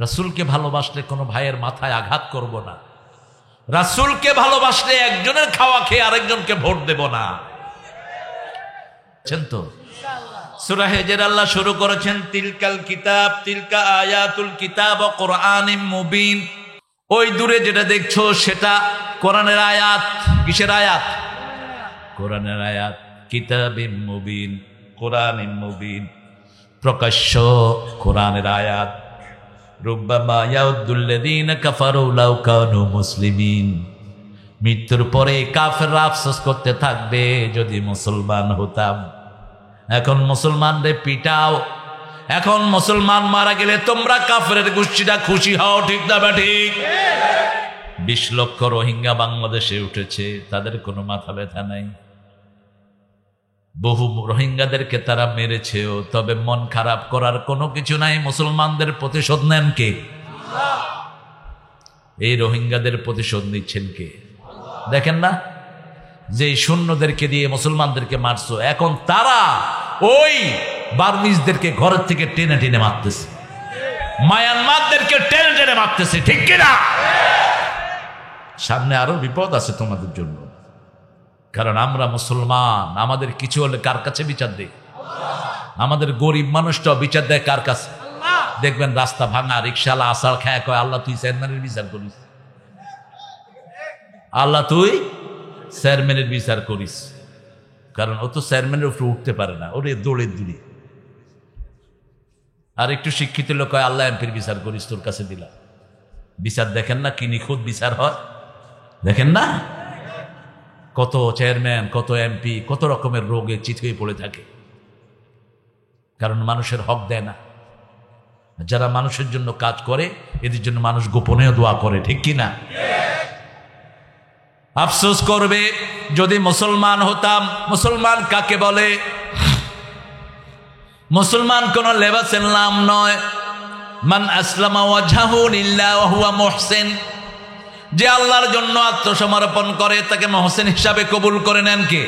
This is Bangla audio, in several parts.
রাসূলকে ভালোবাসলে কোনো ভাইয়ের মাথায় আঘাত করব না। রাসূলকে ভালোবাসলে একজনের খাওয়া খেয়ে আরেকজনকে ভোট দেব না। তো সূরা হিজর আল্লাহ শুরু করেছেন তিলকাল কিতাব, তিলকা আয়াতুল কিতাব ওয়া কুরআনিম মুবিন। ওই দূরে যেটা দেখছো সেটা কোরআনের আয়াত। কিসের আয়াত? কোরআনের আয়াত। কিতাবিম মুবিন, কোরআনিম মুবিন, প্রকাশ্য কোরআনের আয়াত। রুব্বামা ইয়াউদ্দুল্লাযীনা কাফারু লাউ কানু মুসলিমিন। মৃত্যুর পরে কাফেররা আফসোস করতে থাকবে যদি মুসলমান হতাম। এখন মুসলমানদের পিটাও, এখন মুসলমান মারা গেলে তোমরা কাফেরের গোষ্ঠীটা খুশি হও, ঠিক না বা ঠিক? 20 লক্ষ রোহিঙ্গা বাংলাদেশে উঠেছে, তাদের কোনো মাথা ব্যথা নাই। বহু রোহিঙ্গাদেরকে তারা মেরেছেও, তবে মন খারাপ করার কোনো কিছু নাই। মুসলমানদের প্রতিশোধ নেন কে? এই রোহিঙ্গাদের প্রতিশোধ নিচ্ছেন কে? দেখেন না যে শূন্যদেরকে দিয়ে মুসলমানদেরকে মারছো, এখন তারা ওই বার্মিজদেরকে ঘরের থেকে টেনে টেনে মারতেছে, মায়ানমারদেরকে টেনে টেনে মারতেছে, ঠিক কিনা? সামনে আরো বিপদ আছে তোমাদের জন্য, কারণ আমরা মুসলমান। আমাদের কিছু হলে কার কাছে বিচার দেয়? আমাদের গরিব মানুষটাও বিচার দেয় কার কাছে? দেখবেন রাস্তা ভাঙা রিক্সাওয়ালা আসার খায় কয়, আল্লাহ তুই চেয়ারম্যানের বিচার করিস, আল্লাহ তুই চেয়ারম্যানের বিচার করিস। কারণ ও তো চেয়ারম্যানের উপরে উঠতে পারে না, ওরে দৌড়ে দূরে। আর একটু শিক্ষিত লোক হয়, আল্লাহ এমপির বিচার করিস, তোর কাছে দিলাম। বিচার দেখেন না কি নিখুঁত বিচার হয়, দেখেন না কত চেয়ারম্যান, কত এমপি কত রকমের রোগে চিত হয়ে পড়ে থাকে, কারণ মানুষের হক দেয় না। যারা মানুষের জন্য কাজ করে এদের জন্য মানুষ গোপনেও দোয়া করে, ঠিক কিনা? আফসোস করবে যদি মুসলমান হতাম। মুসলমান কাকে বলে? মুসলমান কোন লেবাসের নাম নয়। মান আসলামা ওয়াজহাহু লিল্লাহি ওয়া হুয়া মুহসিন, যে আল্লাহর জন্য আত্মসমর্পণ করে তাকে মুহসিন হিসাবে কবুল করে নেন কে?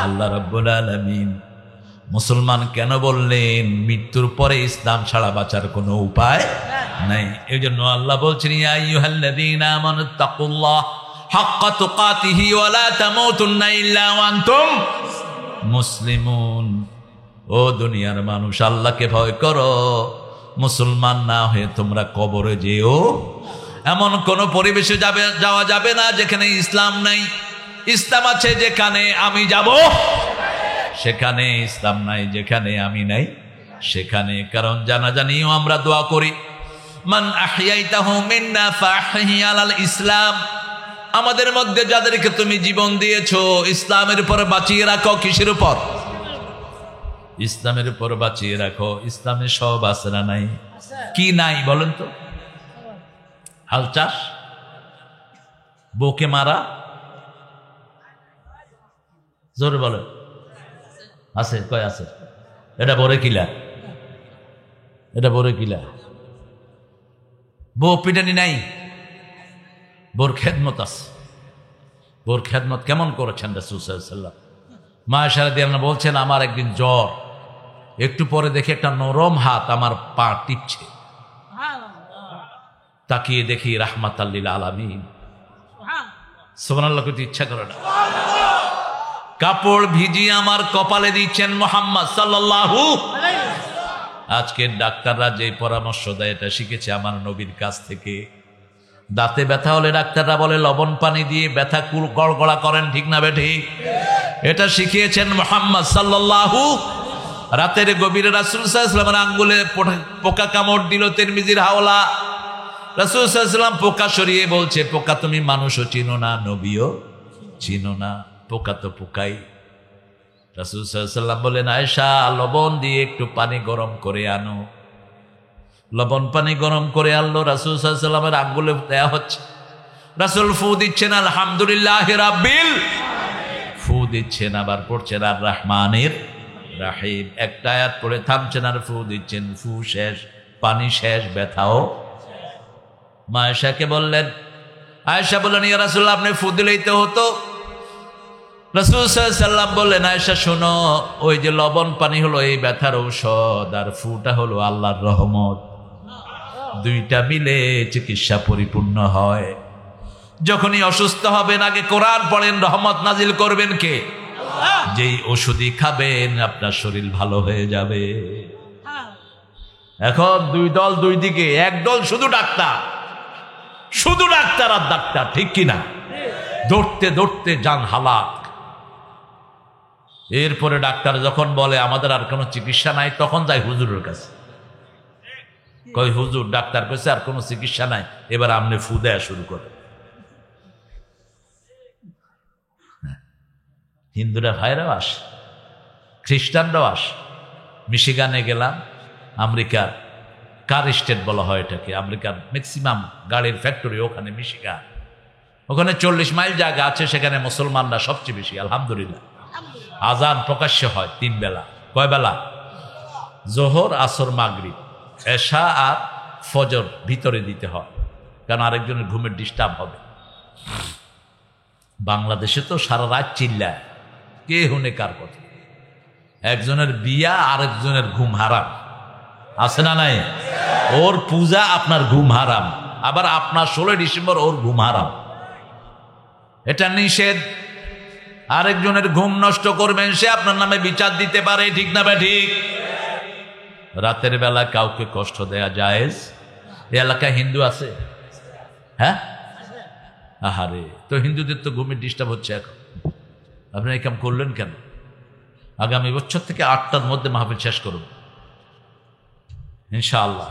আল্লাহ রাব্বুল আলামিন। মুসলমান কেন বললেন? মৃত্যুর পরে ইসলাম ছাড়া বাঁচার কোনো উপায় নাই। এই জন্য আল্লাহ বলছেন, ইয়া আইয়ুহাল্লাযীনা আমানুত্তাকুল্লাহ হাক্কা তুকাতিহি ওয়া লা তামুতুন্না ইল্লা ওয়া আনতুম মুসলিমুন। ও দুনিয়ার মানুষ, আল্লাহকে ভয় করো। মুসলমান না হয়ে তোমরা কবরে যেও। এমন কোন পরিবেশে যাওয়া যাবে না যেখানে ইসলাম নাই। ইসলাম আছে যেখানে আমি যাব, সেখানে ইসলাম নাই যেখানে আমি নাই সেখানে। কারণ জানাজানিও আমরা দোয়া করি, মান আহইয়াইতাহু মিন্না ফাহহি আলাল ইসলাম। আমাদের মধ্যে যাদেরকে তুমি জীবন দিয়েছো ইসলামের উপর বাঁচিয়ে রাখো। কিসের উপর? ইসলামের উপর বাঁচিয়ে রাখো। ইসলামে সব আছে না নাই? কি নাই বলেন তো? হাল চাষ, বউকে মারা, জোরে বলে আছে, কয় আছে? এটা বড় কিলা, এটা বড় কিলা। বউ পিটানি নাই, বোর খেদমত আছে। বোর খেদমত কেমন করেছেন রাসূল সাল্লাল্লাহু আলাইহি ওয়াসাল্লাম? মা আয়েশা রাদিয়াল্লাহু আনহা বলছেন, আমার একদিন জ্বর, একটু পরে দেখি একটা নরম হাত আমার পা টিপছে, তাকিয়ে দেখি রাহমাতাল লিল আলামিন। সুবহানাল্লাহ, করতে ইচ্ছা করে না। কাপড় ভিজিয়ে আমার কপালে দিচ্ছেন মুহাম্মদ সাল্লাল্লাহু আলাইহি ওয়াসাল্লাম। আজকের ডাক্তাররা যে পরামর্শ দেয় এটা শিখেছে আমার নবীর কাছ থেকে। দাঁতে ব্যথা হলে ডাক্তাররা বলে লবণ পানি দিয়ে ব্যথা গড়গড়া করেন, ঠিক না বেঠিক? এটা শিখিয়েছেন মুহাম্মদ সাল্লাল্লাহু। রাতের গভীরে রাসূল সাল্লাল্লাহু আলাইহি ওয়াসাল্লামের আঙ্গুলে পোকা কামড় দিল, তিরমিজির হাওলা। রাসূল সাল্লাল্লাহু আলাইহি ওয়াসাল্লাম পোকা সরিয়ে বলছে, পোকা তুমি মানুষও চিনো না, নবীও চিনো না, পোকা তো পোকাই। রাসূল সাল্লাল্লাহু আলাইহি ওয়াসাল্লাম বলেন, আয়েশা লবণ দিয়ে একটু পানি গরম করে আনো। লবণ পানি গরম করে আনলো, রাসূল সাল্লাল্লাহু আলাইহি ওয়াসাল্লামের আঙ্গুলে দেয়া হচ্ছে। রাসূল ফু দিচ্ছেন আলহামদুলিল্লাহি রাব্বিল আলামিন, ফু দিচ্ছেন, আবার পড়ছেন আর রহমানির রাহিম। একটা আয়াত পড়ে থামছেন আর ফু দিচ্ছেন। ফু শেষ, পানি শেষ, ব্যথাও। মা আয়েশাকে বললেন, আয়েশা বললেন, ইয়া রাসূলুল্লাহ আপনি ফু দিলেই তো হতো। রাসূল সাল্লাল্লাহু আলাইহি ওয়াসাল্লাম বললেন, আয়েশা শোনো, ওই যে লবণ পানি হলো এই ব্যথার ঔষধ, আর ফুটা হলো আল্লাহর রহমত। দুইটা মিলে চিকিৎসা পরিপূর্ণ হয়। যখনই অসুস্থ হবেন আগে কোরআন পড়েন, রহমত নাজিল করবেন কে? যেই ওষুধই খাবেন আপনার শরীর ভালো হয়ে যাবে। এখন দুই দল দুই দিকে, এক দল শুধু ডাক্তার, শুধু ডাক্তার আর ডাক্তার, ঠিক কিনা? দৌড়তে দৌড়তে যান হালাক। এরপরে ডাক্তার যখন বলে আমাদের আর কোনো চিকিৎসা নাই, তখন যায় হুজুরের কাছে, কই হুজুর ডাক্তার কইছে আর কোনো চিকিৎসা নাই, এবার আপনি ফু দেয়া শুরু করে। হিন্দুরা ভাইরাও আসে, খ্রিস্টানরাও আসে। মিশিগানে গেলাম, আমেরিকার কার স্টেট বলা হয় এটাকে, আমেরিকার ম্যাক্সিমাম গাড়ির ফ্যাক্টরি ওখানে মিশিগান। ওখানে 40 মাইল জায়গা আছে, সেখানে মুসলমানরা সবচেয়ে বেশি। আলহামদুলিল্লাহ, আজান প্রকাশ্য হয় 3 বেলা। কয় বেলা? জোহর, আসর, মাগরিব, এশা আর ফজর ভিতরে দিতে হয়, কারণ আরেকজনের ঘুমের ডিস্টার্ব হবে। বাংলাদেশে তো সারা রাত চিল্লায়, কে হুনে কার কথা। একজনের বিয়া, আরেকজনের ঘুম হারাম, আছে না নাই? ওর পূজা, আপনার ঘুম হারাম। আবার আপনার 16 ডিসেম্বর ওর ঘুম হারাম, এটা নিষেধ। আরেকজনের ঘুম নষ্ট করবেন, সে আপনার নামে বিচার দিতে পারে, ঠিক না বা ঠিক? রাতের বেলা কাউকে কষ্ট দেয়া জায়েজ? এই এলাকায় হিন্দু আছে? হ্যাঁ, আহারে, তো হিন্দুদের তো ঘুমের ডিস্টার্ব হচ্ছে এখন। আপনি এই কাম করলেন কেন? আগামী বছর থেকে 8টার মধ্যে মাহফিল শেষ করুন ইনশাআল্লাহ।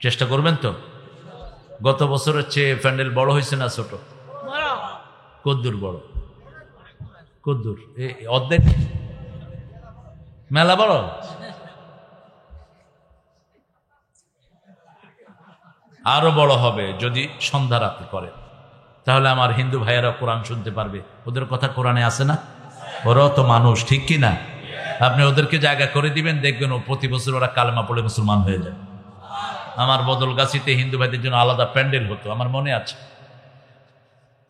চেষ্টা করবেন তো? গত বছরের চেয়ে প্যান্ডেল বড় হয়েছে না ছোট? কদ্দুর বড়? কদ্দুর? অর্ধেক? মেলা বড়? আরো বড় হবে যদি সন্ধ্যা রাতে করেন, তাহলে আমার হিন্দু ভাইয়েরা কোরআন শুনতে পারবে। ওদের কথা কোরআনে আছে না? ওরাও তো মানুষ, ঠিক কি না? আপনি ওদেরকে জায়গা করে দিবেন, দেখবেন ও প্রতি বছর ওরা কালেমা পড়ে মুসলমান হয়ে যায়। আমার বদলগাছিতে হিন্দু ভাইদের জন্য আলাদা প্যান্ডেল হতো, আমার মনে আছে।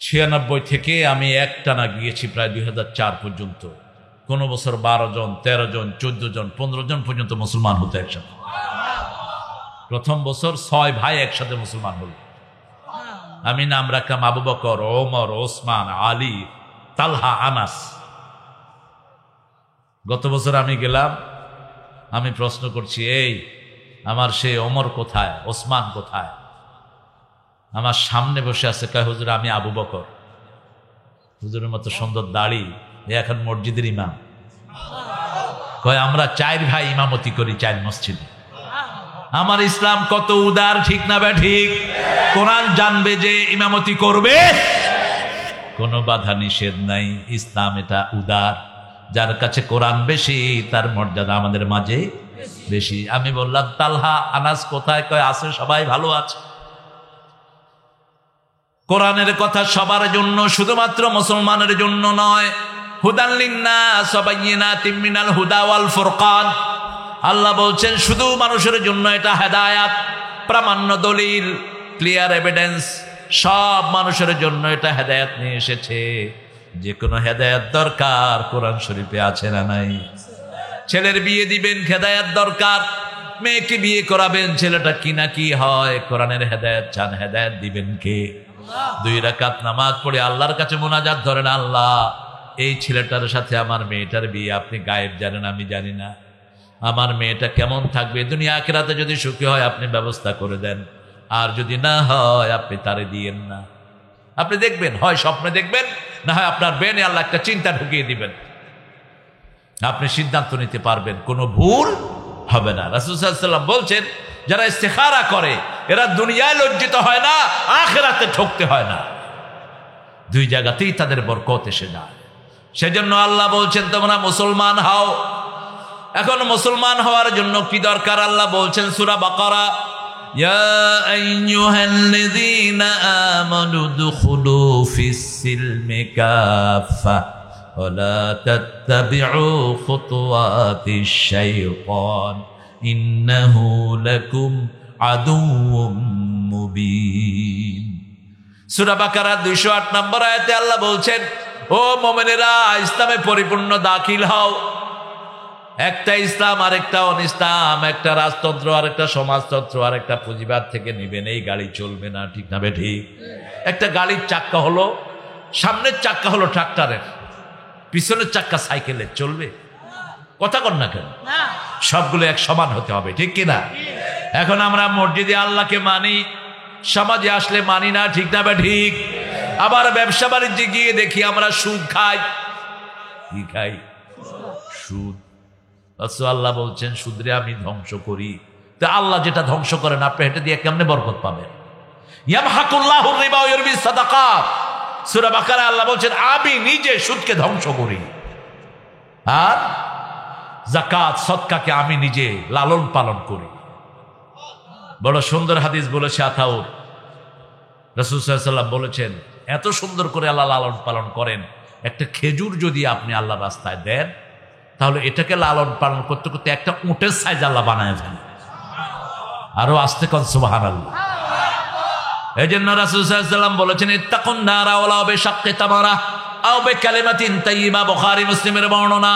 96 থেকে আমি একটানা গিয়েছি প্রায় 2004 পর্যন্ত। কোনো বছর 12 জন, 13 জন, 14 জন, 15 জন পর্যন্ত মুসলমান হতো একসাথে। প্রথম বছর 6 ভাই একসাথে মুসলমান হল। আমি নাম রাখলাম আবু বকর, ওমর, ওসমান, আলী, তালহা, আনাস। গত বছর আমি গেলাম, আমি প্রশ্ন করছি, এই আমার সেই ওমর কোথায়, ওসমান কোথায়? আমার সামনে বসে আছে, কয় হুজুর আমি আবু বকর। হুজুরের মতো সুন্দর দাড়ি, এখন মসজিদের ইমাম। কয় আমরা 4 ভাই ইমামতি করি 4 মসজিদে। আমার ইসলাম কত উদার, ঠিক না বে ঠিক? কোরআন জানবে যে ইমামতি করবে, কোনো বাধা নিষেধ নাই। ইসলাম এটা উদার, যার কাছে কোরআন বেশি তার মর্যাদা আমাদের মাঝে বেশি। আমি বললাম তালহা, আনাস কোথায়? কয় আছে, সবাই ভালো আছে। কোরআনের কথা সবার জন্য, শুধুমাত্র মুসলমানের জন্য নয়। হুদাল লিন্নাস ওয়া বাইয়িনাতিম মিনাল হুদা ওয়াল ফুরকান। আল্লাহ বলছেন শুধু মানুষের জন্য এটা হেদায়াত, প্রামাণ্য দলিল, ক্লিয়ার এভিডেন্স। সব মানুষের জন্য এটা হেদায়াত নিয়ে এসেছে। যে কোনো হেদায়াত দরকার কোরআন শরীফে আছে না নাই? ছেলের বিয়ে দিবেন, হেদায়াত দরকার। মেয়েকে বিয়ে করাবেন, ছেলেটা কি না কি হয়, কোরআনের হেদায়াত চান, হেদায়াত দিবেন কে? 2 রাকাত নামাজ পড়ে আল্লাহর কাছে মোনাজাত ধরেন, আল্লাহ এই ছেলেটার সাথে আমার মেয়েটার বিয়ে আপনি গায়েব জানেন, আমি জানি না। আমার মেয়েটা কেমন থাকবে, দুনিয়া আখিরাতে যদি সুখী হয় আপনি ব্যবস্থা করে দেন, আর যদি না হয় আপনি তারে দিয়েন না। আপনি দেখবেন, হয় স্বপ্নে দেখবেন, না হয় আপনার ব্রেনে আল্লাহ একটা চিন্তা ঢুকিয়ে দিবেন, আপনি সিদ্ধান্ত নিতে পারবেন, কোনো ভুল হবে না। রাসূল সাল্লাল্লাহু আলাইহি ওয়াসাল্লাম বলছেন, যারা ইস্তেখারা করে এরা দুনিয়ায় লজ্জিত হয় না, আখিরাতে ঠকতে হয় না। 2 জায়গাতেই তাদের বরকত এসে যায়। সেজন্য আল্লাহ বলছেন তোমরা মুসলমান হও। এখন মুসলমান হওয়ার জন্য কি দরকার? আল্লাহ বলছেন সূরা বাকারা, ইয়া আইয়ুহাল্লাযীনা আমানু দুখুলু ফিস-সিলমি কাফা ওয়া লা তাত্তাবিউ খুতুওয়াতিশ শাইতান ইন্নাহু লাকুম আদুউম মুবিন। সূরা বাকারা 208 নম্বর আয়াতে আল্লাহ বলছেন, ও মুমিনেরা ইসলামে পরিপূর্ণ দাখিল হও। একটা ইসলাম আর একটা অনিসলাম, একটা রাজতন্ত্র আর একটা সমাজতন্ত্র আর একটা পুঁজিবাদ থেকে নিবেন, এই গাড়ি চলবে না। ঠিক না বে ঠিক? একটা গাড়ির চাক্কা হলো, সামনের চাক্কা হলো ট্রাক্টরের, পিছনের চাক্কা সাইকেলের, চলবে? কথা কর না কেন? সবগুলো এক সমান হতে হবে, ঠিক কিনা? এখন আমরা মসজিদে আল্লাহকে মানি, সমাজে আসলে মানি না। ঠিক না বে ঠিক? আবার ব্যবসা বাণিজ্যে গিয়ে দেখি আমরা সুদ খাই। কি খাই? সুদ। আল্লাহ বলছেন সুদরে আমি ধ্বংস করি। তা আল্লাহ যেটা ধ্বংস করেন আপনি এটা দিয়ে কেমনে বরকত পাবেন? ইয়ামহাকুল্লাহুর রিবা ওয়া ইউরবিস সাদাকাত। সূরা বাকারা আল্লাহ বলছেন আমি নিজে সুদকে ধ্বংস করি, আর যাকাত সদকাকে আমি নিজে লালন পালন করি। বড় সুন্দর হাদিস বলেছে আতাউর। রাসূল সাল্লাল্লাহু আলাইহি ওয়াসাল্লাম বলেছেন এত সুন্দর করে আল্লাহ লালন পালন করেন, একটা খেজুর যদি আপনি আল্লাহর রাস্তায় দেন তাহলে এটাকে লালন পালন করতে করতে একটা উটের সাইজ আল্লাহ বানায় ফেলে। আরো আস্তে কোন সুবহানাল্লাহ। এই জন্য রাসূল সাল্লাল্লাহু আলাইহি ওয়াসাল্লাম বলেছেন ইত্তাকুন নারা ওয়ালা বিশাক্কি তামারা আও বিকালিমাতিন তাইয়্যিবা। বুখারী মুসলিমের বর্ণনা।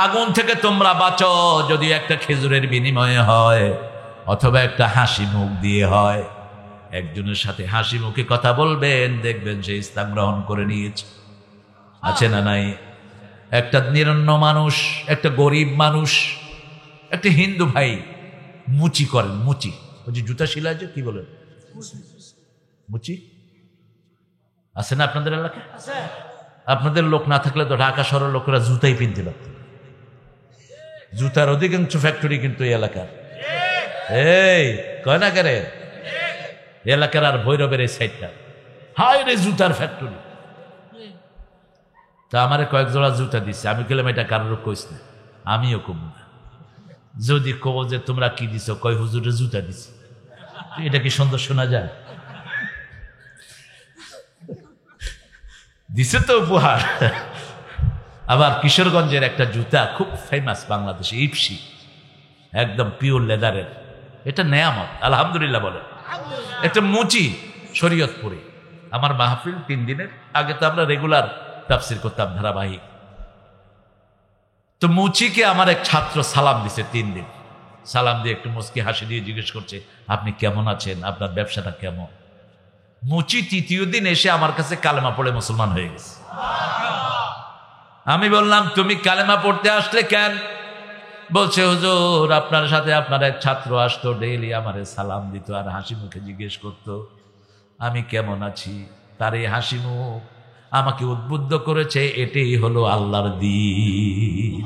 আগুন থেকে তোমরা বাঁচো যদি একটা খেজুরের বিনিময়ে হয় অথবা একটা হাসি মুখ দিয়ে হয়। একজনের সাথে হাসি মুখে কথা বলবেন, দেখবেন সে ইসলাম গ্রহণ করে নিয়েছে। আছে না নাই? একটা নিরন্ন মানুষ, একটা গরিব মানুষ, একটা হিন্দু ভাই মুচি করেন, মুচি, ওই যে জুতা সিলাই, যে কি বলেন মুচি, আছে না আপনাদের এলাকায়? আপনাদের লোক না থাকলে তো ঢাকা শহরের লোকেরা জুতাই কিনতে পারত। জুতার অধিকাংশ ফ্যাক্টরি কিন্তু এই এলাকার। এই কয় না কেন এলাকার আর ভৈরবের এই সাইডটা হাই রে জুতার ফ্যাক্টরি। তা আমারে কয়েক জোড়া জুতা দিচ্ছে, আমি গেলাম এটা কারোর কইস না, আমিও কব না। যদি কব যে তোমরা কি দিছ, কয় হুজুরে জুতা দিছে, এটা কি সুন্দর শোনা যায়? দিছে তো উপহার। আবার কিশোরগঞ্জের একটা জুতা খুব ফেমাস বাংলাদেশে, ইপসি, একদম পিওর লেদারের, এটা নেয়ামত আলহামদুলিল্লাহ বলে। একটা মুচি শরীয়তপুরে আমার মাহফিল 3 দিনের আগে, তো আমরা রেগুলার তাফসির করতাম ধারাবাহিক। তো মুচিকে আমার এক ছাত্র সালাম দিছে 3 দিন। সালাম দিয়ে একটু মুচকি হাসি দিয়ে জিজ্ঞেস করছে আপনি কেমন আছেন, আপনার ব্যবসাটা কেমন? মুচি 3য় দিন এসে আমার কাছে কালেমা পড়ে মুসলমান হয়ে গেছে। আমি বললাম তুমি কালেমা পড়তে আসলে কেন? বলছে হুজুর আপনার সাথে আপনার এক ছাত্র আসতো, ডেইলি আমারে সালাম দিত আর হাসি মুখে জিজ্ঞেস করত আমি কেমন আছি। তার এই হাসি মুখ আমাকে উদ্বুদ্ধ করেছে, এটাই হলো আল্লাহর দ্বীন।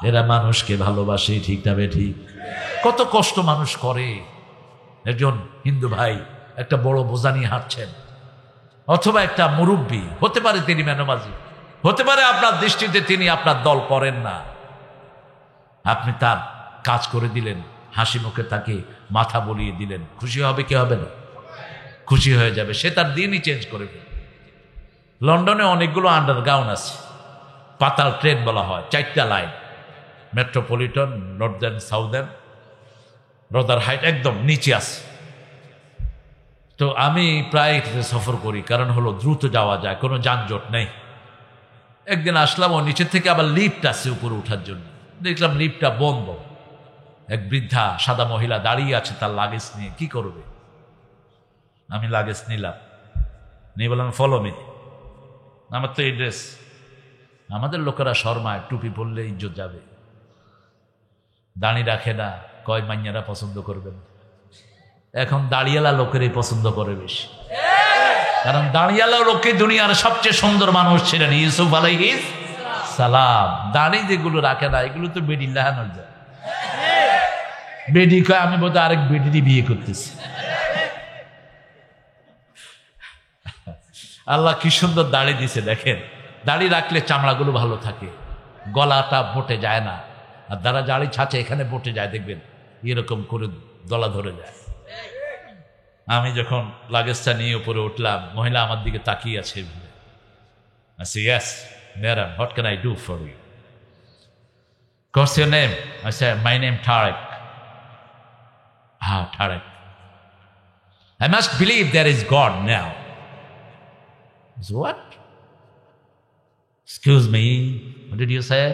এরা মানুষকে ভালোবাসে, ঠিক না ঠিক? কত কষ্ট মানুষ করে। একজন হিন্দু ভাই একটা বড় বোঝা নিয়ে হাঁটছেন, অথবা একটা মুরব্বী, হতে পারে তিনি মেনমাজি, হতে পারে আপনার দৃষ্টিতে তিনি আপনার দল করেন না, আপনি তার কাজ করে দিলেন, হাসি মুখে তাকে মাথা বলিয়ে দিলেন, খুশি হবে কি হবে না? খুশি হয়ে যাবে, সে তার দিনই চেঞ্জ করে দেবে। লন্ডনে অনেকগুলো আন্ডারগ্রাউন্ড আছে, পাতাল ট্রেন বলা হয়, 4টা line, Metropolitan, Northern, Southern, rather height, একদম নিচে আছে। তো আমি প্রায় সফর করি, কারণ হলো দ্রুত যাওয়া যায়, কোনো যানজট নেই। একদিন আসলাম, ও নিচের থেকে আবার লিফট আছে উপরে ওঠার জন্য, দেখলাম লিফটটা বন্ধ। এক বৃদ্ধা সাদা মহিলা দাঁড়িয়ে আছে তার লাগেজ নিয়ে, কি করবে? আমি লাগেজ নিলাম, নিয়ে বললাম ফলো মি। আমার তো এই ড্রেস, আমাদের লোকেরা শর্মায়, টুপি পরলে ইজ্জত যাবে, দাঁড়ি রাখে না, কয় মাইয়ারা পছন্দ করবেন। এখন দাঁড়িয়ালা লোকেরই পছন্দ করে বেশি, কারণ দাঁড়িয়ালা লোকে দুনিয়ার সবচেয়ে সুন্দর মানুষ ছিলেন ইউসুফ আলাইহিস সালাম। দাঁড়ি যেগুলো রাখে না এগুলো তো বেডি লাহানো যায়। বেডি কয় আমি বোধহয় আরেক বেডিরই বিয়ে করতেছি। আল্লাহ কি সুন্দর দাড়ি দিছে দেখেন। দাড়ি রাখলে চামড়াগুলো ভালো থাকে, গলাটা বটে যায় না, আর যারা দাড়ি ছাঁচে এখানে বটে যায় দেখবেন এরকম করে গলা ধরে যায়। আমি যখন লাগেজটা নিয়ে উপরে উঠলাম, মহিলা আমার দিকে তাকিয়ে আছে। I say, yes, madam, what can I do for you? What's your name? I said, my name Tarek. Ah, Tarek. I must believe there is God now. I said, what? Excuse me, what did you say?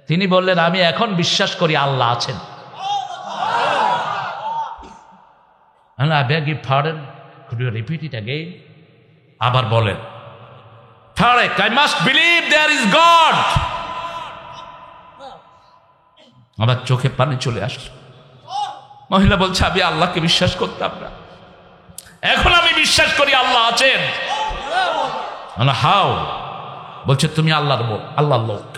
তিনি বললেন, আমি এখন বিশ্বাস করি আল্লাহ আছেন। I beg your pardon, could you repeat it again? আবার বলেন, Tariq, I must believe there is God. আমার চোখে পানি চলে আসলো। মহিলা বলছে, আমি আল্লাহকে বিশ্বাস করতাম না, এখন আমি বিশ্বাস করি আল্লাহ আছেন। হাউ? বলছে, তুমি আল্লাহর লোক,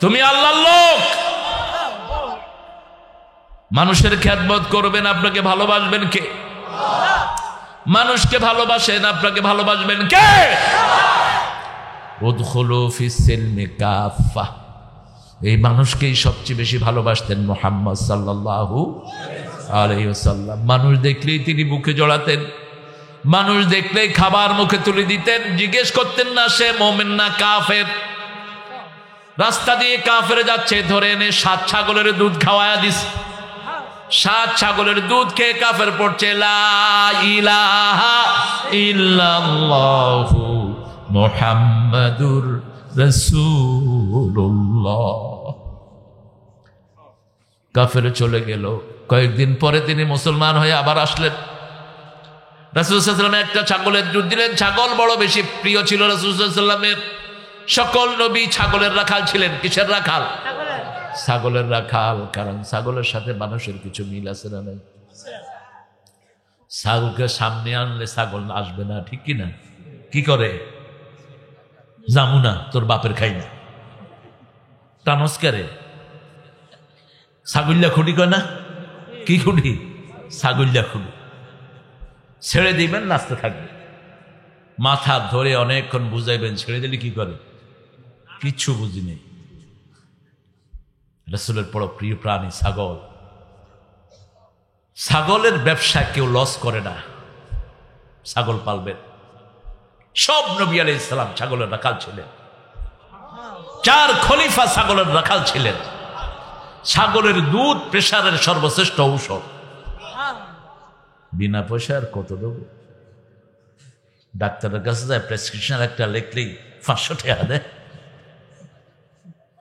তুমি আল্লাহর লোক। মানুষের খেদমত করবেন, আপনাকে ভালোবাসবেন কে? মানুষকে ভালোবাসেন, আপনাকে ভালোবাসবেন কে? উদখুলু ফিস সিলমি কাফা। এই মানুষকেই সবচেয়ে বেশি ভালোবাসতেন মুহাম্মদ সাল্লাল্লাহু আলাইহি ওয়াসাল্লাম। মানুষ দেখলেই তিনি বুকে জড়াতেন, মানুষ দেখলেই খাবার মুখে তুলে দিতেন, জিজ্ঞেস করতেন না সে মুমিন না কাফের। রাস্তা দিয়ে কাফের যাচ্ছে, ধরে এনে 7 ছাগলের দুধ খাওয়ায়া দিস। 7 ছাগলের দুধ খেয়ে কাফের পড়ছে লা ইলাহা ইল্লাল্লাহু মুহাম্মাদুর রাসূলুল্লাহ। কাফের চলে গেল। কয়েকদিন পরে তিনি মুসলমান হয়ে আবার আসলেন। রাসূল সাল্লাল্লাহু আলাইহি ওয়াসাল্লাম একটা ছাগলের দুধ দিলেন। ছাগল বড় বেশি প্রিয় ছিল রাসূল সাল্লাল্লাহু আলাইহি ওয়াসাল্লামের। সকল নবী ছাগলের রাখাল ছিলেন। কিসের রাখাল? ছাগলের রাখাল। কারণ ছাগলের সাথে মানুষের কিছু মিল আছে না নাই? ছাগলকে সামনে আনলে ছাগল আসবে না, ঠিক কিনা? কি করে? জামু না, তোর বাপের খাই না, টানস্কারে ছাগল্যা খুঁটি কয় না? কি খুঁটি? ছাগল্যা খুঁটি। ছেড়ে দিবেন, নাচতে থাকবে, মাথা ধরে অনেকক্ষণ বুঝাইবেন, ছেড়ে দিলে কি করে? কিচ্ছু বুঝি নেই। রাসূলের বড় প্রিয় প্রাণী ছাগল। ছাগলের ব্যবসা কেউ লস করে না। ছাগল পালবেন। সব নবী আলাইহিস সালাম ছাগলের রাখাল ছিলেন। 4 খলিফা ছাগলের রাখাল ছিলেন। ছাগলের দুধ প্রেসারের সর্বশ্রেষ্ঠ ঔষধ। বিনা পয়সার কত দেব? ডাক্তারের কাছে যায়, প্রেসক্রিপশন একটা লিখলেই 500 টাকা দেয়।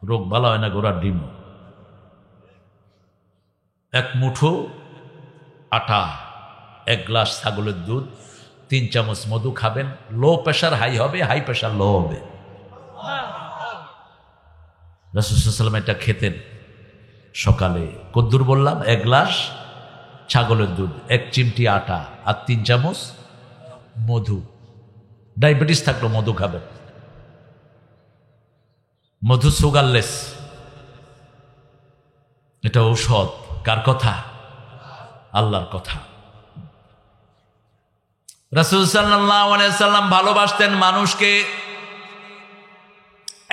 রোগ ভালো হয় না, গোড়ার ডিম। 1 মুঠো আটা, 1 গ্লাস ছাগলের দুধ, 3 চামচ মধু খাবেন। লো প্রেশার হাই হবে, হাই প্রেশার লো হবে। রাসূল সাল্লাল্লাহু আলাইহি ওয়াসাল্লাম এটা খেতেন সকালে। কদ্দুর বললাম? 1 গ্লাস ছাগলের দুধ, 1 চিমটি আটা আর 3 চামচ মধু। ডায়াবেটিস থাকলো মধু খাবেন। মধু সুগারলেস, এটা ঔষধ। কার কথা? আল্লাহর কথা। রাসূল সাল্লাল্লাহু আলাইহি ওয়াসাল্লাম ভালোবাসতেন মানুষকে।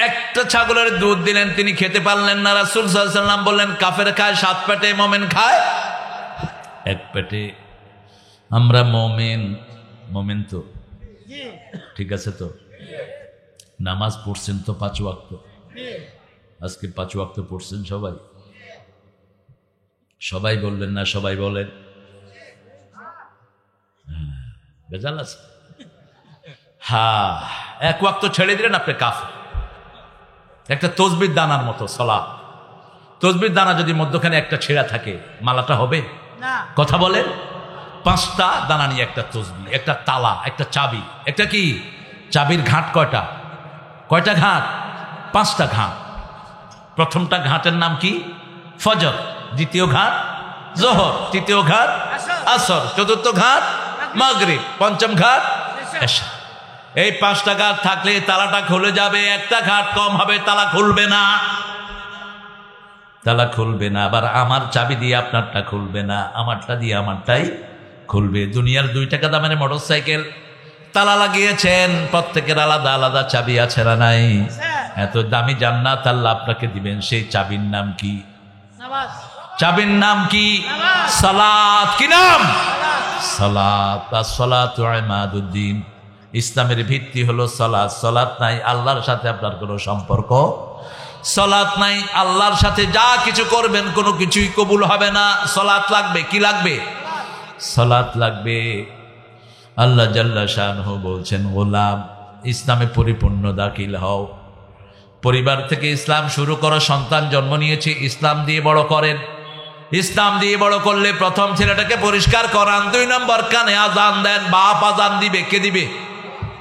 একটা ছাগলের দুধ দিলেন, তিনি খেতে পারলেন না। রাসূল সাল্লাল্লাহু আলাইহি ওয়াসাল্লাম বললেন, কাফের খায় 7 পেটে, মুমিন খায় 1 পেটে। আমরা মুমিন তো ঠিক আছে তো? নামাজ পড়ছেন তো 5 ওয়াক্ত? আজকে 5 ওয়াক্ত পড়ছেন সবাই? সবাই বললেন না? সবাই বলেন। বেজাল আছে? হ্যাঁ, 1 ওয়াক্ত ছেড়ে দিলেন, আপনি কাফের। একটা তসবির দানার মতো সালাত। তসবির দানা যদি মধ্যখানে একটা ছেঁড়া থাকে, মালাটা হবে না। কথা বলেন। 5টা দানা নিয়ে একটা তসবি, একটা তালা, একটা চাবি। একটা কি? চাবির ঘাট কয়টা? কয়টা ঘাট? 5টা ঘাট। প্রথমটা ঘাটের নাম কি? ফজর। দ্বিতীয় ঘাট যোহর। তৃতীয় ঘাট আসর। চতুর্থ ঘাট মাগরিব। পঞ্চম ঘাট এশা। এই 5টা ঘাট থাকলে তালাটা খুলে যাবে। একটা ঘাট কম হবে, তালা খুলবে না। তালা খুলবে না। আবার আমার চাবি দিয়ে আপনারটা খুলবে না, আমারটা দিয়ে আমারটাই খুলবে। দুনিয়ার 2 টাকা দামের মোটরসাইকেল তালা লাগিয়েছেন, প্রত্যেকের আলাদা আলাদা চাবি আছে না নাই? এত দামি জান্নাত আল্লাহ আপনাকে দিবেন, সেই চাবির নাম কি? নামাজ। চাবির নাম কি? সালাত। কি নাম? সালাত। as-salatu ইমাদুদ্দিন। ইসলামের ভিত্তি হলো সালাত। সালাত নাই, আল্লাহর সাথে আপনার কোনো সম্পর্ক। সালাত নাই, আল্লাহর সাথে যা কিছু করবেন কোনো কিছুই কবুল হবে না। সালাত লাগবে। কি লাগবে? সালাত লাগবে। আল্লাহ জাল্লা শানহু বলছেন, গোলাম ইসলামে পরিপূর্ণ দাখিল হও, পরিবার থেকে ইসলাম শুরু করো, সন্তান জন্ম নিয়েছে ইসলাম দিয়ে বড় করেন। ইসলাম দিয়ে বড় করলে প্রথম ছেলেটাকে পরিষ্কার করান, 2 নম্বর কানে আজান দেন। বাপ আজান দিবে, কে দিবে?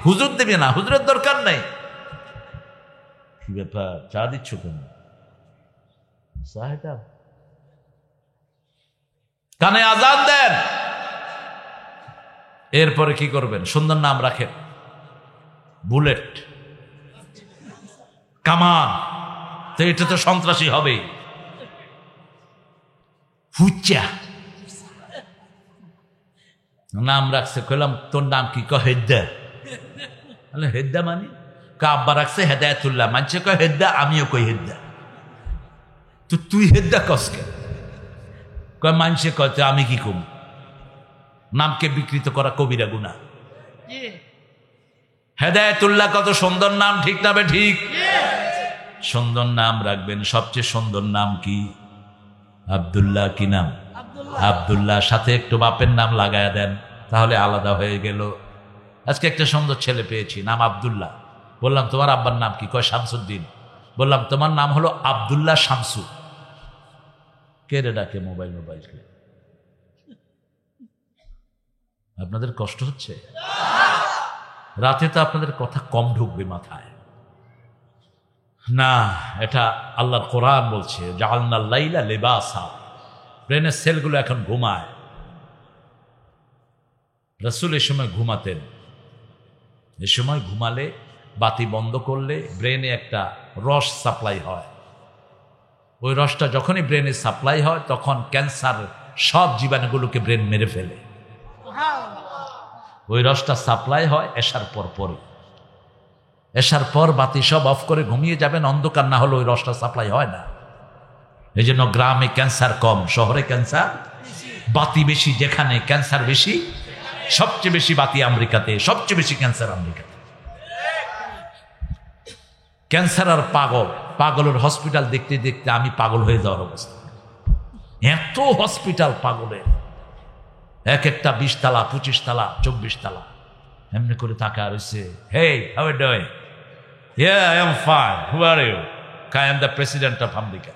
হুজুর দিবে না, হুজুরের দরকার নাই। কি ব্যাপার, চা দিচ্ছ কেন? কানে আজান দেন। এরপরে কি করবেন? সুন্দর নাম রাখেন। বুলেট, কামান, তো এটা তো সন্ত্রাসী হবে। ফুচ্চা নাম রাখছে। কইলাম তোর নাম কি? কয় হেদ্দা। হেদ্দা মানে? আব্বা রাখছে হেদায়েতুল্লাহ, মানছে কয় হেদ্দা, আমিও কই হেদ্দা। তো তুই হেদ্দা কসকে? কয় মানছে কয়, তো আমি কি কম? নামকে বিকৃত করা কবিরা গুনাহ। হেদায়েতুল্লাহ কত সুন্দর নাম, ঠিক না বে ঠিক? সুন্দর নাম রাখবেন। সবচেয়ে সুন্দর নাম কি? আব্দুল্লাহ। কি নাম? আব্দুল্লাহ। সাথে একটু বাপের নাম লাগায়া দেন, তাহলে আলাদা হয়ে গেল। আজকে একটা সুন্দর ছেলে পেয়েছি, নাম আব্দুল্লাহ। বললাম তোমার আব্বার নাম কি? কয় শামসুদ্দিন। বললাম তোমার নাম হলো আব্দুল্লাহ শামসু। কে রে ডাকে? মোবাইল আপনাদের কষ্ট হচ্ছে? রাতে তো আপনাদের কথা কম ঢুকবে মাথায় না। এটা আল্লাহর কোরআন বলছে, জাআলনাল লাইলা লিবাসা। ব্রেনের সেলগুলো এখন ঘুমায়। রাসূল এই সময় ঘুমাতেন। এ সময় ঘুমালে, বাতি বন্ধ করলে ব্রেনে একটা রস সাপ্লাই হয়। ওই রসটা যখনই ব্রেনে সাপ্লাই হয়, তখন ক্যান্সার সব জীবাণুগুলোকে ব্রেন মেরে ফেলে। ওই রসটা সাপ্লাই হয় এশার পর। এশার পর বাতি সব অফ করে ঘুমিয়ে যাবেন, অন্ধকার না হলে ওই রসটা সাপ্লাই হয় না। এই জন্য গ্রামে ক্যান্সার কম, শহরে ক্যান্সার বাতি বেশি। যেখানে ক্যান্সার বেশি, সবচেয়ে বেশি বাতি আমেরিকাতে, সবচেয়ে বেশি ক্যান্সার আমেরিকাতে। ক্যান্সার আর পাগলের হসপিটাল দেখতে দেখতে আমি পাগল হয়ে যাওয়ার অবস্থা। এত হসপিটাল পাগলের, এক একটা 20 তলা, 25 তলা, 24 তলা। এমনি করে তাকা রয়েছে। Hey, how are you doing? Yeah, I am fine. Who are you? I am the president of America.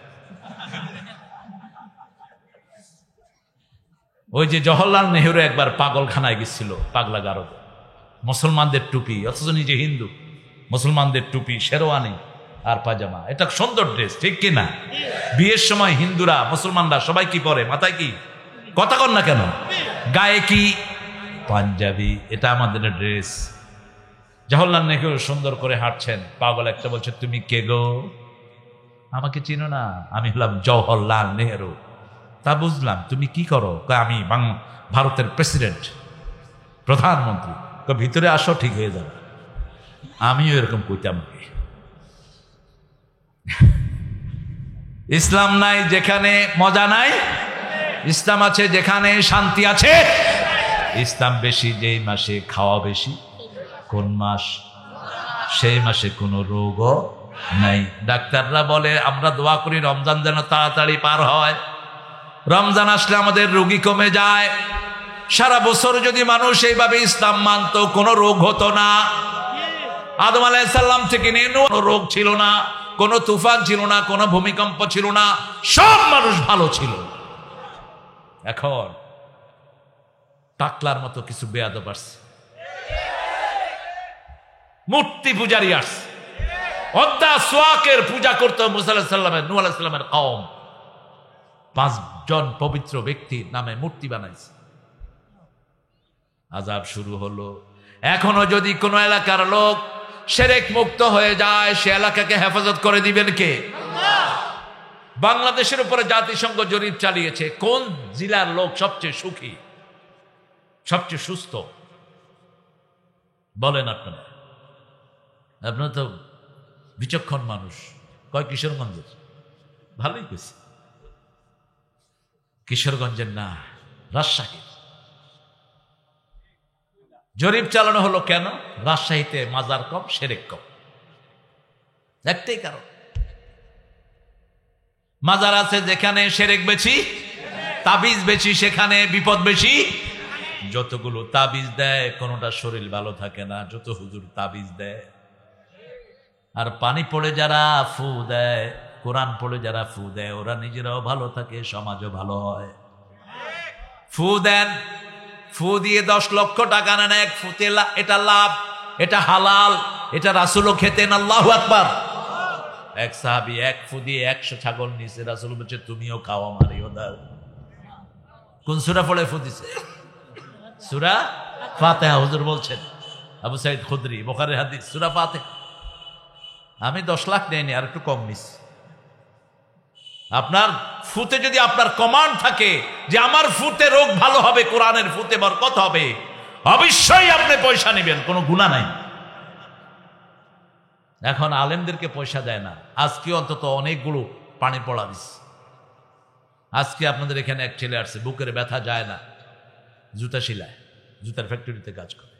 ওই যে জওহরলাল নেহরু একবার পাগলখানায় গেছিল, পাগলা গারদ। মুসলমানদের টুপি, অথচ নিজে হিন্দু। মুসলমানদের টুপি, শেরওয়ানি আর পাজামা, এটা সুন্দর ড্রেস, ঠিক কিনা? বিয়ের সময় হিন্দুরা, মুসলমানরা সবাই কি পরে? মাথায় কি? কথা কন না কেন? গায়ে কি? পাঞ্জাবি। এটা আমাদের ড্রেস। জওহরলাল নেহরু সুন্দর করে হাঁটছেন। পাগল একটা বলছে, তুমি কে গো? আমাকে চিনো না? আমি হলাম জওহরলাল নেহরু। তা বুঝলাম, তুমি কি করো? আমি ভারতের প্রেসিডেন্ট, প্রধানমন্ত্রী। ভিতরে আসো, ঠিক হয়ে যাবে। আমিও এরকম কইতাম। ইসলাম নাই যেখানে মজা নাই, ইসলাম আছে যেখানে শান্তি আছে। ইসলাম বেশি যেই মাসে খাওয়া বেশি। কোন মাস? সেই মাসে কোনো রোগও নাই। ডাক্তাররা বলে আমরা দোয়া করি রমজান যেন তাড়াতাড়ি পার হয়। রমজান আসলে আমাদের রোগী কমে যায়। সারা বছর যদি মানুষ এইভাবে ইসলাম মানত, কোনো রোগ হতো না। আদম আলাইহিস সালাম থেকে নিয়ে কোনো রোগ ছিল না, কোনো তুফান ছিল না, কোনো ভূমিকম্প ছিল না, সব মানুষ ভালো ছিল। এখন টাকলার মতো কিছু বেয়াদব আসছে, মূর্তি পূজারি আসছে। অদ্দা সোয়াকের পূজা করতো মুসা আলাইহিস সালামের, নূহ আলাইহিস সালামের কওম। 5 জন পবিত্র ব্যক্তির নামে মূর্তি বানাইছে। আযাব শুরু হলো। এখনো যদি কোনো এলাকার লোক শিরক মুক্ত হয়ে যায়, সে এলাকাকে হেফাজত করে দিবেন কে? আল্লাহ। বাংলাদেশের উপরে জাতিসংঘ জরিপ চালিয়েছে, কোন জেলার লোক সবচেয়ে সুখী, সবচেয়ে সুস্থ? বলেন আপনারা। আপনারা তো বিচক্ষণ মানুষ। কয় কিশোরগঞ্জের। ভালোই কইছে। কিশোরগঞ্জের না, রাজশাহী। জরিপ চালানো হলো কেন? রাজশাহীতে মাজার কম, শিরক কম। একটাই কারণ, মাজার আছে যেখানে শিরক বেশি, তাবিজ বেশি সেখানে বিপদ বেশি। যতগুলো তাবিজ দেয় কোনোটা শরীর ভালো থাকে না, যত হুজুর তাবিজ দেয়। আর পানি পড়ে যারা ফু দেয়, কোরআন পড়ে যারা ফু দেয়, ওরা নিজেরাও ভালো থাকে, সমাজও ভালো হয়। ফু দেন, ফু দিয়ে 10 লক্ষ টাকা নেন এক ফুতে, এটা লাভ, এটা হালাল, এটা রাসূলও খেতেন। আল্লাহু আকবার। এক সাহাবী এক ফু দিয়ে 100 ছাগল নিছে, রাসূল বলছে তুমিও খাও, আমারও দাও। কোন সূরা পড়ে ফু দিছে? সূরা ফাতিহা। হুজুর বলছেন, আবু সাঈদ খুদরি, বুখারীর হাদিস, সূরা ফাতিহা। আমি 10 লাখ নেইনি, আর একটু কম নিছি। আপনার ফুতে যদি আপনার কমান্ড থাকে যে আমার ফুতে রোগ ভালো হবে, কোরআনের ফুতে বরকত হবে, অবশ্যই আপনি পয়সা নেবেন, কোনো গুনাহ নাই। এখন আলেমদেরকে পয়সা দেয় না। আজকে অন্তত অনেকগুলো পানি পড়া দিস। আজকে আপনাদের এখানে এক ছেলে আসছে, বুকের ব্যথা যায় না, জুতা সিলায়, জুতার ফ্যাক্টরিতে কাজ করে,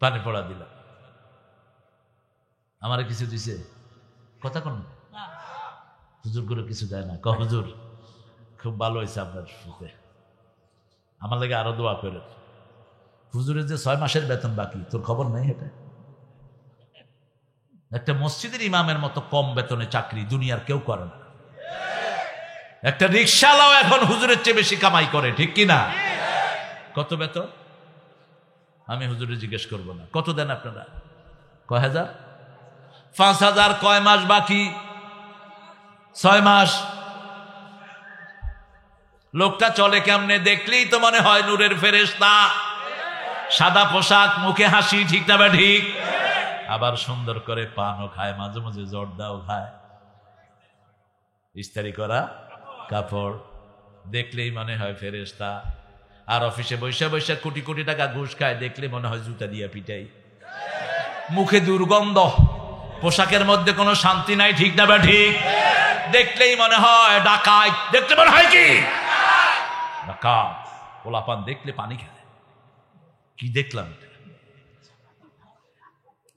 পানি পড়া দিল। আমার কিছু দিছে? কথা কোন হুজুর গুলো কিছু দেয় না। হুজুর খুব ভালো হয়েছে আপনার ফুতে, আমার লাগে আরো দোয়া করে। হুজুরের যে 6 মাসের বেতন বাকি, তোর খবর নেই? এটা একটা মসজিদের ইমামের মতো কম বেতনে চাকরি দুনিয়ার কেউ করে না। একটা রিকশাওয়ালাও এখন হুজুরের চেয়ে বেশি কামাই করে, ঠিক কি না? কত বেতন? আমি হুজুরে জিজ্ঞেস করবো না। কত দেন আপনারা? কয় হাজার? 5,000। কয় মাস বাকি? 6 মাস। লোকটা চলে কেমনে? দেখলেই তো মনে হয় নূরের ফেরেশতা, সাদা পোশাক, মুখে হাসি, ঠিক না বা ঠিক? আবার সুন্দর করে পানও খায়, মাঝে মাঝে জর্দাও খায়, ইস্তারি করা কাপড়, দেখলেই মনে হয় ফেরেশতা। আর অফিসে বৈশা বৈশা কোটি কোটি টাকা ঘুষ খায়, দেখলে মনে হয় জুতা দিয়া পিটাই। মুখে দুর্গন্ধ, পোশাকের মধ্যে কোনো শান্তি নাই, ঠিক না বা ঠিক? দেখলেই মনে হয় ডাকাত, দেখতে মনে হয় কি ডাকাত। পোলাপান দেখলে পানি খায়। কি দেখলাম?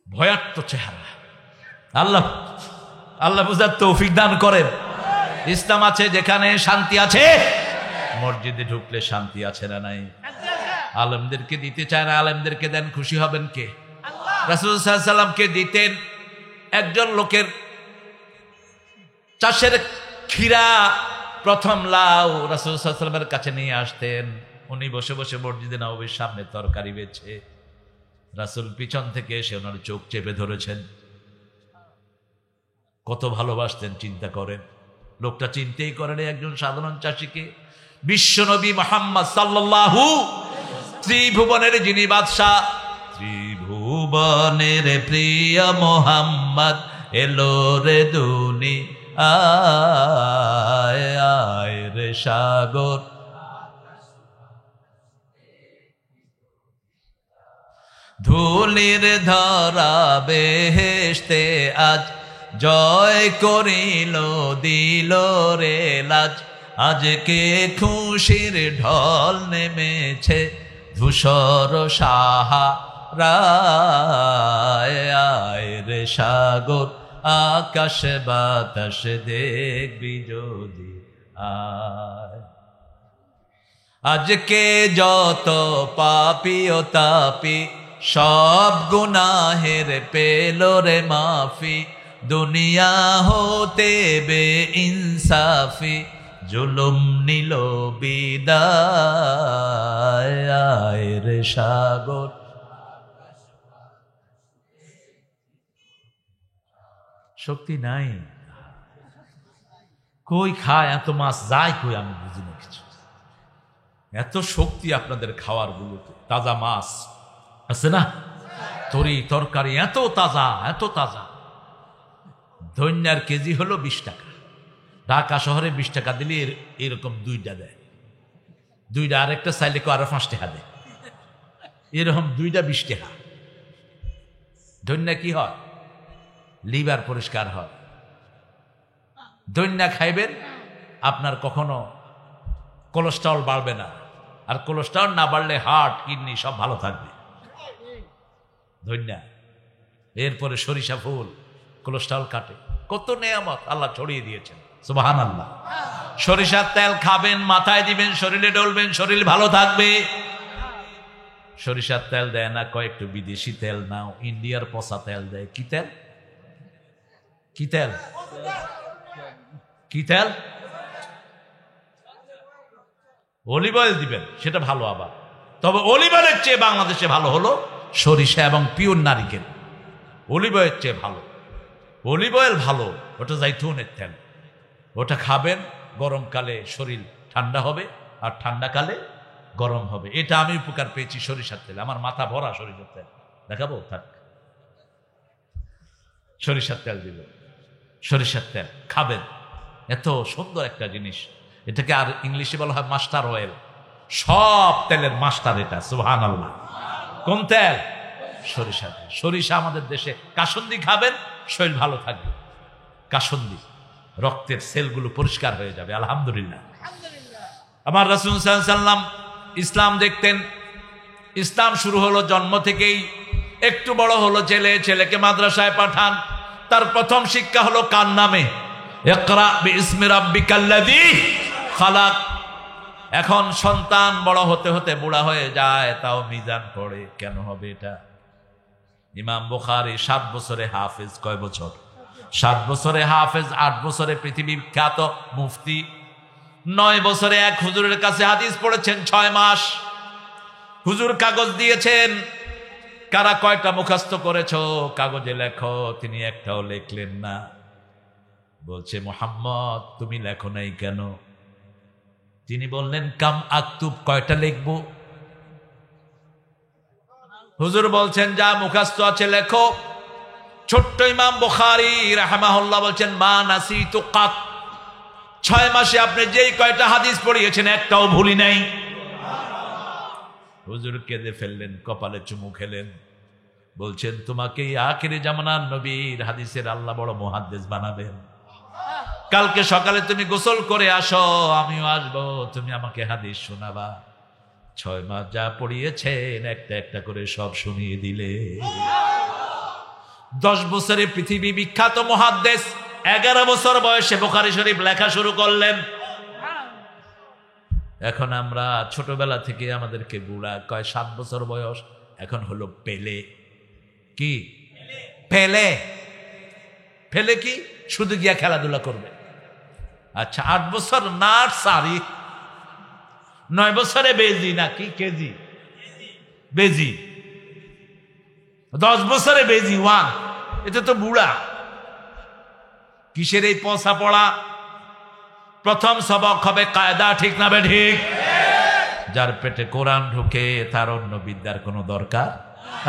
ভয়ার্থ চেহারা। আল্লাহ আল্লাহ বুঝার তৌফিক দান করেন। ইসলাম আছে যেখানে শান্তি আছে। মসজিদে ঢুকলে শান্তি আছে না নাই? আলেমদেরকে দিতে চায় না, আলেমদেরকে দেন, খুশি হবেন কে? রাসূল সাল্লাল্লাহু আলাইহি ওয়াসাল্লামকে দিতেন। একজন লোকের চাষের ক্ষীরা, প্রথম লাউ রাসূল সাল্লাল্লাহু আলাইহি ওয়াসাল্লামের কাছে নিয়ে আসতেন। উনি বসে বসে মসজিদে নববীর সামনে তরকারি বেছে, রাসূল পিছন থেকে এসে ওনার চোখ চেপে ধরেছেন। কত ভালোবাসতেন চিন্তা করেন। লোকটা চিন্তাই করেন একজন সাধারণ চাষিকে। বিশ্বনবী মুহাম্মদ সাল্লাল্লাহু, ত্রিভুবনের যিনি বাদশাহ, ত্রিভুবনের প্রিয় মুহাম্মদ এলো রে দুনিয়ায়, আয় রে সাগর ধুলির ধরা বেহেশতে আজ জয় করিল, দিল রে লাজ। আজকে খুশির ঢল নেমেছে ধূসর সাহারায়, আয় রে সাগর আকাশ বাতাস দেখবি যদি আয়। আজকে যত পাপী ও তাপী সব গুনাহের পেল রে মাফি, দুনিয়া হতে বে ইনসাফি জুলুম নিল বিদায়, আয় রে সাগর। শক্তি নাই, কই খায় এত মাছ যায় কই? আমি বুঝি না কিছু। এত শক্তি আপনাদের খাওয়ার গুলোতে। তাজা মাছ আছে না, তরি তরকারি এত তাজা, এত তাজা। ধন্যার কেজি হলো 20 টাকা। ঢাকা শহরে 20 টাকা দিলে এরকম 2টা দেয়, 2টা, আরেকটা চাইলে আরো 5 টাকা দেয়, এরকম 2টা 20 টাকা। ধন্যা কি হয়? লিভার পরিষ্কার হয়। ধন্যা খাইবেন, আপনার কখনো কোলেস্ট্রল বাড়বে না। আর কোলেস্ট্রল না বাড়লে হার্ট, কিডনি সব ভালো থাকবে। ধন্যা। এরপরে সরিষা ফুল কোলেস্ট্রল কাটে। কত নেয়ামত আল্লাহ ছড়িয়ে দিয়েছেন, সুবহানাল্লাহ। সরিষার তেল খাবেন, মাথায় দিবেন, শরীরে ডলবেন, শরীর ভালো থাকবে। সরিষার তেল দেয় না, কয় একটু বিদেশি তেল নাও, ইন্ডিয়ার পচা তেল দেয়। কি তেল? কি তেল? কি তেল? অলিভ অয়েল দিবেন, সেটা ভালো। আবার তবে অলিভ অয়েলের চেয়ে বাংলাদেশে ভালো হলো সরিষা এবং পিওর নারিকেল। অলিভ অয়েলের চেয়ে ভালো। অলিভ অয়েল ভালো, ওটা জাইতুনের তেল। ওটা খাবেন, গরমকালে শরীর ঠান্ডা হবে আর ঠান্ডাকালে গরম হবে। এটা আমি উপকার পেয়েছি সরিষার তেল। আমার মাথা ভরা সরিষার তেল। দেখাবো? থাক, সরিষার তেল দিব। সরিষার তেল খাবেন, এত সুন্দর একটা জিনিস। এটাকে আর ইংলিশে বলা হয় মাস্টার অয়েল। সব তেলের মাস্টার এটা, সুবহানাল্লাহ। কোন তেল? সরিষা তেল। সরিষা আমাদের দেশে কাসুন্দি খাবেন, শরীর ভালো থাকবে। কাসুন্দি, রক্তের সেলগুলো পরিষ্কার হয়ে যাবে। আলহামদুলিল্লাহ। আমার রাসূল সাল্লাল্লাহু আলাইহি ওয়াসাল্লাম ইসলাম দেখতেন। ইসলাম শুরু হলো জন্ম থেকেই। একটু বড় হলো ছেলে, ছেলেকে মাদ্রাসায় পাঠান। তার প্রথম শিক্ষা হলো কার নামে? ইকরা বিইসমি রাব্বিকাল্লাযী খালাক। এখন সন্তান বড় হতে হতে বুড়া হয়ে যায়, তাও মিজান পড়ে। কেন হবে এটা? ইমাম বুখারী 7 বছরে হাফেজ। কয় বছর? 7 বছরে হাফেজ। 8 বছরে পৃথিবী খ্যাত মুফতি। 9 বছরে এক হুজুরের কাছে হাদিস পড়েছেন 6 মাস। হুজুর কাগজ দিয়েছেন, কারা কয়টা মুখস্থ করেছো কাগজে লেখো। তিনি একটাও লিখলেন না। বলছে, মুহাম্মদ তুমি লেখো নাই কেন? তিনি বললেন, কাম আক্তুব, কয়টা লিখবো? হুজুর বলছেন, যা মুখস্থ আছে লেখো। ছোট্ট ইমাম বুখারী রাহিমাহুল্লাহ বলছেন, মা নাসিতু কাত। 6 মাসে আপনি যেই কয়টা হাদিস পড়িয়েছেন একটাও ভুলি নাই। হুজুর কেঁদে ফেললেন, কপালে চুমু খেলেন। বলছেন, তোমাকে আখিরি জামানার নবীর হাদিসের আল্লাহ বড় মুহাদ্দিস বানাবেন। কালকে সকালে তুমি গোসল করে আসো, আমিও আসবো, তুমি আমাকে হাদিস শোনাবা। 6 মাস যা পড়িয়েছেন একটা একটা করে সব শুনিয়ে দিলে। 10 বছরে পৃথিবী বিখ্যাত মুহাদ্দিস 11 বছর বয়সে বুখারী শরীফ লেখা শুরু করলেন। এখন আমরা ছোটবেলা থেকে আমাদেরকে বুড়া কয়, 7 বছর বয়স এখন হলো পেলে। কি পেলে? পেলে কি? শুধু গিয়া খেলাধুলা করবে। আচ্ছা, 8 বছর নার্সারি, 9 বছরে বেজি নাকি কেজি? বেজি। 10 বছরে বেজি 1। এটা তো বুড়া। কিসের এই পচা পড়া? প্রথম সবক হবে কায়দা, ঠিক না বে ঠিক? যার পেটে কোরআন ঢুকে তার অন্য বিদ্যার কোনো দরকার।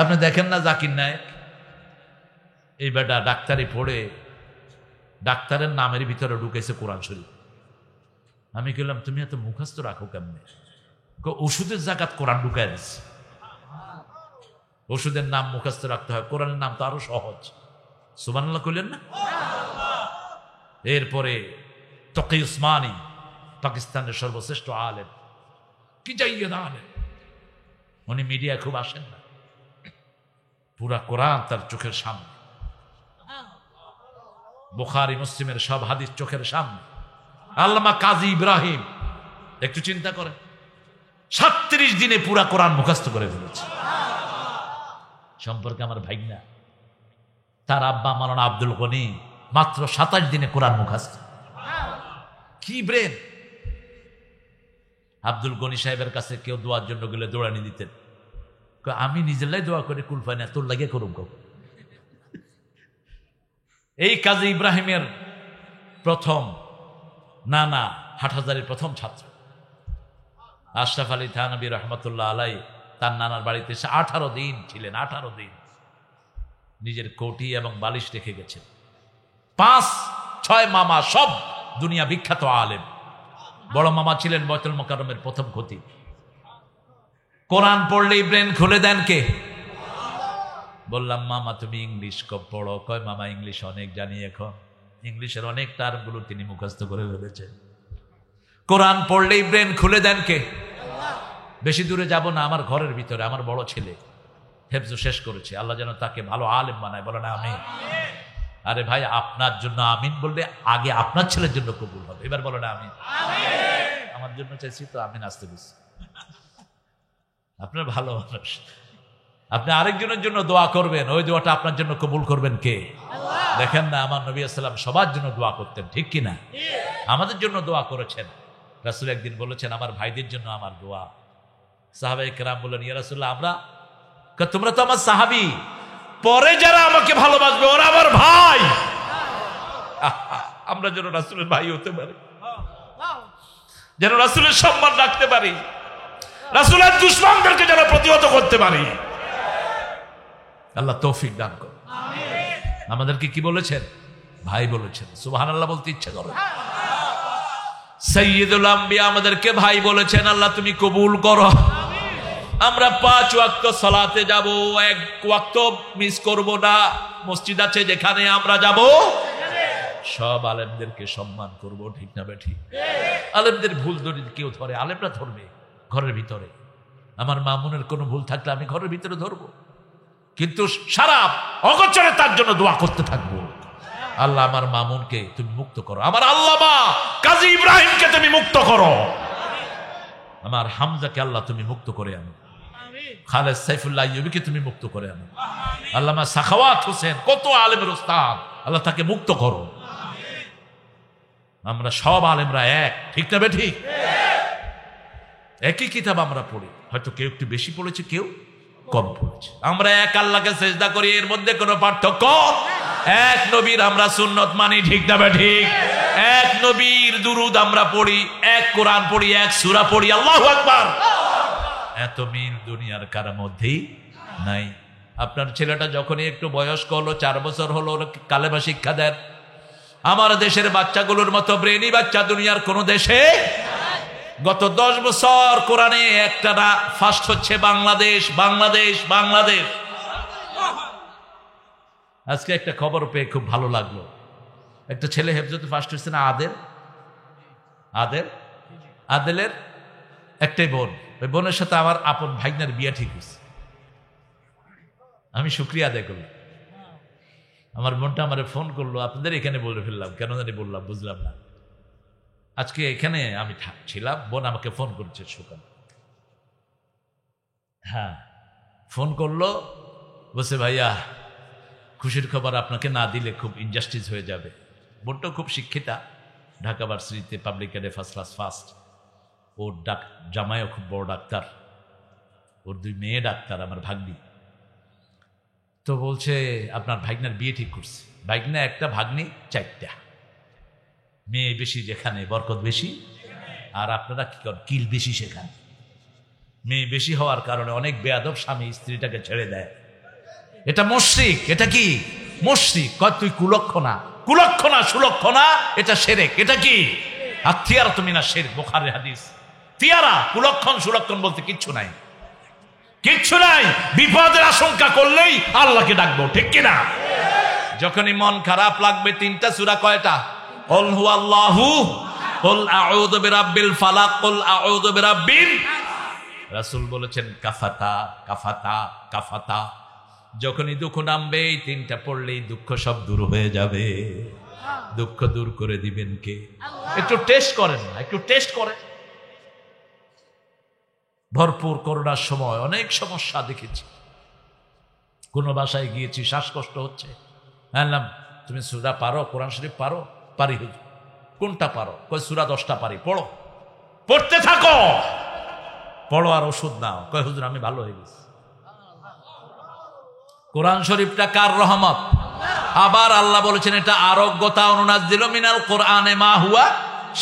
আপনি দেখেন না জাকির নায়েক, এই বেটা ডাক্তারি পড়ে ডাক্তারের নামের ভিতরে ঢুকেছে কোরআন শরীফ। আমি বললাম, তুমি এত মুখস্থ রাখো কেমনে? ওষুধের জাকাত কোরআন ঢুকায় দিচ্ছে। ওষুধের নাম মুখস্থ রাখতে হয়, কোরআনের নাম তো আরো সহজ। সুবহানাল্লাহ কইলেন না? এরপরে তকি উসমানী, পাকিস্তানের সর্বশ্রেষ্ঠ আলেম, কি যাইয়ে আলেম, উনি মিডিয়া খুব আসেন না। পুরা কোরআন তার চোখের সামনে, বুখারী মুসলিমের সব হাদিস চোখের সামনে। আল্লামা কাজী ইব্রাহিম, একটু চিন্তা করেন, 37 দিনে পুরা কোরআন মুখস্থ করে ফেলেছে। সম্পর্কে আমার ভাইনা, তার আব্বা মাওলানা আব্দুল গনি মাত্র 27 দিনে কোরআন মুখস্থ। কি ব্রেন! আব্দুল গনি সাহেবের কাছে কেউ দোয়ার জন্য গেলে দৌড়ানি দিতেন। আমি নিজেরাই দোয়া করে কুল পাই না, তোর লাগে করুম। এই কাজী ইব্রাহিমের প্রথম নানা হাটহাজারীর প্রথম ছাত্র আশরাফ আলী থানবী রহমতুল্লাহ আলাই তার নানার বাড়িতে 18 দিন ছিলেন। 18 দিন নিজের কোটি এবং বালিশ রেখে গেছেন। 5-6 মামা, সব দুনিয়া বিখ্যাত আলেম। বড় মামা ছিলেন বয়তুল মোকাররমের প্রথম খতিব। কোরআন পড়লেই ব্রেন খুলে দেন কে? বললাম, মামা তুমি ইংলিশ কব পড়ো? কয়, মামা ইংলিশ অনেক জানি, এখন ইংলিশের অনেক টার্মগুলো তিনি মুখস্থ করে ফেলেছেন। কোরআন পড়লেই ব্রেন খুলে দেন কে? বেশি দূরে যাব না, আমার ঘরের ভিতরে আমার বড় ছেলে হেফজ শেষ করেছে। আল্লাহ যেন তাকে ভালো আলেম বানায়, বলে না আমিন। আরে ভাই, আপনার জন্য আমিন বললে আগে আপনার ছেলের জন্য কবুল হবে। এবার বলে না আমিন। আমার জন্য চাইছি তো আমিন আসতে দিচ্ছি। আপনার ভালো মানুষ। আপনি আরেকজনের জন্য দোয়া করবেন, ওই দোয়াটা আপনার জন্য কবুল করবেন কে? দেখেন না, আমার নবী সাল্লাম সবার জন্য দোয়া করতেন, ঠিক কিনা? আমাদের জন্য দোয়া করেছেন। রাসূল একদিন বলেছেন, আমার ভাইদের জন্য আমার দোয়া। সাহাবায়ে কেরাম বললেন, ইয়া রাসূলুল্লাহ, আমরা? তোমরা তো আমার সাহাবী, পরে যারা আমাকে ভালোবাসবে ওরা আমার ভাই। আমরা যেন রাসূলের ভাই হতে পারি, যেন রাসূলের সম্মান রাখতে পারি, রাসূলের দুশমনদেরকে যেন প্রতিহত করতে পারি। আল্লাহ তৌফিক দান করুন। আমাদেরকে কি বলেছেন? ভাই বলেছেন। সুবহানাল্লাহ বলতে ইচ্ছা করে। সাইয়্যিদুল আম্বিয়া আমাদেরকে ভাই বলেছেন, আল্লাহ তুমি কবুল করো। আমরা 5 ওয়াক্ত সালাতে যাব, 1 ওয়াক্ত মিস করব না। মসজিদ আছে যেখানে আমরা যাব, সব আলেমদেরকে সম্মান করব, ঠিক না বেঠি? আলেমদের ভুল ধরে কেউ ধরে, আলেমরা ধরবে ঘরের ভিতরে। আমার মামুনের কোনো ভুল থাকলে আমি ঘরের ভিতরে ধরবো, কিন্তু সারা অগোচরে তার জন্য দোয়া করতে থাকবো। আল্লাহ আমার মামুনকে তুমি মুক্ত করো, আমার আল্লামা কাজী ইব্রাহিমকে তুমি মুক্ত করো, আমার হামজাকে আল্লাহ তুমি মুক্ত করে আনো, খালেদ সাইফুল্লাহ আইয়ুবীকে তুমি মুক্ত করে আনো, আল্লামা সাখাওয়াত হোসেন কত আলেমের উস্তাদ, আল্লাহ তাকে মুক্ত করো। আমরা সব আলেমরা এক, ঠিক না বে ঠিক? একই কিতাব আমরা পড়ি, হয়তো কেউ একটু বেশি পড়েছে, কেউ কম পড়েছে। আমরা এক আল্লাহকে সিজদা করি, এর মধ্যে কোনো পার্থক্য? এক নবীর আমরা সুন্নত মানি, ঠিক না বে ঠিক? এক নবীর দুরুদ আমরা পড়ি, এক কোরআন পড়ি, এক সূরা পড়ি। আল্লাহু আকবার। এত মিল দুনিয়ার কারো মধ্যেই নাই। আপনার ছেলেটা যখনই একটু বয়স্ক হলো, 4 বছর হলো, কালেমা শিক্ষা দেন। আমার দেশের বাচ্চাগুলোর মতো ব্রেনি বাচ্চা দুনিয়ার কোন দেশে। গত 10 বছর কোরআনে একটা না ফার্স্ট হচ্ছে বাংলাদেশ, বাংলাদেশ, বাংলাদেশ। আজকে একটা খবর পেয়ে খুব ভালো লাগলো, একটা ছেলে হেফজতে ফার্স্ট হচ্ছে না, আদেলের একটাই বোন, ওই বোনের সাথে আমার আপন ভাইনার বিয়ে ঠিক হয়েছে। আমি শুকরিয়া আদায় করলাম। আমার বোনটা আমারে ফোন করলো, আপনাদের এখানে বলে ফেললাম, কেন জানি বললাম বুঝলাম না। আজকে এখানে আমি ছিলাম, বোন আমাকে ফোন করছে সকাল, হ্যাঁ ফোন করলো, বলছে ভাইয়া খুশির খবর আপনাকে না দিলে খুব ইনজাস্টিস হয়ে যাবে। বোনটা খুব শিক্ষিতা, ঢাকা ভার্সিটিতে পাবলিক এডে ফার্স্ট। ওর জামাইও খুব বড় ডাক্তার, ওর 2 মেয়ে ডাক্তার, আমার ভাগ্নি। তো বলছে আপনার ভাগ্নার বিয়ে ঠিক করছে। ভাগ্না একটা, ভাগ্নি 4টা। মেয়ে বেশি যেখানে বরকত বেশি, আর আপনারা কি করেন, কিল বেশি সেখানে। মেয়ে বেশি হওয়ার কারণে অনেক বেয়াদব স্বামী স্ত্রীটাকে ছেড়ে দেয়। এটা মুশরিক। এটা কি মুশরিক? কয় তুই কুলক্ষণা, কুলক্ষণা সুলক্ষণা, এটা শিরক। এটা কি? আর তিয়ারা তুমি না শিরক, বুখারীর হাদিস। তিয়ারা, কুলক্ষণ সুলক্ষণ বলতে কিচ্ছু নাই, কিচ্ছু নাই। বিপদের আশঙ্কা করলেই আল্লাহকে ডাকবো, ঠিক কিনা? যখনই মন খারাপ লাগবে 3টা সূরা, কয়টা? কুল হুয়াল্লাহু, কুল আউযু বিরাব্বিল ফালাক, কুল আউযু বিরাব্বিন। রাসূল বলেছেন কাফাতা, কাফাতা, কাফাতা। যখনই দুঃখ নামবে এই 3টা পড়লেই দুঃখ সব দূর হয়ে যাবে। দুঃখ দূর করে দিবেন কে? একটু টেস্ট করেন না, একটু টেস্ট করেন। ভরপুর করোনার সময় অনেক সমস্যা দেখেছি। কোনো বাসায় গিয়েছি, শ্বাসকষ্ট হচ্ছে, বললাম তুমি সূরা পারো, কোরআন শরীফ পারো? পারি হুজুর। কোনটা পারো? কয় সূরা 10টা পারি। পড়ো, পড়তে থাকো, পড়ো আর ওষুধ নাও। কয় হুজুর আমি ভালো হয়ে গেছি। কোরআন শরীফটা কার রহমত? আবার আল্লাহ বলেছেন এটা আরোগ্যতা। অনুনাজ্জিলু মিনাল কোরআনে মা হুয়া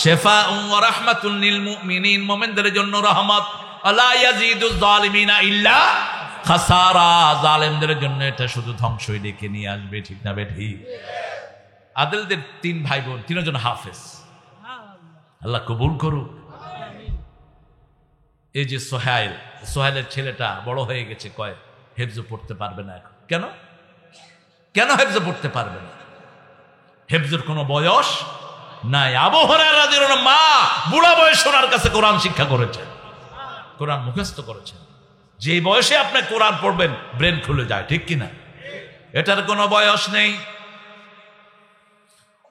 শিফাউন ওয়া রাহমাতুন লিল মুমিনিন। মুমিনদের জন্য রহমত। আলা ইয়াজিদুজ জালিমিনা ইল্লা খাসারা। জালেমদের জন্য এটা শুধু ধ্বংসই ডেকে নিয়ে আসবে, ঠিক না বেঠি? আদেলদের 3 ভাই বোন, 3 জন হাফেজ, আল্লাহ কবুল করুক। এই যে সোহেলের ছেলেটা বড় হয়ে গেছে, কয় হেফজ পড়তে পারবে না এখন। কেন কেন হেফজ পড়তে পারবে না? হেফজের কোনো বয়স নাই। আবু হুরায়রা রাদিয়াল্লাহু আনহু মা বুড়া বয়সে ওনার কাছে কোরআন শিক্ষা করেছেন, কোরআন মুখস্থ করেছেন। যে বয়সে আপনি কোরআন পড়বেন ব্রেন খুলে যায়, ঠিক কিনা? এটার কোনো বয়স নেই।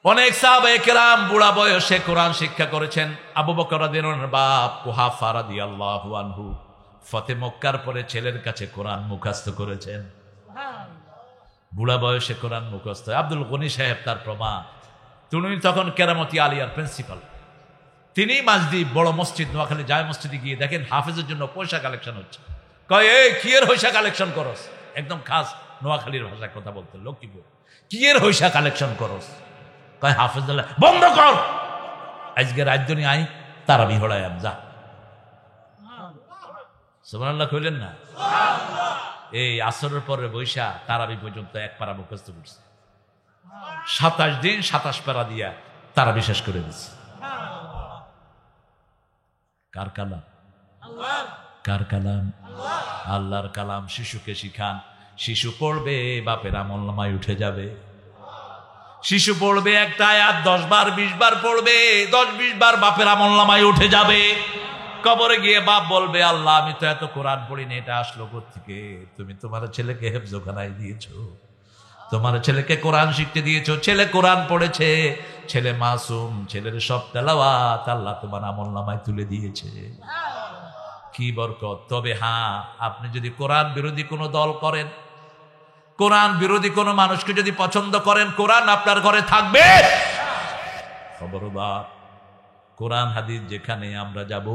অনেক সাহাবায়ে কেরাম বুড়া বয়সে কোরআন শিক্ষা করেছেন। আবু বকর রাদিয়াল্লাহু আনহুর বাপ কুহাফা রাদিয়াল্লাহু আনহু ফতে মক্কার পরে ছেলের কাছে কোরআন মুখস্থ করেছেন, বুড়া বয়সে কোরআন মুখস্থ। আব্দুল গনি সাহেব তার প্রমাণ। তিনি তখন কেরামতি আলিয়ার প্রিন্সিপাল। তিনি মাসদ্বীপ বড় মসজিদ নোয়াখালী জায় মসজিদে গিয়ে দেখেন হাফেজের জন্য পয়সা কালেকশন হচ্ছে। কয় এই কিয়ের হইসা কালেকশন করস, একদম খাস নোয়াখালীর ভাষায় কথা বলতে, লক্ষ্মীপুর, কিয়ের হইসা কালেকশন করস? কয় হাফেজ বন্ধ কর, আজকে রাজধানী আই তারাবি হড়ায়াম যা। সুবহানাল্লাহ কইলেন না? এই আসরের পরে বৈশা তারাবি পর্যন্ত এক পারা মুখস্থ করছে। 27 দিন 27 পারা দিয়া তারাবি শেষ করে দিচ্ছে। কার কালাম? কার কালাম? আল্লাহর কালাম। শিশুকে শিখান, শিশু পড়বে বাপের আমলনামায় উঠে যাবে। শিশু পড়বে একটা আয়াত 10 বার 20 বার পড়বে, 10-20 বার বাপের আমলনামায় উঠে যাবে। কবরে গিয়ে বাপ বলবে, আল্লাহ আমি তো এত কোরআন পড়িনি, এটা আসলো কোত্থেকে? তুমি তোমার ছেলেকে হেফজখানায় দিয়েছো, তোমার ছেলেকে কোরআন শিখতে দিয়েছো, ছেলে কোরআন পড়েছে, ছেলে মাসুম, ছেলের সব তেলাওয়াত আল্লাহ তোমার আমলনামায় তুলে দিয়েছে। কি বরকত! তবে হ্যাঁ, আপনি যদি কোরআন বিরোধী কোনো দল করেন, কোরআন বিরোধী কোনো মানুষকে যদি পছন্দ করেন, কোরআন আপনার ঘরে থাকবে খবরদার। কোরআন হাদিস যেখানে আমরা যাব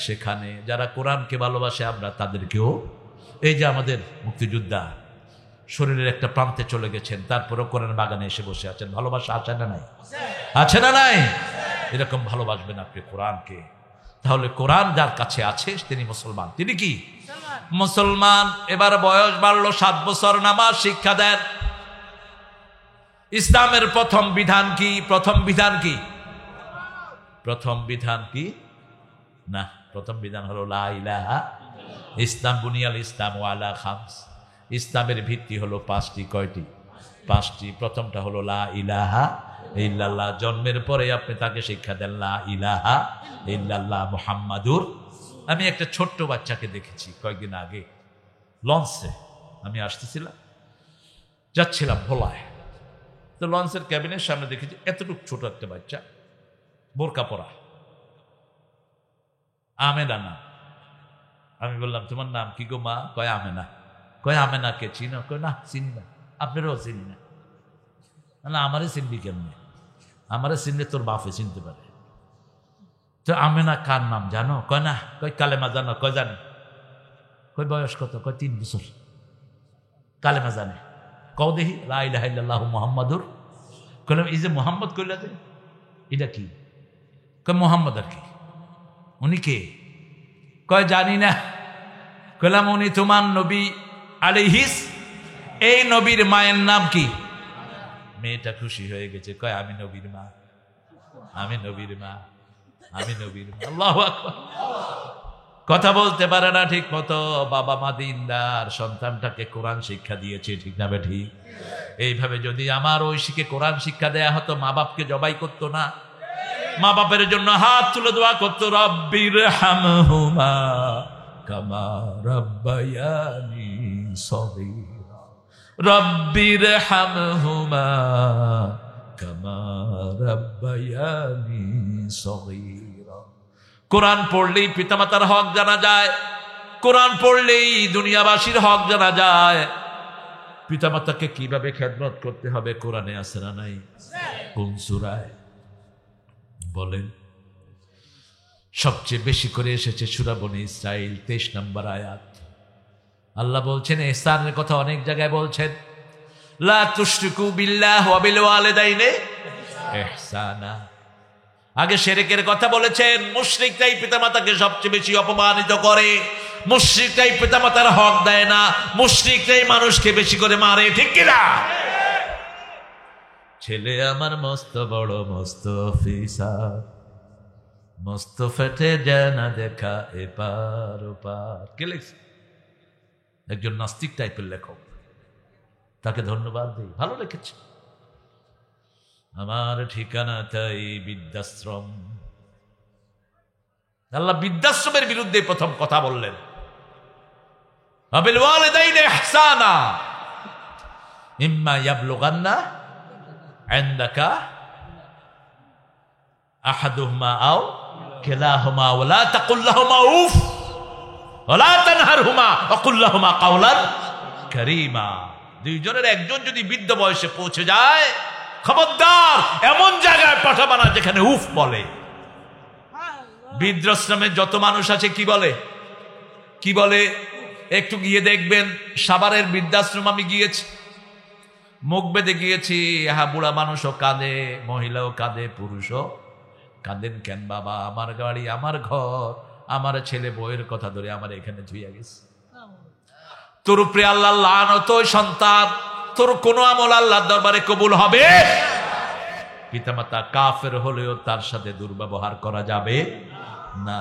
সেখানে যারা কোরআনকে ভালোবাসে আমরা তাদেরকেও, এই যে আমাদের মুক্তিযোদ্ধা শরীরের একটা প্রান্তে চলে গেছেন, তারপরেও কোরআন বাগানে এসে বসে আছেন, ভালোবাসা আছে না নাই? আছে না নাই? এরকম ভালোবাসবেন আপনি কোরআনকে। তাহলে কোরআন যার কাছে আছে তিনি মুসলমান। তিনি কি মুসলমান? এবার বয়স বাড়লো, 7 বছর নামাজ শিক্ষা দেন। ইসলামের প্রথম বিধান কি? প্রথম বিধান কি? প্রথম বিধান কি? না, প্রথম বিধান হলো লা ইলাহা। ইসলাম বুনিয়াল ইসলাম ওয়ালা খামস। ইসলামের ভিত্তি হলো 5টি। কয়টি? 5টি। প্রথমটা হলো লা ইলাহা ইল্লাল্লাহ। জন্মের পরে আপনি তাকে শিক্ষা দেন লা ইলাহা ইল্লাল্লাহ মুহাম্মাদুর। আমি একটা ছোট্ট বাচ্চাকে দেখেছি কয়েকদিন আগে, লঞ্চে আমি আসতেছিলাম, যাচ্ছিলাম ভোলায়, তো লঞ্চের ক্যাবিনের সামনে দেখেছি এতটুকু ছোট একটা বাচ্চা, বোরকা পরা, আমেনা নাম। আমি বললাম তোমার নাম কি গো মা? কয় আমেনা। কয় আমেনা কে চিনো? কয় না চিনি না। আপনারও চিনি না? না আমারে চিনবি কেমনে? আমারে চিনলে তোর বাপে চিনতে পারে। তো আমেনা কার নাম জানো? কয় না। কয় কালেমা জানো? কয় জানি। কয় বয়স কত? কয় 3 বছর। কালেমা জানে? কও দেখি লা ইলাহা ইল্লাল্লাহু মুহাম্মাদুর। কইলাম এই যে মুহাম্মদ কইলা যে এটা কি? কয় মুহাম্মদ। আর কি? উনি কে? কয় জানি না। কইলাম উনি তোমার নবী আলাইহিস। এই নবীর মায়ের নাম কি? মেয়েটা খুশি হয়ে গেছে, কয় আমি নবীর মা, আমি নবীর মা, আমি নবীর মা। আল্লাহু আকবার। কথা বলতে পারে না ঠিক মতো, বাবা মা দিনদার, সন্তানটাকে কোরআন শিক্ষা দিয়েছে, ঠিক না ঠিক? এইভাবে যদি আমার ঐশীকে কোরআন শিক্ষা দেয়া হতো, মা বাপকে জবাই করতো না, মা বাপের জন্য হাত তুলে দোয়া করতো, রব্বির হামহুমা কামা রাব্বায়ানি সগীরা, রব্বির হামহুমা কামা রাব্বায়ানি সগীরা। কোরআন পড়লেই পিতামাতার হক জানা যায়, কোরআন পড়লেই দুনিয়াবাসীর হক জানা যায়। পিতামাতাকে কিভাবে খেদমত করতে হবে কোরআনে আছে না নাই? কোন সূরায় বলেন? সবচেয়ে বেশি করে এসেছে সূরা বনী ইসরাইল 23 নম্বর আয়াত। আল্লাহ বলছেন ইহসানের কথা অনেক জায়গায় বলছেন, লা তুশরিকু বিল্লাহি ওয়া বিল ওয়ালিদাইনি ইহসানা। আগে শিরকের কথা বলেছেন, মুশরিকরাই পিতামাতাকে সবচেয়ে বেশি অপমানিত করে, মুশরিকরাই পিতামাতার হক দেয় না, মুশরিকরাই মানুষকে বেশি করে মারে, ঠিক কি না? ছেলে আমার মস্ত বড় মস্ত অফিসার, মস্ত ফেটে যায় না দেখা এপার ওপার। কে লিখছে? একজন নাস্তিক টাইপের লেখক, তাকে ধন্যবাদ দিই, ভালো লিখেছে। আমার ঠিকানা তাই বৃদ্ধাশ্রম। আল্লাহ বৃদ্ধাশ্রমের বিরুদ্ধে প্রথম কথা বললেন, আবিল ওয়ালিদাইনি ইহসানা ইম্মা ইয়াবলুগান্না ইনদাকা আহাদুহুমা আও কিলাহুমা ওয়া লা তাকুল লাহুমা উফ ওয়ালা তানহারহুমা ওয়া কুল লাহুমা কাওলান কারীমা। দুইজনের একজন যদি বৃদ্ধ বয়সে পৌঁছে যায়, খবরদার এমন জায়গায় পাঠাবা না যেখানে উফ বলে। বৃদ্ধাশ্রমে যত মানুষ আছে কি বলে, কি বলে? একটু গিয়ে দেখবেন, সাভারের বৃদ্ধাশ্রম আমি গিয়েছি, মুখ বেঁধে গিয়েছি। হ্যাঁ, বুড়া মানুষও কাঁদে, মহিলাও কাঁদে, পুরুষও কাঁদেন। কেন বাবা? আমার গাড়ি, আমার ঘর, আমার ছেলে বউয়ের কথা ধরে আমার এখানে ধুইয়া গেছে। তোর উপরে আল্লাহ লানত, সন্তান তোর কোন আমল আল্লাহর দরবারে কবুল হবে? পিতামাতা কাফের হলেও তার সাথে দুর্ব্যবহার করা যাবে না।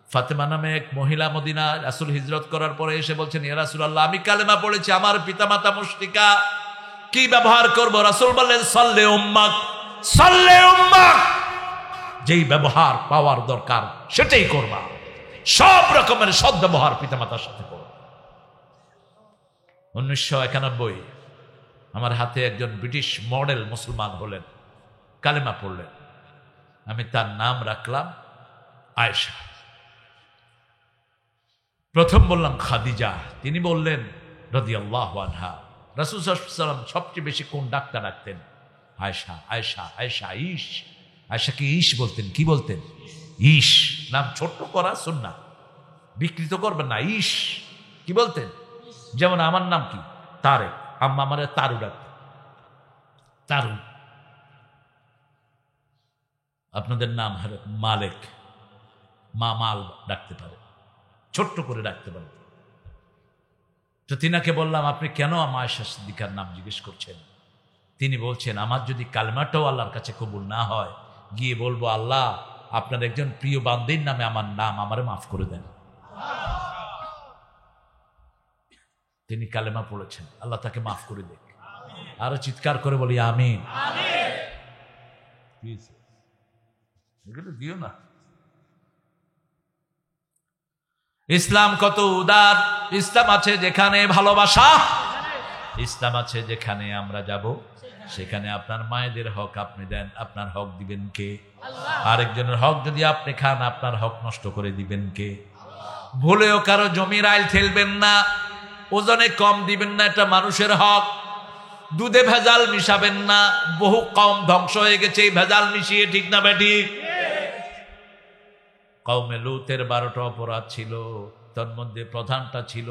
ফাতেমা নামে এক মহিলা মদিনা রাসূল হিজরত করার পরে এসে বলছেন, ইয়া রাসূলুল্লাহ, আমি কালেমা পড়েছি, আমার পিতামাতা মুশরিকা, কি ব্যবহার করব? রাসূল বললেন, সাল্লে উম্মাক, সাল্লে উম্মাক। যেই ব্যবহার পাওয়ার দরকার সেটাই করবা, সব রকমের সদ্ব্যবহার পিতামাতার সাথে করবা। 1991 আমার হাতে একজন ব্রিটিশ মডেল মুসলমান হলেন, কালেমা পড়লেন। আমি তার নাম রাখলাম আয়েশা। প্রথম বললাম খাদিজা, তিনি বললেন রাদিয়াল্লাহু আনহা। রাসূল সাল্লাল্লাহু আলাইহি ওয়াসাল্লাম সবচেয়ে বেশি কোন ডাকটা রাখতেন? আয়েশা, আয়েশা, আয়েশা, ঈশ। আয়েশাকে ঈশ বলতেন। কি বলতেন? ঈশ। নাম ছোট্ট করা সুন্নাহ, বিকৃত করবেন না। ঈশ কি বলতেন? যেমন আমার নাম কি? তারেক, আম্মা আমারে তারু ডাকতেন, তারু। আপনাদের নাম মালেক, মা মাল ডাকতে পারে, ছোট্ট করে ডাকতে পারে। তো তিনাকে বললাম, আপনি কেন আয়েশা সিদ্দিকার নাম জিজ্ঞেস করছেন? তিনি বলছেন, আমার যদি কালেমাটাও আল্লাহর কাছে কবুল না হয়, গিয়ে বলবো, আল্লাহ আপনার একজন প্রিয় বান্দির নামে আমার নাম, আমারে মাফ করে দেন। তিনি কালেমা পড়েছেন, আল্লাহ তাকে মাফ করে দেন। আরো চিৎকার করে বলি আমিন। এগুলো দিও না। ইসলাম কত উদার। ইসলাম আছে যেখানে ভালোবাসা, ইসলাম আছে যেখানে আমরা যাব সেখানে আপনার মায়েদের হক আপনি দেন, আপনার হক দিবেন কে? আরেকজনের হক যদি আপনি খান, আপনার হক নষ্ট করে দিবেন কে? ভুলেও কারো জমির আইল ঠেলবেন না, ওজনে কম দিবেন না, এটা মানুষের হক। দুধে ভেজাল মিশাবেন না, বহু কম ধ্বংস হয়ে গেছে এই ভেজাল মিশিয়ে, ঠিক না বেটি? কওমে লূতের 12টা অপরাধ ছিল, তার মধ্যে প্রধানটা ছিল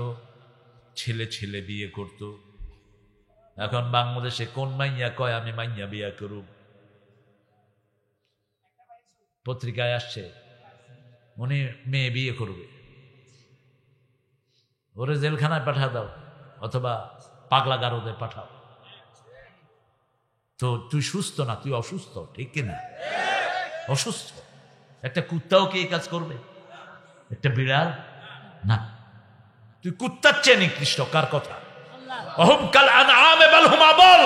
ছেলে ছেলে বিয়ে করত। এখন বাংলাদেশে কোন মাইয়া কয় আমি মাইয়া বিয়া করব? পত্রিকায় আসছে উনি মেয়ে বিয়ে করবে, ওরে জেলখানায় পাঠা দাও অথবা পাগলা গারদে পাঠাও। তো তুই সুস্থ না, তুই অসুস্থ, ঠিক কিনা? অসুস্থ। একটা কুত্তাও কি এই কাজ করবে? একটা বিড়াল না। তুই কুত্তার চেয়ে নিকৃষ্ট। কার কথা? অহুম কাল আনআম বাল হুম আদল।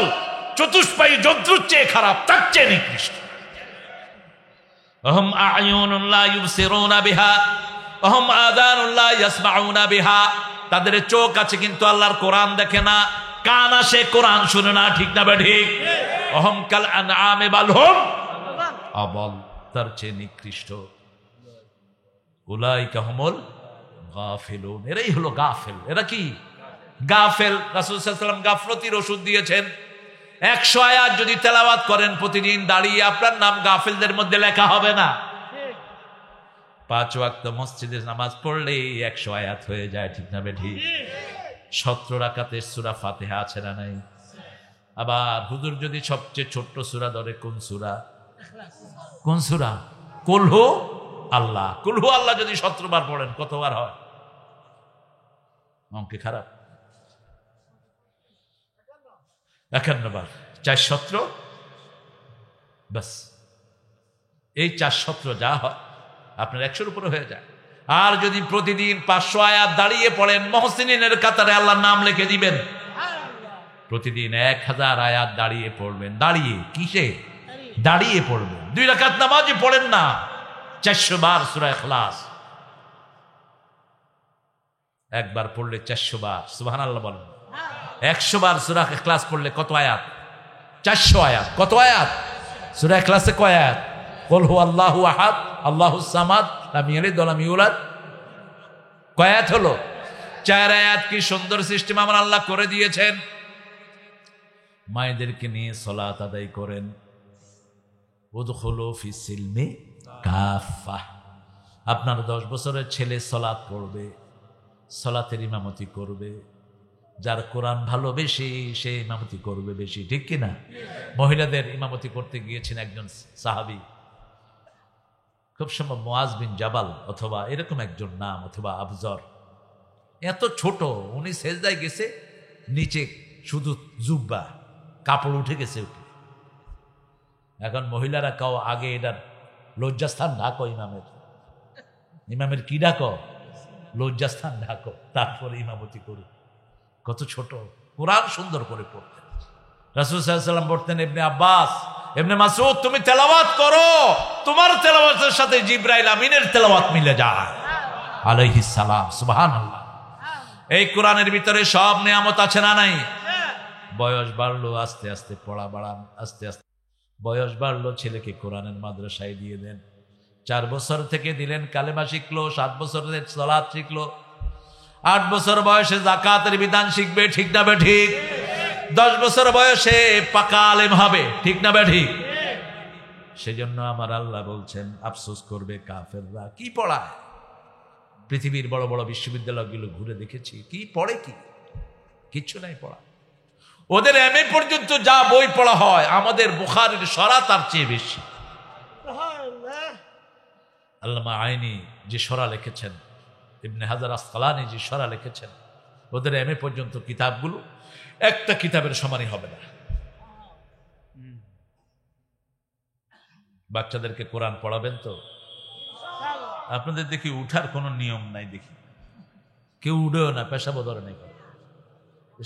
চতুষ্পায়ী জন্তুর চেয়ে খারাপ, তার চেয়ে নিকৃষ্ট। অহুম আয়ুনুন লা ইউবসিরুনা বিহা অহুম আযানুন লা ইয়াসমাউনা বিহা। তাদের চোখ আছে কিন্তু আল্লাহর কোরআন দেখে না, কান আসে কোরআন শুনে না, ঠিক না ঠিক? অহুম কাল আনআম বাল হুম আদল, তার চেয়ে নিকৃষ্ট। উলাইকা হুমুল গাফিলুন, এরাই হলো গাফেল। এরা কি গাফেল? রাসূল সাল্লাল্লাহু আলাইহি ওয়াসাল্লাম গাফলতির ওষুধ দিয়েছেন। 100 আয়াত যদি তেলাওয়াত করেন প্রতিদিন দাঁড়িয়ে, আপনার নাম গাফেলদের মধ্যে লেখা হবে না। 5 ওয়াক্ত মসজিদে নামাজ পড়লে 100 আয়াত হয়ে যায়, ঠিক না বেঠি? 17 রাকাতের সূরা ফাতিহা আছে না নাই? আবার হুজুর যদি সবচেয়ে ছোট্ট সূরা ধরে, কোন সূরা? কোন সূরা? কুল হু আল্লাহ। কুল হু আল্লাহ যদি 17 বার পড়েন কতবার হয়? অঙ্কে খারাপ। 51 বার, 417, বাস। এই 417 যা হয় আপনার 100-র উপরে হয়ে যায়। আর যদি প্রতিদিন 500 আয়াত দাঁড়িয়ে পড়েন, মুহসিনিনের কাতারে আল্লাহর নাম লিখে দিবেন। প্রতিদিন 1000 আয়াত দাঁড়িয়ে পড়বেন। দাঁড়িয়ে কিসে? দাঁড়িয়ে পড়বেন। 2 রাকাত নামাজই পড়েন না, 400 বার সূরা ইখলাস। একবার পড়লে 400 বার সুবহানাল্লাহ বলেন। 100 বার সূরা ইখলাস পড়লে কত আয়াত? 400 আয়াত। কত আয়াত? সূরা ইখলাসে কয় আয়াত? কুল হু আল্লাহু আহাদ আল্লাহুস সামাদ লাম ইয়ালিদ ওয়া লাম ইউলাদ। কয় আয়াত হলো? 4 আয়াত। কি সুন্দর সিস্টেম আমার আল্লাহ করে দিয়েছেন। মায়েদেরকে নিয়ে সালাত আদায় করেন। উদখুলু ফিস সিলমি কাফা। আপনার 10 বছরের ছেলে সালাত পড়বে, সালাতের ইমামতি করবে। যার কোরআন ভালোবেসে সে ইমামতি করবে বেশি, ঠিক কিনা? মহিলাদের ইমামতি করতে গিয়েছেন একজন সাহাবী, খুব সম্ভব মুআজ বিন জাবাল অথবা এরকম একজন নাম, অথবা আবজর। এত ছোট, উনি সেজদায় গেছে, নিচে শুধু জুব্বা, কাপড় উঠে গেছে। এখন মহিলারা কাও আগে এটার লজ্জাস্থান ঢাকো, ইমামের কি ডাকো? লজ্জাস্থান ঢাকো, তারপরে ইমামতি করো। কত ছোট, কোরআন সুন্দর করে পড়তেন রাসূল সাল্লাল্লাহু আলাইহি ওয়াসাল্লাম। পড়তেন ইবনে আব্বাস, ইবনে মাসউদ, তুমি তেলাওয়াত করো, তোমার তেলাওয়াতের সাথে জিবরাইল আমিনের তেলাওয়াত মিলে যায় আলাইহিস সালাম। সুবহানাল্লাহ। এই কোরআনের ভিতরে সব নিয়ামত আছে না নাই? বয়স বাড়লো, আস্তে আস্তে পড়া বাড়ান, আস্তে আস্তে বয়স বাড়লো, ছেলেকে কোরআনের মাদ্রাসায় দিয়ে দেন। 4 বছর থেকে দিলেন, কালেমা শিখলো। 7 বছরের সালাত শিখলো। 8 বছর বয়সে যাকাতের বিধান শিখবে, ঠিক না বে ঠিক? 10 বছর বয়সে পাকা আলেম হবে, ঠিক না বে ঠিক? সেজন্য আমার আল্লাহ বলছেন, আফসোস করবে কাফেররা। কি পড়ায়? পৃথিবীর বড় বড় বিশ্ববিদ্যালয়গুলো ঘুরে দেখেছি, কি পড়ে? কিচ্ছু নাই পড়া। ওদের এমএ পর্যন্ত যা বই পড়া হয়, আমাদের বুখারীর সরা তার চেয়ে বেশি। আল্লামা আইনি যে সরা লিখেছেন, ইবনে হাজার আসকালানি যে সরা লিখেছেন, ওদের এমএ পর্যন্ত কিতাবগুলো একটা কিতাবের সমানই হবে না। বাচ্চাদেরকে কোরআন পড়াবেন তো? আপনাদের দেখি উঠার কোনো নিয়ম নাই, দেখি কেউ উঠেও না, পেশাব ধরে নাই,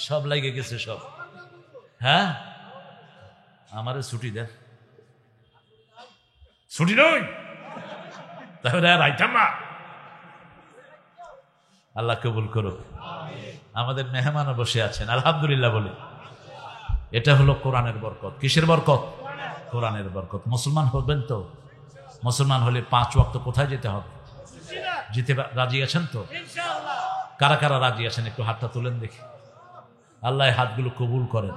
সব লাগে গেছে সব। হ্যাঁ, আমারে ছুটি দেন। ছুটি নই তাহলে আর আইতাম না। আল্লাহ কবুল করুক। আমাদের মেহমানও বসে আছেন, আলহামদুলিল্লাহ বলে। এটা হলো কোরআনের বরকত। কিসের বরকত? কোরআনের বরকত। মুসলমান হবেন তো? মুসলমান হলে 5 ওয়াক্ত কোথায় যেতে হবে? যেতে রাজি আছেন তো? কারা কারা রাজি আছেন একটু হাতটা তুলেন দেখি। আল্লাহ হাতগুলো কবুল করেন,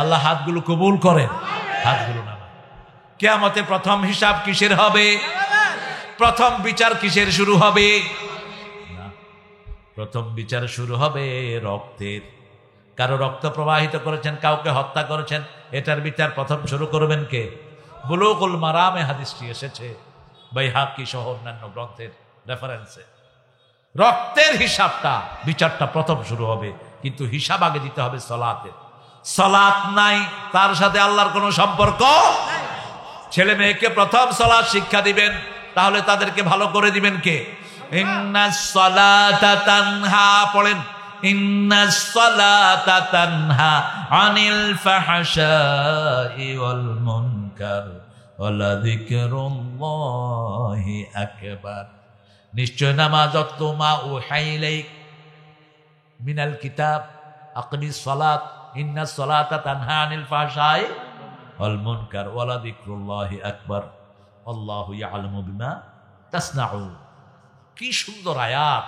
আল্লাহ হাতগুলো কবুল করেন, হাতগুলো নামান। কিয়ামতে প্রথম হিসাব কিসের হবে? প্রথম বিচার কিসের শুরু হবে? না, প্রথম বিচার শুরু হবে রক্তের। কারো রক্ত প্রবাহিত করেছেন, কাউকে হত্যা করেছেন, এটার বিচার প্রথম শুরু করবেন কে? বুলুগুল মারামে হাদিসটি এসেছে, বাইহাকি সহ অন্যান্য গ্রন্থের রেফারেন্সে। রক্তের হিসাবটা, বিচারটা প্রথম শুরু হবে, কিন্তু হিসাব আগে দিতে হবে সালাতের। সালাত নাই, তার সাথে আল্লাহর কোনো সম্পর্ক। ছেলে মেয়েকে প্রথম সালাত শিক্ষা দিবেন, তাহলে তাদেরকে ভালো করে দিবেন কে? ইন্নাস সালাতা তানহা, পড়েন, ইন্নাস সালাতা তানহা আনিল ফাহশাই ওয়াল মুনকার ওয়ালা যিকরুল্লাহি আকবার। নিশ্চয় নামাজ, মা উহাইলাইক মিনাল কিতাব আকিমিস সালাত ইন্নাস সালাতা তানহা আনিল ফাহশাই ওয়াল মুনকার ওয়ালা যিকরুল্লাহি আকবার আল্লাহু ইয়ালামু বিমা তাসনাউন। কি সুন্দর আয়াত!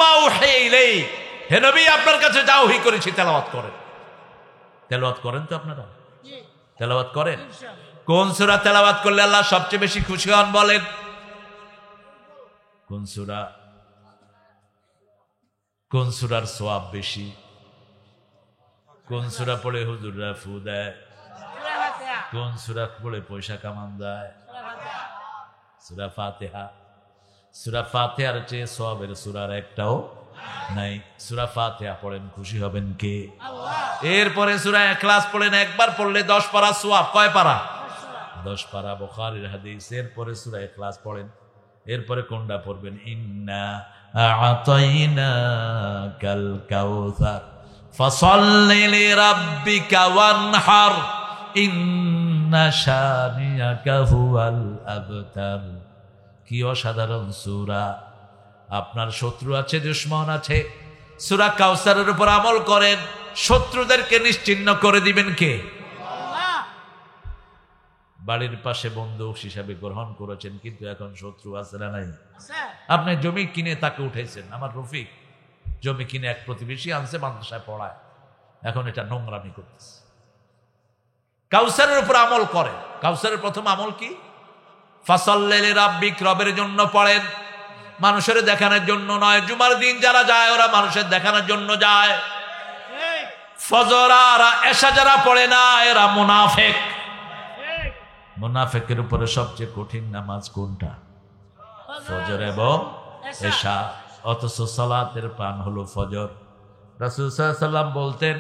মা উহাইলাইক, হে নবী আপনার কাছে যা ওহী করেছি তেলাওয়াত করেন। তেলাওয়াত করেন তো আপনারা? তেলাওয়াত করেন? কোন সূরা তেলাওয়াত করলে আল্লাহ সবচেয়ে বেশি খুশি হন বলেন? কোন সূরা? কোন সূরার সওয়াব বেশি? কোন সূরা পড়ে হুজুররা ফু দেয়? কোন সূরা পড়ে পয়সা কামান যায়? সূরা ফাতিহা। সূরা ফাতিহার চেয়ে সওয়াবের সূরার একটাও নাই। সূরা ফাতিহা পড়েন, খুশি হবেন কে? আল্লাহ। এরপরে সূরা ইখলাস পড়েন, একবার পড়লে 10 পারা সওয়াব। কয় পারা? 10 পারা, বুখারীর হাদিস। এরপরে সূরা ইখলাস পড়েন, এরপরে কোনটা পড়বেন? ইন্না আ'তাইনাকাল কাউসার ফাসাল্লি লিরাব্বিকা ওয়ানহার ইন্না শানিয়াকা হুয়াল আবতার। কি অসাধারণ সূরা! আপনার শত্রু আছে, দুশমন আছে, সূরা কাউসারের উপর আমল করেন, শত্রুদেরকে নিশ্চিহ্ন করে দিবেন কে? আল্লাহ। বাড়ির পাশে বন্ধু হিসাবে গ্রহণ করেছেন, কিন্তু এখন শত্রু আছে না নাই? আপনি জমি কিনে তাকে উঠেছেন। আমার রফিক জমি কিনে এক প্রতিবেশী আনছে, মাদ্রাসায় পড়ায়, এখন এটা নোংরামি করতেছে। কাউসারের উপর আমল করে। কাউসারের প্রথম আমল কি? ফাসাল্লি লিরাব্বিক, রবের জন্য পড়েন, মানুষের দেখানোর জন্য নয়। জুমার দিন যারা যায় ওরা মানুষের দেখানোর জন্য যায়। ফজর আর এশা যারা পড়ে না এরা মুনাফিক। মুনাফিকের উপরে সবচেয়ে কঠিন নামাজ কোনটা? ফজর এবং এশা। অথচ সালাতের প্রাণ হলো ফজর। রাসূল সাল্লাল্লাহু আলাইহি ওয়াসাল্লাম বলতেন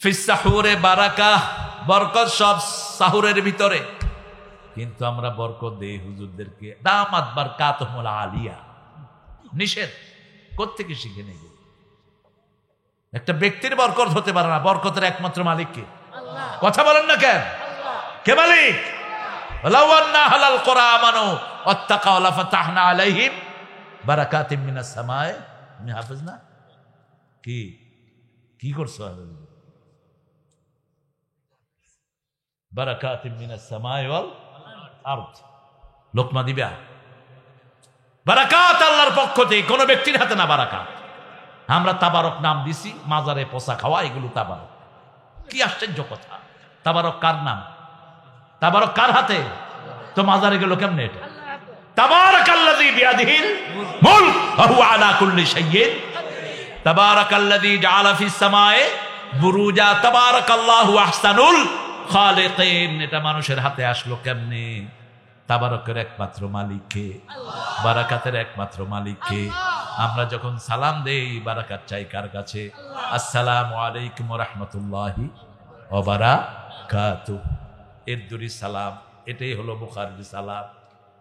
ফিস সাহুরে বারাকা, বরকত সব সাহুরের ভিতরে। কিন্তু আমরা বরকত দেই হুজুরদেরকে, দামাত বারকাতুহুল আলিয়া, নিষেধ। কোত্থেকে শিখে নেই? একটা ব্যক্তির বরকত হতে পারে না, বরকতের একমাত্র মালিক কে? কথা বলেন না কেন? কে মালিক? লাউ আন্না আহলাল কুরআ আমানু ওয়াত্তাকাউ লাফাতাহনা আলাইহিম বারাকাতিম মিনাস সামায়ে। আমি হাফেজ না? কি কি করছো? বারাকাতিম মিনাস সামায়ে ওয়াল আরদ। লোকমা দিবা বারাকাত আল্লাহর পক্ষ থেকে, কোন ব্যক্তির হাতে না বারাকাত। আমরা তাবারক নাম দিছি, মাজারে পোষা খাওয়া, এগুলো তাবারক। কি আশ্চর্য কথা! তাবারক কার নাম? তাবারক কার হাতে? তো মাজারে গেল কেমনে এটা? তাবারাকাল্লাযী বিয়াদিহিল মুলক ওয়া হুয়া আলা কুল্লি শাইইন, তাবারাকাল্লাযী জাআলা ফিস সামায়ে বুরুজা, তাবারাকাল্লাহু আহসানুল খালিকিন। এটা মানুষের হাতে আসলো কেমনে? তাবারকের একমাত্র মালিক কে? বারাকাতের একমাত্র মালিক কে? আমরা যখন সালাম দেই বারাকাত চাই কার কাছে? আসসালামু আলাইকুম ওয়া রাহমাতুল্লাহি ওয়া বারাকাতুহু, এর দুরি সালাম। এটাই হলো বুখারীর সালাম।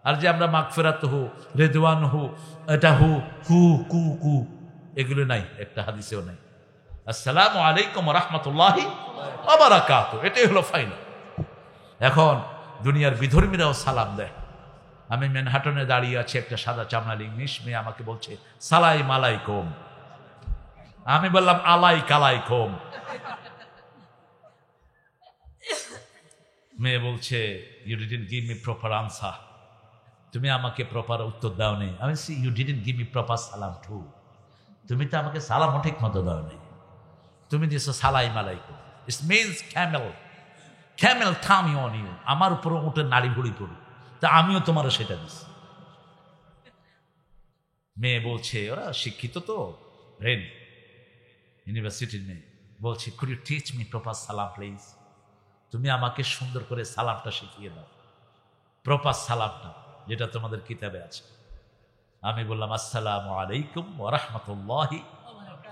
আর যে আমরা মাগফিরাতুহু, রিদওয়ানুহু, এটা হু হু কু কু, এগুলো নাই, একটা হাদিসেও নাই। আসসালামু আলাইকুম ওয়া রাহমাতুল্লাহি ওয়া বারাকাতুহু, এটাই হলো ফাইনাল। এখন দুনিয়ার বিধর্মীরাও সালাম দেয়। আমি ম্যানহাটনে দাঁড়িয়ে আছি, একটা সাদা চামড়ার ইংলিশ মেয়ে আমাকে বলছে সালাম আলাইকুম। আমি বললাম আলাইকুম। মেয়ে বলছে you didn't give me proper answer, তুমি আমাকে প্রপার উত্তর দাও নি। আমি see you didn't give me proper সালাম টু, তুমি তো আমাকে সালামও ঠিক মতো দাও নি, তুমি দিয়েছো সালাম আলাইকুম। ইট মিনস ক্যামেল থামি অন ইউ, আমার উপরে উঠে নাড়ি ভুড়ি পড়ু, তা আমিও তোমার সেটা দিচ্ছি। মেয়ে বলছে ওরা শিক্ষিত তো, ব্রেন ইউনিভার্সিটির মেয়ে, বলছে could you teach me proper সালাম প্লিজ, তুমি আমাকে সুন্দর করে সালামটা শিখিয়ে দাও, প্রপার সালামটা যেটা তোমাদের কিতাবে আছে। আমি বললাম আসসালামু আলাইকুম ওয়া রাহমাতুল্লাহি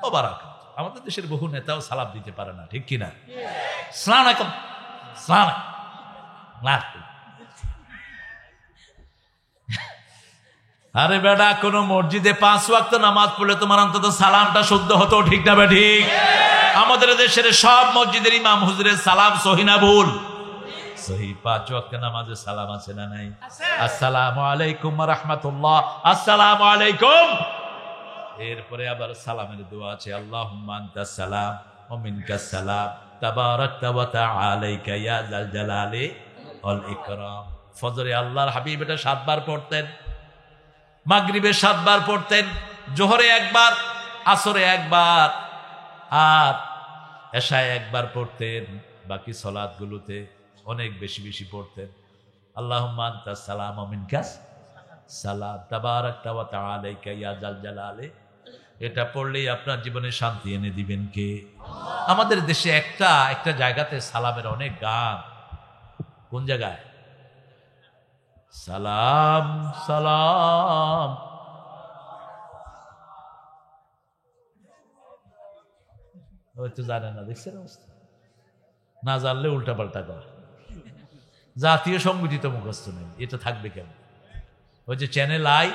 ওয়া বারাকাতুহু। আমাদের দেশের বহু নেতাও সালাম দিতে পারে না, ঠিক কিনা? আসসালামু আলাইকুম, আসসালামু আলাইকুম। আরে বেটা, কোন মসজিদে 5 ওয়াক্ত নামাজ পড়লে তোমার অন্তত সালামটা শুদ্ধ হতো, ঠিক না বে ঠিক? আমাদের দেশের সব মসজিদের ইমাম হুজুরের সালাম সহি না ভুল? সহি। 5 ওয়াক্ত নামাজে সালাম আছে না নাই? আসসালামু আলাইকুম ওয়া রাহমাতুল্লাহ, আসসালামু আলাইকুম। এরপরে আবার সালামের দোয়া আছে, আল্লাহুম্মা আনতাস সালাম ওয়া মিনকাস সালাম তাবারাকতা ওয়া তাআলাইকা ইয়া যাল জালালি ওয়াল ইকরাম। ফজরে আল্লাহর হাবিব এটা 7 বার পড়তেন, মাগরিবে 7 বার পড়তেন, জোহরে 1 বার, আসরে 1 বার, আর এশায় 1 বার পড়তেন। বাকি সালাতগুলোতে অনেক বেশি বেশি পড়তেন। আল্লাহুম্মা আনতাস সালাম ওয়া মিনকাস সালাম তাবারাকতা ওয়া তাআলাইকা ইয়া যাল জালালি। এটা পড়লেই আপনার জীবনে শান্তি এনে দিবেন কে? আমাদের দেশে একটা জায়গাতে সালামের অনেক গান। কোন জায়গায়? সালাম সালাম, ওই তো জানে না, দেখছেন অবস্থা? না জানলে উল্টা পাল্টা করা। জাতীয় সঙ্গীত তো মুখস্থ নেই, এটা থাকবে কেন? ওই যে চ্যানেল আই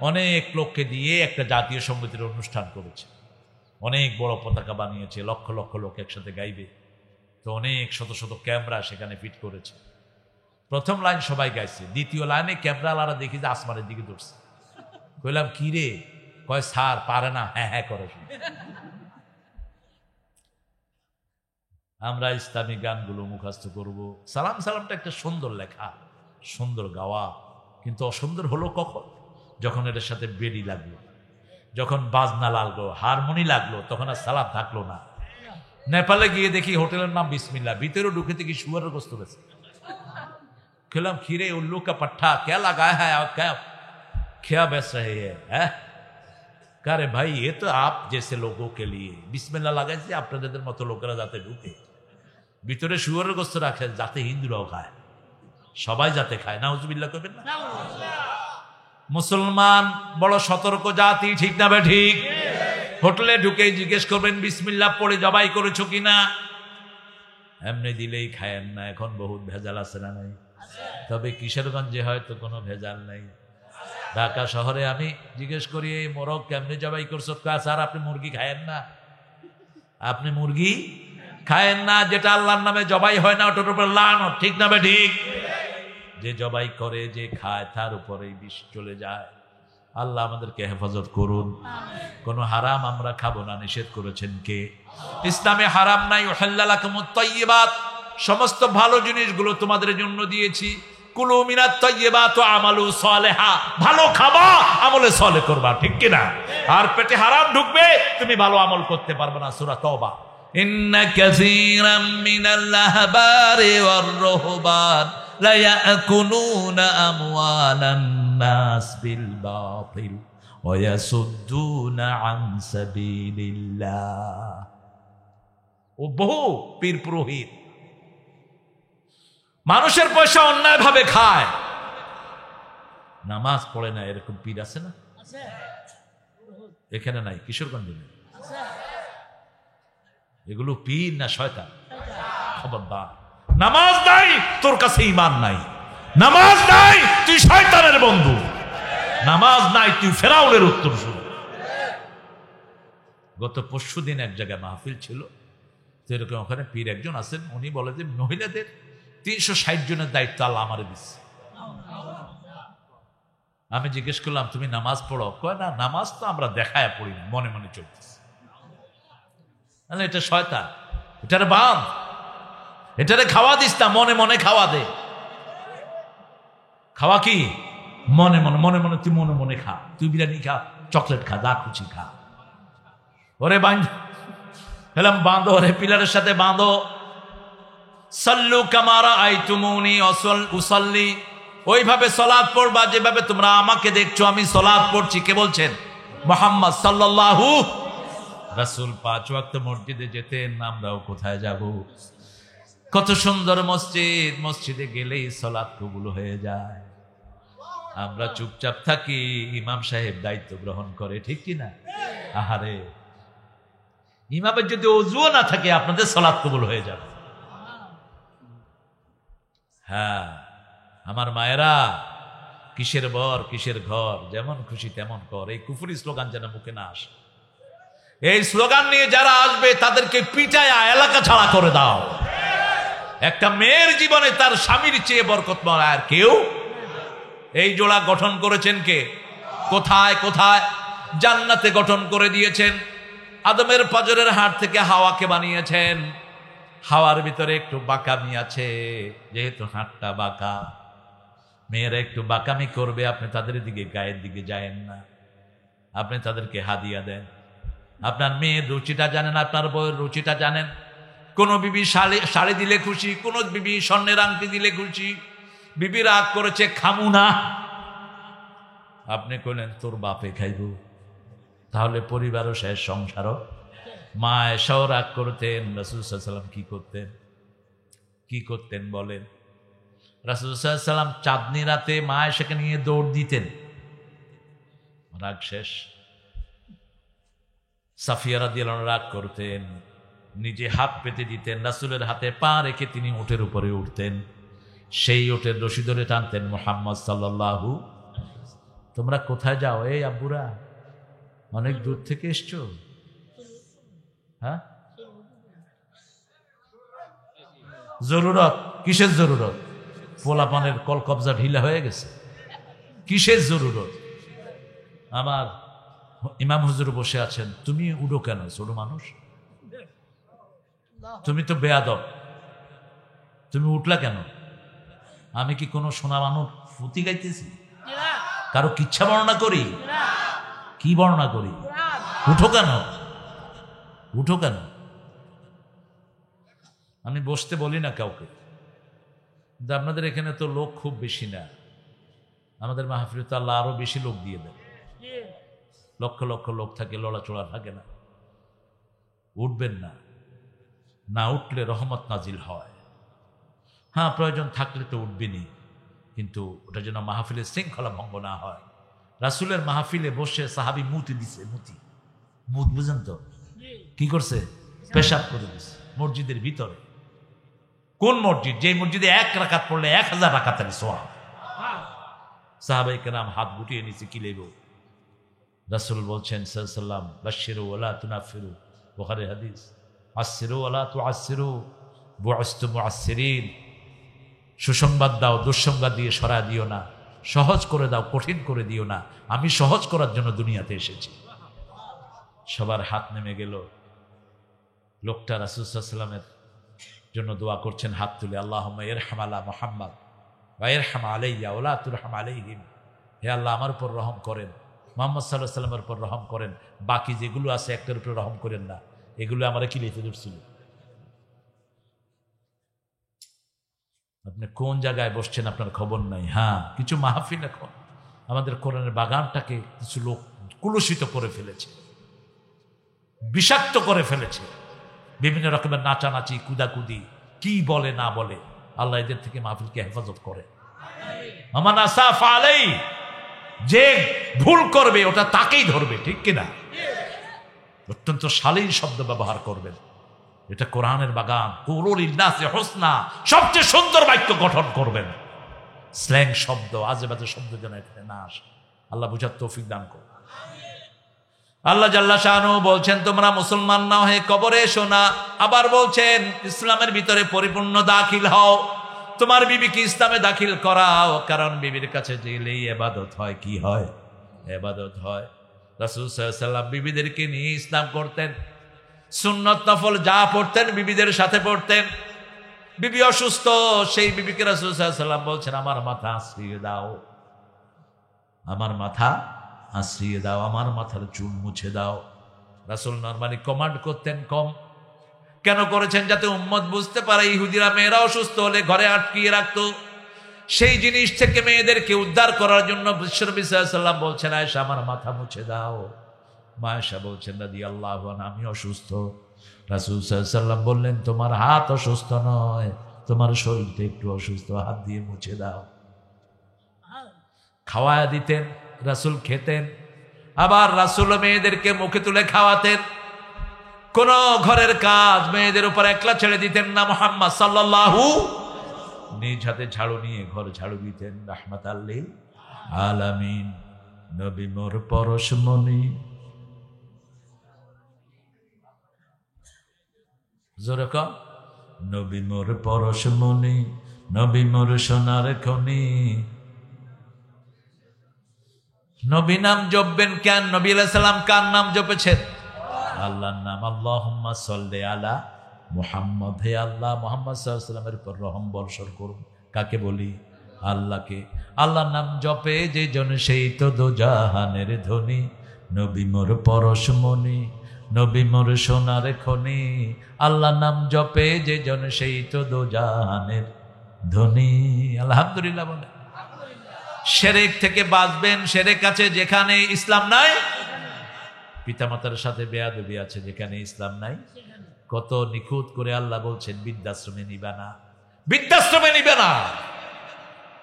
অনেক লোককে দিয়ে একটা জাতীয় সঙ্গীতের অনুষ্ঠান করেছে, অনেক বড় পতাকা বানিয়েছে, লক্ষ লক্ষ লোক একসাথে গাইবে, তো অনেক শত শত ক্যামেরা সেখানে ফিট করেছে। প্রথম লাইন সবাই গাইছে, দ্বিতীয় লাইনে ক্যামেরাওয়ালারা দেখি যে আসমানের দিকে ধরছে। কইলাম কি রে? কয় স্যার পারে না, হ্যাঁ হ্যাঁ করে। আমরা ইসলামী গানগুলো মুখস্থ করব। সালাম সালামটা একটা সুন্দর লেখা, সুন্দর গাওয়া, কিন্তু অসুন্দর হলো কখন? যখন এটার সাথে বেড়ি লাগলো, যখন বাজনা লাগলো, হারমোনি লাগলো, তখন আর সালাম থাকলো না। নেপালে গিয়ে দেখি হোটেলের নাম বিসমিল্লাহ, ভিতরে ঢুকে দেখি শুয়ারের গোস্ত বেছে। খেলাম খিরে উল্লু কা পাঠা কে লাগায়া হ্যাঁ क्या बेच रहे हैं? अरे भाई ये तो आप जैसे लोगों के लिए बिस्मिल्लाह লাগাইছে আপনাদের মতো লোকেরা যাতে ঢুকে। ভিতরে শুয়োরের গোস্ত রাখে যাতে হিন্দুরাও খায়, সবাই যাতে খায়। নাউজুবিল্লাহ করবেন না? মুসলমান বড় সতর্ক জাতি, ঠিক না বে ঠিক? হোটেলে ঢুকে জিজ্ঞেস করবেন বিসমিল্লাহ পড়ে জবাই করেছো কিনা। এমনি দিলেই খায়েন না, এখন বহুত ভেজাল আছে না নাই? তবে কিশোরগঞ্জে হয়তো কোনো ভেজাল নাই। ঢাকা শহরে আমি জিজ্ঞেস করি এই মোরগ কেমনি জবাই করছো? স্যার আপনি মুরগি খায়েন না, আপনি মুরগি খায়েন না, যেটা আল্লাহর নামে জবাই হয় না ওটার উপর লানত, ঠিক না বে ঠিক? যে জবাই করে, যে খায়, তার উপরেই বিষ চলে যায়। আল্লাহ আমাদেরকে হেফাজত করুন। কোন হারাম আমরা খাবো না, নিষেধ করেছেন কে? ইসলামে হারাম নাই। উহিল্লা লাকুমুত তাইয়্যিবাত, সমস্ত ভালো জিনিসগুলো তোমাদের জন্য দিয়েছি। কুলু মিনাত তাইয়্যিবাত ওয়া আমালু সালিহা, ভালো খাবা, আমলে সালেহ করবা, ঠিক কি না? আর পেটে হারাম ঢুকবে, তুমি ভালো আমল করতে পারবে না। সূরা তাওবা, ইন্না কাসীরাম মিনাল আহবারি ওয়ার রুহবান লা ইয়াকুলুনা আমওয়ালান নাস বিল বাতিল ওয়া ইয়াসুদ্দুনা আন সাবিলিল্লাহ। ও বহু পীর পুরোহিত মানুষের পয়সা অন্যায় ভাবে খায়, নামাজ পড়ে না, এরকম পীর আছে না? এখানে নাই, কিশোরগঞ্জে নেই। এগুলো পীর না শয়তান? খবরদার, নামাজ নাই তোর কাছে ঈমান নাই, নামাজ নাই তুই শয়তানের বন্ধু, নামাজ নাই তুই ফেরাউনের উত্তরসূরি। গত পরশুদিন এক জায়গায় মাহফিল ছিল, তো এরকম ওখানে পীর একজন আছেন, উনি বলে যে মহিলাদের 360 জনের দায়িত্ব আল্লাহ আমারে দিচ্ছে। আমি জিজ্ঞেস করলাম তুমি নামাজ পড়ো? কয় না, নামাজ তো আমরা দেখায় পড়ি না, মনে মনে চলতেছে। এটা শয়তান, এটারে বাঁধ, এটারে খাওয়া দিস না, মনে মনে খাওয়া দে। খাওয়া কি? মনে মনে, মনে মনে, তুই মনে মনে খা, তুই বিরিয়ানি খা, চকলেট খা, যা খুশি খা। ওরে বাঁধ, বাঁধো, ওরে পিলারের সাথে বাঁধো। সাল্লু কামা রাআইতুমুনি উসাল্লি, ওইভাবে সালাত পড়বা যেভাবে তোমরা আমাকে দেখছো আমি সালাত পড়ছি। কে বলছেন? মুহাম্মদ সাল্লাল্লাহু। রাসূল 5 ওয়াক্ত মসজিদে যেতেন, আমরাও কোথায় যাব? কত সুন্দর মসজিদ, মসজিদে গেলেই সালাত কবুল হয়ে যায়। আমরা চুপচাপ থাকি, ইমাম সাহেব দায়িত্ব গ্রহণ করে, ঠিক কি না? আহারে, ইমামের যদি ওযুও না থাকে আপনাদের সালাত কবুল হয়ে যাবে। হ্যাঁ আমার মায়েরা, কিসের বর কিসের ঘর, যেমন খুশি তেমন কর, এই কুফরি স্লোগান যেন মুখে না আসে। এই স্লোগান নিয়ে যারা আসবে তাদেরকে পিটায়া এলাকা ছাড়া করে দাও। একটা মেয়ের জীবনে তার স্বামীর চেয়ে বরকতময় আর কেউ। এই জোড়া গঠন করেছেন কে? কোথায় কোথায়? জান্নাতে গঠন করে দিয়েছেন। আদমের পাজরের হাড় থেকে হাওয়াকে বানিয়েছেন। হাওয়ার ভিতরে একটু বাঁকামি আছে, যেহেতু হাতটা বাঁকা, মেয়েরা একটু বাঁকামি করবে, আপনি তাদের দিকে গায়ের দিকে যায়েন না, আপনি তাদেরকে হাদিয়া দেন। আপনার মেয়ের রুচিটা জানেন, আপনার বউয়ের রুচিটা জানেন। কোন বিবি শাড়ি দিলে খুশি, কোন বিবি স্বর্ণের আংটি দিলে খুশি। বিবি রাগ করেছে, খামু না, আপনি কইলেন তোর বাপে খাইব, তাহলে পরিবারও শেষ, সংসারও। মা এসাও রাগ করতেন, রাসূল সাল্লাল্লাহু আলাইহি ওয়াসাল্লাম কি করতেন বলেন? রাসূল সাল্লাল্লাহু আলাইহি ওয়াসাল্লাম চাঁদনি রাতে মা এসাকে নিয়ে দৌড় দিতেন, রাগ শেষ। সাফিয়া রাদিয়াল্লাহু আনহা রাগ করতেন, নিজে হাত পেতে দিতেন, রাসূলের হাতে পা রেখে তিনি উটের উপরে উঠতেন, সেই উটের রশি ধরে টানতেন মুহাম্মদ সাল্লাল্লাহু। তোমরা কোথায় যাও? এই আব্বুরা অনেক দূর থেকে এসছো, হ্যাঁ? জরুরত কিসের জরুরত? পোলাপানের কল কবজা ঢিলা হয়ে গেছে, কিসের জরুরত? আমার ইমাম হুজুর বসে আছেন, তুমি উডো কেন? ছোট মানুষ, তুমি তো বেয়াদব, তুমি উঠলা কেন? আমি কি কোনো সোনা মানুষ ফুতি গাইতেছি? কারো কিচ্ছা বর্ণনা করি? কি বর্ণনা করি? উঠো কেন, উঠো কেন? আমি বসতে বলি না কাউকে, কিন্তু আপনাদের এখানে তো লোক খুব বেশি না। আমাদের মাহফিলে তো আল্লাহ আরো বেশি লোক দিয়ে দেন, লক্ষ লক্ষ লোক থাকে, লড়াচড়া থাকে না। উঠবেন না, না উঠলে রহমত নাজিল হয়। হ্যাঁ, প্রয়োজন থাকলে তো উঠবেনি, কিন্তু ওটা যেন মাহফিলের শৃঙ্খলা ভঙ্গ না হয়। রাসূলের মাহফিলে বসে সাহাবী মুতি দিছে, মুত বুঝেন তো কি করছে? পেশাব করে দিছে মসজিদের ভিতরে। কোন মসজিদ? যে মসজিদে 1 রাকাত পড়লে 1000 রাকাতের সওয়াব। সাহাবায়ে কেরাম হাত গুটিয়ে নিছে, কি লেব? রাসূল বলছেন সাল্লাল্লাহু আলাইহি ওয়াসাল্লাম, বাশশিরু ওয়ালা তুনাফিরু, বুখারী হাদিস। আসসিরু ওয়ালা তুআসসিরু, বুইসতু মুআসসিরিন। সুসংবাদ দাও, দুঃসংবাদ দিয়ে সরা দিও না। সহজ করে দাও, কঠিন করে দিও না। আমি সহজ করার জন্য দুনিয়াতে এসেছি। সবার হাত নেমে গেল। লোকটা রাসূল সাল্লাল্লাহু আলাইহি ওয়াসাল্লামের জন্য দোয়া করছেন হাত তুলে, আল্লাহুম্মা ইরহাম আলা মুহাম্মদ ওয়া ইরহাম আলাইয়া ওয়া লা তুরহাম আলাইহিম। হে আল্লাহ, আমার উপর রহম করেন, মুহাম্মদ সাল্লাল্লাহু আলাইহি ওয়াসাল্লামের উপর রহম করেন, বাকি যেগুলো আছে একটার উপর রহম করেন না। এগুলো আমরা কি লিখে ধরছিল? আপনি কোন জায়গায় বসছেন আপনার খবর নাই। হ্যাঁ, কিছু মাহফিল এখন আমাদের কোরআনের বাগানটাকে কিছু লোক কুলুষিত করে ফেলেছে, বিষাক্ত করে ফেলেছে। বিভিন্ন রকমের নাচানাচি, কুদাকুদি, কি বলে না বলে। আল্লাহ এদের থেকে মাহফিলকে হেফাজত করে। আমান আসাফ আলাই, যে ভুল করবে ওটা তাকেই ধরবে, ঠিক কিনা? অত্যন্ত শালীন শব্দ ব্যবহার করবেন। এটা কোরআনের বাগান। কুলু লিন্নাসি হুসনা, সবচেয়ে সুন্দর বাক্য গঠন করবেন। স্ল্যাং শব্দ, আজে বাজে শব্দ যেন এখানে না আসে। আল্লাহ বুঝার তৌফিক দান করুন। আল্লাহ জাল্লা শানু বলছেন, তোমরা মুসলমান না হয়ে কবরে এসো না। আবার বলছেন, ইসলামের ভিতরে পরিপূর্ণ দাখিল হও। তোমার বিবিকে ইসলামে দাখিল করাও, কারণ বিবির কাছে গেলেই ইবাদত হয়। কি হয়? ইবাদত হয়। রাসূল সাল্লাল্লাহু আলাইহি ওয়াসাল্লাম বিবিদেরকে নিয়ে ইসলাম করতেন। সুন্নত নফল যা পড়তেন বিবিদের সাথে পড়তেন। বিবি অসুস্থ, সেই বিবিকে রাসূল সাল্লাল্লাহু আলাইহি ওয়াসাল্লাম বলছেন, আমার মাথা আশ্রিয়ে দাও, আমার মাথা আশ্রিয়ে দাও, আমার মাথার চুল মুছে দাও। রাসূল নরমালি কমান্ড করতেন কম। কেন করেছেন? যাতে উম্মত বুঝতে পারে ইহুদিরা মেয়েরা অসুস্থ হলে ঘরে আটকিয়ে রাখতো। সেই জিনিস থেকে মেয়েদেরকে উদ্ধার করার জন্য বিশ্বনবী সাল্লাল্লাহু আলাইহি ওয়াসাল্লাম বলছেন, আয়েশা আমার মাথা মুছে দাও। মা আয়েশা বলছেন, রাদিয়াল্লাহু আনহা, আমি অসুস্থ। রাসূল সাল্লাল্লাহু আলাইহি ওয়াসাল্লাম বললেন, তোমার হাত অসুস্থ নয়, তোমার শরীরটা একটু অসুস্থ, হাত দিয়ে মুছে দাও। খাওয়ায়া দিতেন, রাসূল খেতেন। আবার রাসূল মেয়েদেরকে মুখে তুলে খাওয়াতেন। কোন ঘরের কাজ মেয়েদের উপর একলা ছেড়ে দিতেন না। মুহাম্মদ সাল্লাল্লাহু নিজ হাতে ঝাড়ু নিয়ে ঘর ঝাড়ু দিতেন। রাহমাতাল লিল আলামিন, নবী মোর পরশমণি। জোরে কও, নবী মোর পরশমণি, নবী মোর সোনার খনি। নবী নাম জপবেন কেন? নবী আলাইহিস সালাম কার নাম জপেছেন? আল্লাহর নাম। আল্লাহুম্মা সাল্লি আলা মুহাম্মদ, হে আল্লাহ মুহাম্মদ সাল্লাল্লাহু আলাইহি ওয়াসাল্লামের উপর রহম বর্ষণ করুন। কাকে বলি? আল্লাহকে। আল্লাহর নাম জপে যে জন, সেই তো দোজাহানের ধনী। নবী মোর পরশমণি, নবী মোর সোনার খনি। আল্লাহর নাম জপে যে জন, সেই তো দোজাহানের ধনী। আলহামদুলিল্লাহ বলে। শিরক থেকে বাঁচবেন। শিরক আছে যেখানে ইসলাম নাই, পিতামাতার সাথে বেয়াদবি আছে যেখানে ইসলাম নাই। কত নিখুঁত করে আল্লাহ বলছেন, বৃদ্ধাশ্রমে নিবে না, বৃদ্ধাশ্রমে নিবে না।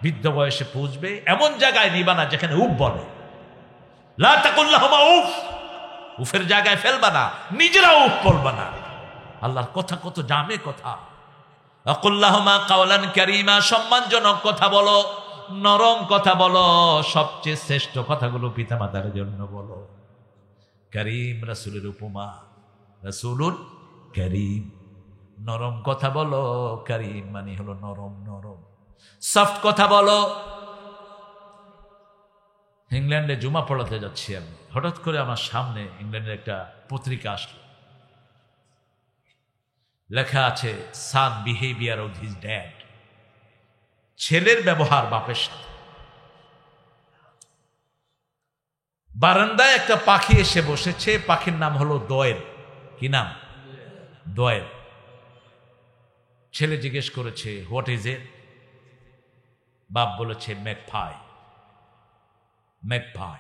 বৃদ্ধ বয়সে পৌঁছবে এমন জায়গায় নিবা না যেখানে উফ বলে। লা তাকুল লাহুমা উফ, উফের জায়গায় ফেলবা না, নিজেরাও উফ বলবা না। আল্লাহর কথা কত জামে কথা। আকুল লাহুমা কাওলান কারীমা, সম্মানজনক কথা বলো, নরম কথা বলো। সবচেয়ে শ্রেষ্ঠ কথাগুলো পিতামাতার জন্য বলো। করিম রাসূলের উপমা, রাসূলুন করিম। নরম কথা বলো। করিম মানে হলো নরম, নরম সফট কথা বলো। ইংল্যান্ডে জুমা পড়াতে যাচ্ছি আমি, হঠাৎ করে আমার সামনে ইংল্যান্ডের একটা পত্রিকা আসলো। লেখা আছে সান বিহেভিয়ার অফ হিজ ড্যাড, ছেলের ব্যবহার বাপের সাথে। বারান্দায় একটা পাখি এসে বসেছে, পাখির নাম হলো দোয়েল। কি নাম? দোয়েল। ছেলে জিজ্ঞেস করেছে হোয়াট ইজ ইট? বাপ বলেছে magpie. Magpie.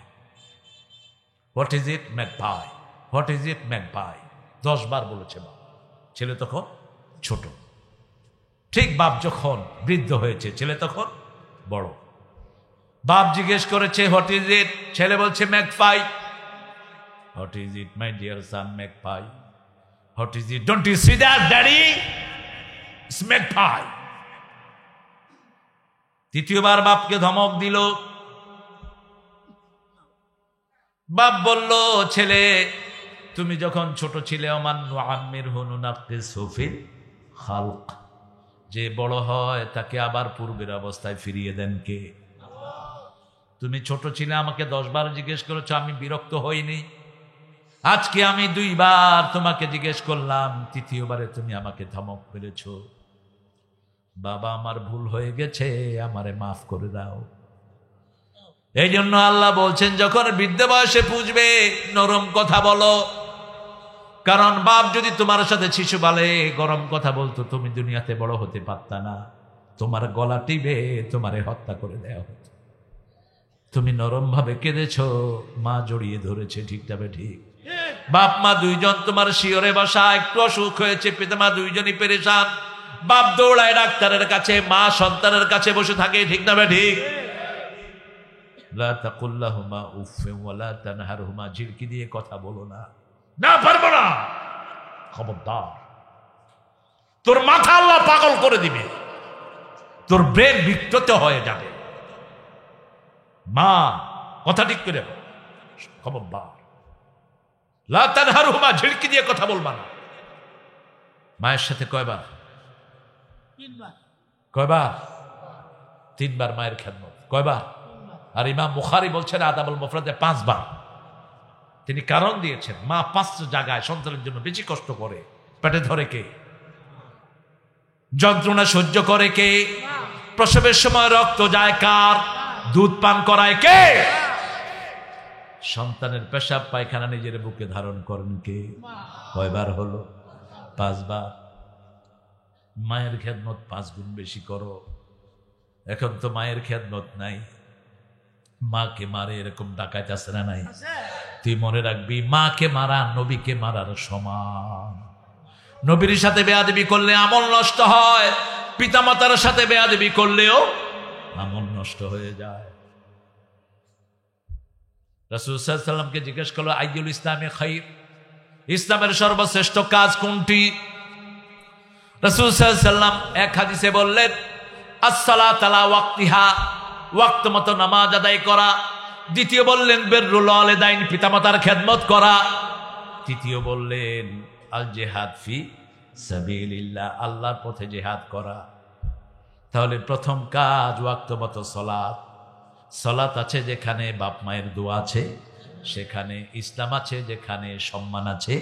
What is it? Magpie. What is it? Magpie. 10 বার বলেছে বাপ। ছেলে তখন ছোট। ঠিক বাপ যখন বৃদ্ধ হয়েছে, ছেলে তখন বড়। বাপ জিজ্ঞেস করেছে হোয়াট ইজ ইট? ছেলে বলছে magpie. What is it my dear son? Magpie. What is it? Don't you see that daddy? It's magpie. তৃতীয়বার বাপকে ধমক দিল। বাপ বলল ছেলে তুমি যখন ছোট ছিলে অমান্নু আম্মির হুনুনাক্কে সফিল খালক, যে বড় হয় তাকে আবার পূর্বের অবস্থায় ফিরিয়ে দেন কে? তুমি ছোট ছিলে, আমাকে 10 বার জিজ্ঞেস করেছো, আমি বিরক্ত হইনি। আজকে আমি 2 বার তোমাকে জিজ্ঞেস করলাম, তৃতীয়বারে তুমি আমাকে ধমক মেরেছো। বাবা আমার ভুল হয়ে গেছে, আমারে মাফ করে দাও। এই জন্য আল্লাহ বলছেন যখন বৃদ্ধ বয়সে পুজবে নরম কথা বলো, কারণ বাপ যদি তোমার সাথে শিশু বালে গরম কথা বলতো তুমি দুনিয়াতে বড় হতে পারতা না। তোমার গলা টিপে তোমারে হত্যা করে দেওয়া হতো। তুমি নরম ভাবে কেঁদেছো, মা জড়িয়ে ধরেছে। ঠিক তবে ঠিক। বাপ মা দুইজন তোমার শিয়রে বসা, একটু অসুখ হয়েছে, পিতামা দুইজনই পেরেশান। বাপ দৌড়ায় ডাক্তারের কাছে, মা সন্তানের কাছে বসে থাকে। ঠিক তবে ঠিক। লা তাকুল্লাহুমা উফে ওয়ালা তানহারহুমা, ঝিড়কি দিয়ে কথা বলো না। না পারবো না, খবরদার। তোর মাথা আল্লাহ পাগল করে দিবে, তোর ব্রেন বিকৃত হয়ে যাবে। মা কথা ঠিক করে খবরদার। লা তানহারহুমা, ঝিড়কি দিয়ে কথা বলবা না। মায়ের সাথে কয়বার? 3 বার মায়ের খেদমত। কয়বার? আর ইমাম বুখারী বলছেন আদাবুল মুফরাদে 5 বার। তিনি কারণ দিয়েছেন, মা 5 জায়গায় সন্তানের জন্য বেশি কষ্ট করে। পেটে ধরে কে? যন্ত্রণা সহ্য করে কে? প্রসবের সময় রক্ত যায় কার? দুধ পান করায় কে? সন্তানের পেশাব পায়খানা নিজের বুকে ধারণ করেন কে? কয়বার হলো? 5 বার। মায়ের খেদমত 5 গুণ বেশি করো। এখন তো মায়ের খেদমত নাই, মাকে মারে এরকম ডাকাত আছে না নাই? তুই মনে রাখবি, মাকে মারা নবীকে মারার সমান। নবীর সাথে বেয়াদবি করলে আমল নষ্ট হয়, পিতামাতার সাথে বেয়াদবি করলেও আমল নষ্ট হয়ে যায়। রাসূল সাল্লাল্লাহু আলাইহি ওয়াসাল্লামকে জিজ্ঞেস করলো আইয়ুল ইসলামে খাইর, ইসলামের সর্বশ্রেষ্ঠ কাজ কোনটি? রাসূল সাল্লাল্লাহু আলাইহি ওয়াসাল্লাম এক হাদিসে বললেন আসসালাতু আলা ওয়াক্তিহা, ওয়াক্ত মতো নামাজ আদায় করা। দ্বিতীয় বললেন বিররুল ওয়ালিদাইন, পিতামাতার খেদমত করা। তৃতীয় বললেন আল জিহাদ ফি সাবিলিল্লাহ, আল্লাহর পথে জিহাদ করা। তাহলে প্রথম কাজ ওয়াক্ত মতো সালাত। সালাত আছে যেখানে বাপ মায়ের দোয়া আছে, সেখানে ইসলাম আছে, যেখানে সম্মান আছে।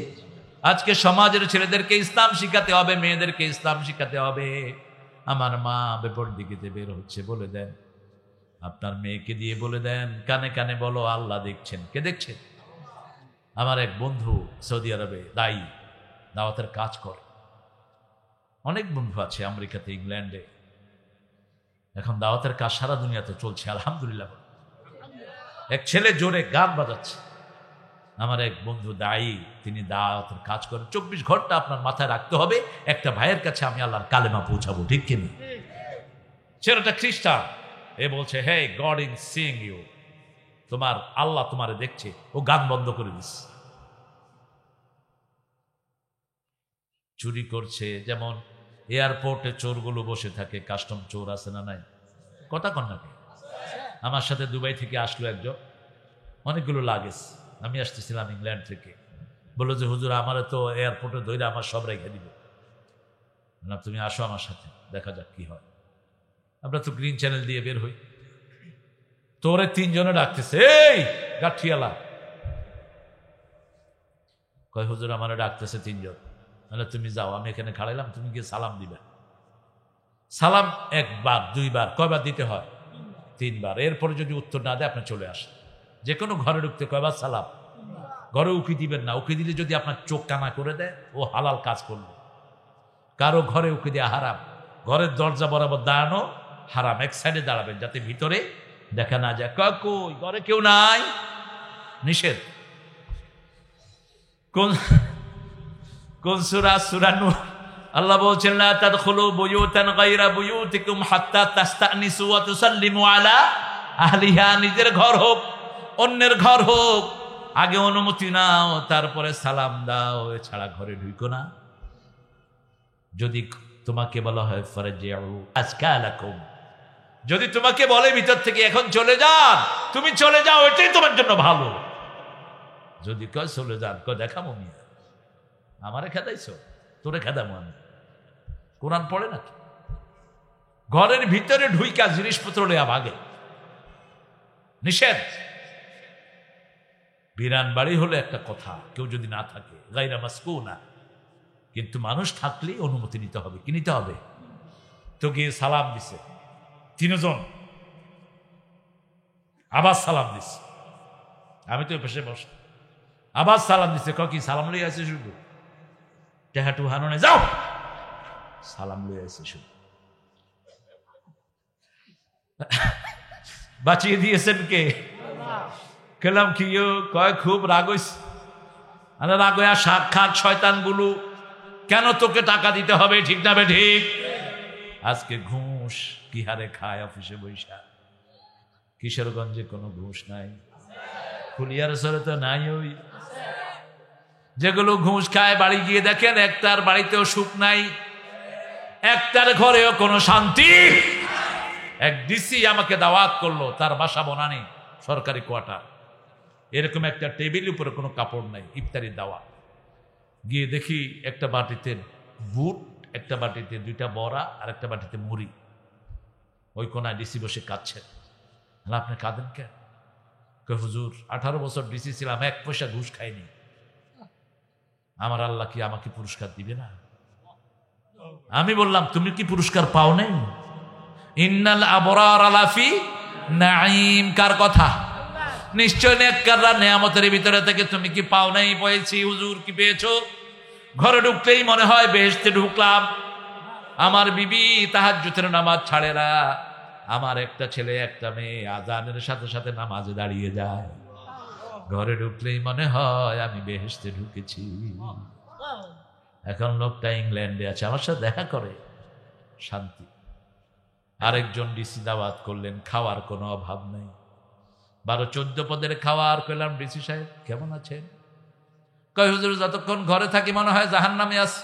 আজকে সমাজের ছেলেদেরকে ইসলাম শিখাতে হবে, মেয়েদেরকে ইসলাম শিখাতে হবে। আমার মা বেপরদিগিতে বের হচ্ছে, বলে দেন আপনার মেয়েকে দিয়ে বলে দেন, কানে কানে বলো আল্লাহ দেখছেন। কে দেখছেন? আমার এক বন্ধু সৌদি আরবে দায়ী, দাওয়াতের কাজ করে। অনেক বন্ধু আছে আমেরিকাতে, ইংল্যান্ডে। এখন দাওয়াতের কাজ সারা দুনিয়াতে চলছে আলহামদুলিল্লাহ। এক ছেলে জোরে গান বাজাচ্ছে। আমার এক বন্ধু দায়ী, তিনি দাওয়াতের কাজ করেন। 24 ঘন্টা আপনার মাথায় রাখতে হবে একটা ভাইয়ের কাছে আমি আল্লাহর কালেমা পৌঁছাবো। ঠিক কিনা? ছেলেটা খ্রিস্টান, এ বলছে হে গড ইজ সিইং ইউ, তোমার আল্লাহ তোমারে দেখছে। ও গান বন্ধ করে দিচ্ছে। চুরি করছে, যেমন এয়ারপোর্টে চোরগুলো বসে থাকে, কাস্টম চোর আছে না নাই? কথা কন নাকি? আমার সাথে দুবাই থেকে আসলো একজন, অনেকগুলো লাগেজ। আমি আসতেছিলাম ইংল্যান্ড থেকে। বললো যে হুজুর আমার তো এয়ারপোর্টে ধরে আমার সব রেখে দিল। তুমি আসো আমার সাথে, দেখা যাক কি হয়। আমরা তো গ্রিন চ্যানেল দিয়ে বের হই। তোরে 3 জনে ডাকতেছে, এই গাঠিয়ালা। কয় হুজুর আমার ডাকতেছে 3 জন। তাহলে তুমি যাও, আমি এখানে খাড়াইলাম, তুমি গিয়ে সালাম দিবে। সালাম একবার, দুইবার, কয়বার দিতে হয়? 3 বার। এরপরে যদি উত্তর না দেয় আপনি চলে আসেন। যে কোনো ঘরে ঢুকতে কয়বার সালাম? ঘরে উকি দিবেন না। উকি দিলে যদি আপনার চোখ কানা করে দেয়, ও হালাল কাজ করলো। কারো ঘরে উকি দেওয়া হারাম। ঘরের দরজা বরাবর দাঁড়ানো হারাম। এক সাইডে দাঁড়াবেন যাতে ভিতরে দেখা না যায়। কই ঘরে কেউ নাই, নিষেধ। কোন সূরা? সূরা নূর। আল্লাহ বলছেন লা তাদখুলু বুয়ুতান গায়রা বুয়ুতিকুম হাত্তা তাস্তানিসু ওয়া তুসাল্লিমু আলা আহলিহা। নিজের ঘর হোক, অন্যের ঘর হোক, আগে অনুমতি নাও, তারপরে সালাম দাও, এছাড়া ঘরে ঢুকো না। যদি তোমাকে বলা হয় ফারজিউ আসকালাকুম, যদি তোমাকে বলে ভিতর থেকে এখন চলে যান, তুমি চলে যাও, এটাই তোমার জন্য ভালো। যদি কয় চলে যান, কয় দেখাবো মিয়া, আমারে খেদাইছো, তোরে খেদামো আমি। কোরআন পড়ে না? ঘরের ভিতরে ঢুইকা জিনিসপত্র লইয়া ভাগে, নিষেধ। বিরান বাড়ি হলে একটা কথা, কেউ যদি না থাকে, গায়রা মাসকুনা, কিন্তু মানুষ থাকলেই অনুমতি নিতে হবে। কি নিতে হবে? তো গিয়ে সালাম দিছে 3 জন, আবার সালাম দিছে। আমি তো পেশে বসে, আবার সালাম দিছে। কি সালাম লই আছে শুধু? টেহাটু হাননে যাও, সালাম লই আছে শুধু। বাঁচিয়ে দিয়েছেন কে? খেলাম কি কয় খুব রাগ হইছে। আরে রাগ হইয়া সাক্ষাৎ শয়তান গুলো, কেন তোকে টাকা দিতে হবে? ঠিক না বে ঠিক? আজকে ঘুষ কি হারে খায় অফিসে বৈশা। কিশোরগঞ্জে কোনো ঘুষ নাই, ফুলিয়ার সরে তো নাই। ওই যেগুলো ঘুষ খায় বাড়ি গিয়ে দেখেন একটার বাড়িতেও সুখ নাই, একটার ঘরেও কোনো শান্তি। এক ডিসি আমাকে দাওয়াত করলো, তার বাসা বনানি, সরকারি কোয়ার্টার। এরকম একটা টেবিল উপরে কোনো কাপড় নাই, ইফতারির দাওয়াত। গিয়ে দেখি একটা বাটিতে বুট, একটা বাটিতে 2টা বড়া, আর একটা বাটিতে মুড়ি। ওই কোনায় ডিসি বসে কাঁদছেন। আপনি কাঁদেন কেন? হুজুর 18 বছর ডিসি ছিলাম, 1 পয়সা ঘুষ খাইনি। আমার আল্লাহ কি আমাকে পুরস্কার দিবে না? আমি বললাম তুমি কি পুরস্কার পাও নাই? ইন্নাল আবরার লাফি নাঈম। কার কথা? নিশ্চয় নেককাররা নেয়ামতের ভিতরে থেকে। তুমি কি পাও নাই? পেয়েছি। হুজুর কি পেয়েছো? ঘরে ঢুকলেই মনে হয় বেহেশতে ঢুকলাম। আমার বিবি তাহাজ্জুদের নামাজ ছাড়ে না। আমার একটা ছেলে একটা মেয়ে আজানের সাথে সাথে নামাজে দাঁড়িয়ে যায়। ঘরে ঢুকলেই মনে হয় আমি বেহেশতে ঢুকেছি। এখন লোকটা ইংল্যান্ডে আছে, আমার সাথে দেখা করে, শান্তি। আরেকজন ডিসি দাওয়াত করলেন, খাওয়ার কোনো অভাব নেই, 12-14 পদের খাওয়ার। কইলাম ডিসি সাহেব কেমন আছেন? কয় হুজুর যতক্ষণ ঘরে থাকি মনে হয় জাহান্নামে আছে।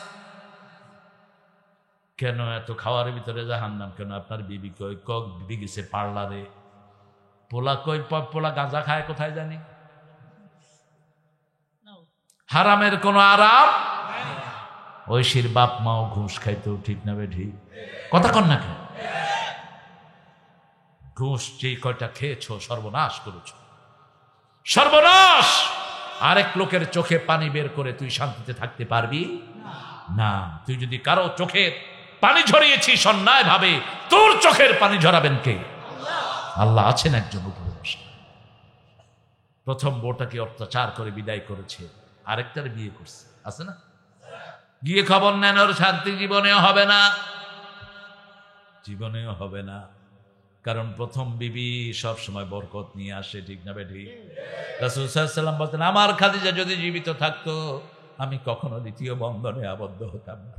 কেন এত খাওয়ার ভিতরে জাহান্নাম কেন? আপনার বিবি কই? বিবি গেছে পার্লারে। পোলা কই? পোলা গাঁজা খায় কোথায় জানি। হারামের কোনো আরাম। ঐশীর বাপ মাও ঘুষ খাইতো, ঠিক না বে ঠিক? কথা কন না কেন? ঘুষ যেই কয়টা খেয়েছো সর্বনাশ করেছো, সর্বনাশ। আরেক লোকের চোখে পানি বের করে তুই শান্তিতে থাকতে পারবি না। তুই যদি কারো চোখে পানি ঝরিয়েছিস অন্যায় ভাবে, তোর চোখের পানি ঝরাবেন কে? আল্লাহ আছেন একজন উপরে বসে। প্রথম বউটাকে অত্যাচার করে বিদায় করেছে, আরেকটার বিয়ে করছে, আছে না? গিয়ে খবর নেন, ওর শান্তি জীবনেও হবে না, জীবনেও হবে না। কারণ প্রথম বিবি সব সময় বরকত নিয়ে আসে, ঠিক না বেঠি? রাসূল সাল্লাল্লাহু আলাইহি ওয়াসাল্লাম বলতেন, আমার খাদিজা যদি জীবিত থাকতো আমি কখনো দ্বিতীয় বন্ধনে আবদ্ধ হতাম না।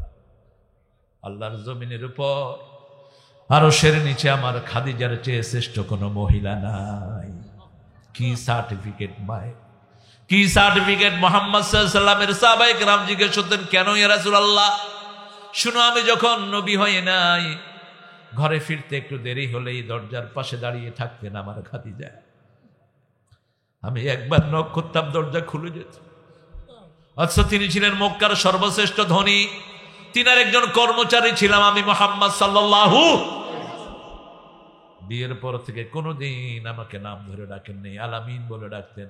আল্লাহর জমিনের উপর আরশের নিচে আমার খাদিজার চেয়ে শ্রেষ্ঠ কোনো মহিলা নাই। কি সার্টিফিকেট মায়, কি সার্টিফিকেট! মুহাম্মদ সাল্লাল্লাহু আলাইহি ওয়াসাল্লামের সাহাবায়ে কেরাম জিজ্ঞেস করতেন, কেন ইয়া রাসূলুল্লাহ? শুনো, আমি যখন নবী হই নাই, ঘরে ফিরতে একটু দেরি হলেই দরজার পাশে দাঁড়িয়ে থাকতেন আমার খাদিজা। আমি একবার নক করতাম, দরজা খুলে যেত। অথচ তিনি ছিলেন মক্কার সর্বশ্রেষ্ঠ ধনী, তিনার একজন কর্মচারী ছিলাম আমি মুহাম্মদ সাল্লাল্লাহু। বিয়ের পর থেকে কোনোদিন আমাকে নাম ধরে ডাকেননি, আলামিন বলে ডাকতেন।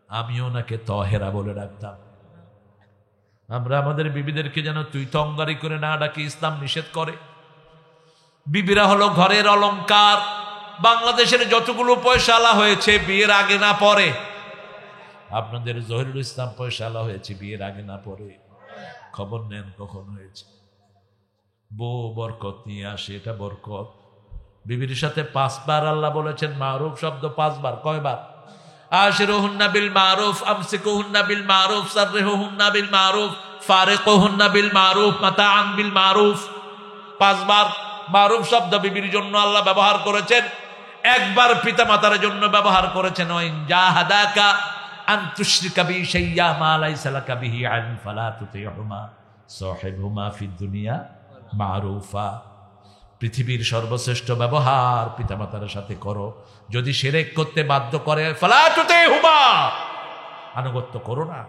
আমিও ওনাকে তহেরা বলে ডাকতাম। আমরা আমাদের বিবিদেরকে যেন তুই তঙ্গারি করে না ডাকি, ইসলাম নিষেধ করে। বিবিরা হলো ঘরের অলংকার। বাংলাদেশের যতগুলো পয়সাওয়ালা হয়েছে বিয়ের আগে না পরে। আপনাদের জহিরুল ইসলাম পয়সাওয়ালা হয়েছে বিয়ের আগে না পরে। খবর নেন কখন হয়েছে। বউ বরকত নিয়ে আসে, এটা বরকত। বিবির সাথে 5 বার আল্লাহ বলেছেন মারুফ শব্দ 5 বার। কয়বার? আশিরুহুন্না বিল মারুফ, আমসিকুহুন্না বিল মারুফ, সাররিহুন্না বিল মারুফ, ফারিকুহুন্না বিল মারুফ, মাতাআন বিল মারুফ। 5 বার মারুফ শব্দ বিবির জন্য আল্লাহ ব্যবহার করেছেন। একবার পিতামাতার জন্য ব্যবহার করেছেন। ওয়াইন জাহাদাকা আন তুশরিকা বি শাইয়্যা মা লাইসা লাকা বিহি ইলম ফালা তুতিহুমা সাহিবহুমা ফিদ দুনিয়া মারুফা। পৃথিবীর সর্বশ্রেষ্ঠ ব্যবহার পিতামাতার সাথে করো। যদি শিরক করতে বাধ্য করে ফালা তুতিহুমা, আনুগত্য করো না।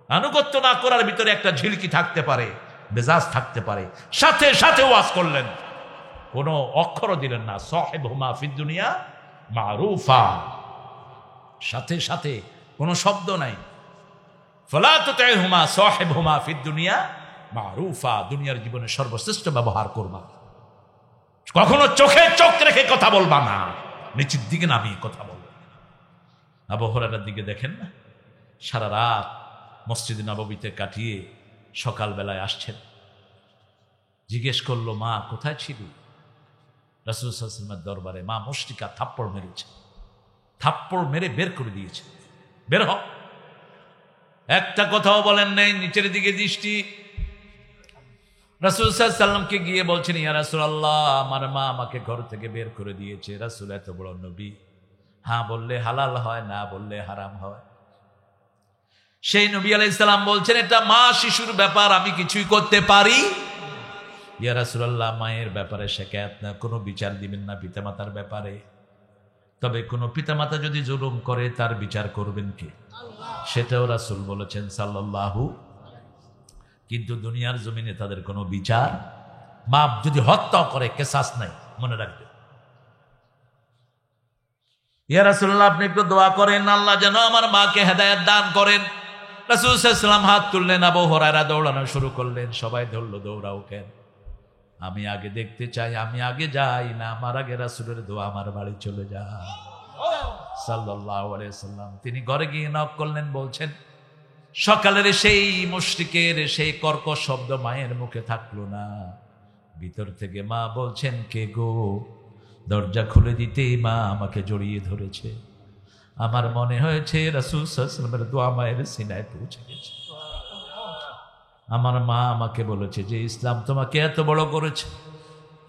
আনুগত্য না করার ভিতরে একটা ঝিলকি থাকতে পারে, মেজাজ থাকতে পারে। সাথে সাথে ওয়াজ করলেন, কোনো অক্ষরও দিলেন না। সাহিবহুমা ফিদ দুনিয়া মারুফা, সাথে সাথে কোনো শব্দ নাই। ফালা তুতিহুমা সাহিবহুমা ফিদ দুনিয়া মারুফা, দুনিয়ার জীবনে সর্বশ্রেষ্ঠ ব্যবহার করবা। কখনো চোখে চোখ রেখে কথা বলবা না, নিচের দিকে নামিয়ে কথা বলবা। আবু হুরায়রার দিকে দেখেন না, সারা রাত মসজিদে নববীতে কাটিয়ে সকালবেলায় আসছেন। জিজ্ঞেস করলো, মা কোথায় ছিলি? রাসূল সাল্লাল্লাহু আলাইহি ওয়াসাল্লামের দরবারে মা মুশরিকা থাপ্পড় মেরেছে, থাপ্পড় মেরে বের করে দিয়েছে, বের হ। একটা কথাও বলেন নাই, নিচের দিকে দৃষ্টি। রাসূল সাল্লাল্লাহু আলাইহি ওয়াসাল্লামকে গিয়ে বলছেন, ইয়া রাসূলুল্লাহ, আমার মা আমাকে ঘর থেকে বের করে দিয়েছে। রাসূল এত বড় নবী, হ্যাঁ বললে হালাল হয়, না বললে হারাম হয়। সেই নবী আলাইহিস সালাম বলছেন, এটা মা শিশুর ব্যাপার, আমি কিছুই করতে পারি। ইয়া রাসূলুল্লাহ, মায়ের ব্যাপারে শিকায়াত না, কোনো বিচার দিবেন না পিতামাতার ব্যাপারে। তবে কোনো পিতামাতা যদি জুলুম করে তার বিচার করবেন কে? সেটাও রাসূল বলেছেন সাল্লাল্লাহু। কিন্তু দুনিয়ার জমিনে তাদের কোনো বিচার, মা যদি হত্যা করে কেসাস নাই, মনে রাখবেন। ইয়া রাসূলুল্লাহ, আপনি একটু দোয়া করেন, আল্লাহ যেন আমার মাকে হেদায়েত দান করেন। রাসূল সাল্লাল্লাহু আলাইহি ওয়াসাল্লাম হাত তুললেন, আবু হুরায়রা দৌড়ানো শুরু করলেন। সবাই ধরল, দৌড়াও কেন? আমি আগে দেখতে চাই, আমি আগে যাই না, আমার আগে রাসূলের দোয়া আমার বাড়ি চলে যায় সাল্লাল্লাহু আলাইহি ওয়াসাল্লাম। তিনি ঘরে গিয়ে নক করলেন, বলছেন, সকালের সেই মুশরিকের সেই কর্কশ শব্দ মায়ের মুখে থাকলো না। ভিতর থেকে মা বলছেন, কে গো? দরজা খুলে দিতেই মা আমাকে জড়িয়ে ধরেছে। আমার মনে হয়েছে রাসূল সাল্লাল্লাহু আলাইহি ওয়াসাল্লামের দোয়া মায়ের সিনায় পৌঁছে গেছে। আমার মা আমাকে বলেছে যে ইসলাম তোমাকে এত বড় করেছে,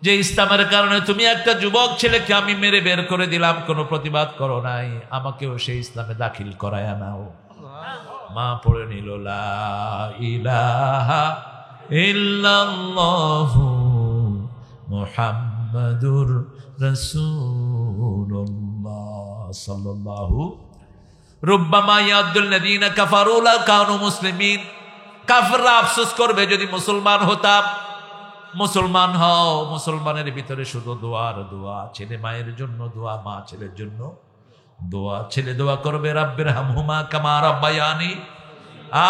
যে ইসলামের কারণে তুমি একটা যুবক ছেলেকে আমি মেরে বের করে দিলাম, কোনো প্রতিবাদ করো নাই, আমাকেও সেই ইসলামে দাখিল করায় নাও। মা পড়ে নিল, লা ইলাহা ইল্লাল্লাহু মুহাম্মাদুর রাসূলুল্লাহ সাল্লাল্লাহু। রুব্বামা ইয়াদুল লাযিনা কাফারু লা কানু মুসলিমিন। কাফেররা আফসোস করবে যদি মুসলমান হতাম। মুসলমান হও, মুসলমানের ভিতরে শুধু দোয়ার দোয়া। ছেলে মায়ের জন্য দোয়া, মা ছেলের জন্য দোয়া। ছেলে দোয়া করবে রাব্বির হামহুমা কামা রাব্বায়ানি,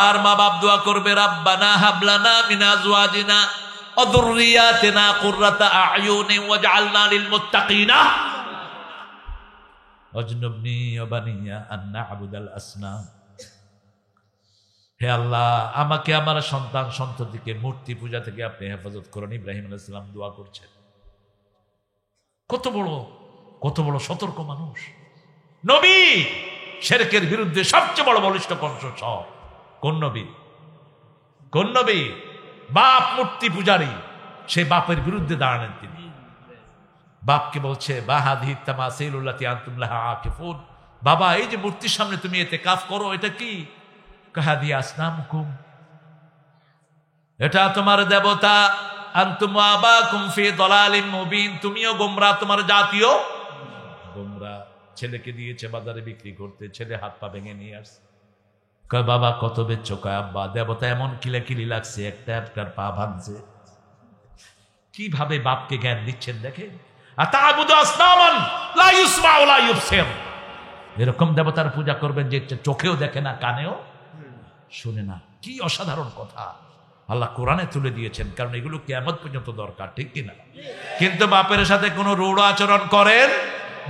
আর মা বাপ দোয়া করবে রাব্বানা হাবলানা মিন আজওয়াজিনা ওয়া যুররিয়াতিনা কুররাতা আ'য়ুনি ওয়াজআলনা লিল মুত্তাকিনা ওয়াজনুবনি ওয়া বানিয়া আন না'বুদাল আসনাম। হে আল্লাহ, আমাকে আমার সন্তান সন্ততিকে মূর্তি পূজা থেকে আপনি হেফাজত করুন। ইব্রাহিম আলাইহিস সালাম দোয়া করছেন। কত বড় সতর্ক মানুষ নবী। শিরকের বিরুদ্ধে সবচেয়ে বড় বলিষ্ঠ কণ্ঠ কোন নবী? কোন নবী? বাপ মূর্তি পূজারী, সেই বাপের বিরুদ্ধে দাঁড়ালেন তিনি। বাপকে বলছে, বাহাদিহি তামাসিলুল্লাতি আনতুম লাহা আকিফুন, বাবা এই যে মূর্তির সামনে তুমি ইতিকাফ করো, এটা কি? কাহাদি আসনামকুম, এটা তোমার দেবতা। আনতুম আবাকুম ফি দালালিম মুবিন, তুমিও গোমরাহ, তোমার জাতীয় গোমরাহ। ছেলেকে দিয়েছে বাজারে বিক্রি করতে, ছেলে হাত পা ভেঙে নিয়ে আসছে। কয় বাবা কত বেচছো? কয় আব্বা দেবতা এমন কিলাকিলি লাগছে, একটার পা ভাঙছে। কিভাবে বাপকে জ্ঞান দিচ্ছেন দেখেন। আতাবুদু আসনামান লা ইসমা ওয়া লা ইবসির, এরকম দেবতার পূজা করবেন যে চোখেও দেখে না, কানেও শুনে না। কি অসাধারণ কথা আল্লাহ কোরআনে তুলে দিয়েছেন, কারণ এগুলো কিয়ামত পর্যন্ত দরকার, ঠিক কিনা? কিন্তু বাপের সাথে কোনো রূঢ় আচরণ করেন,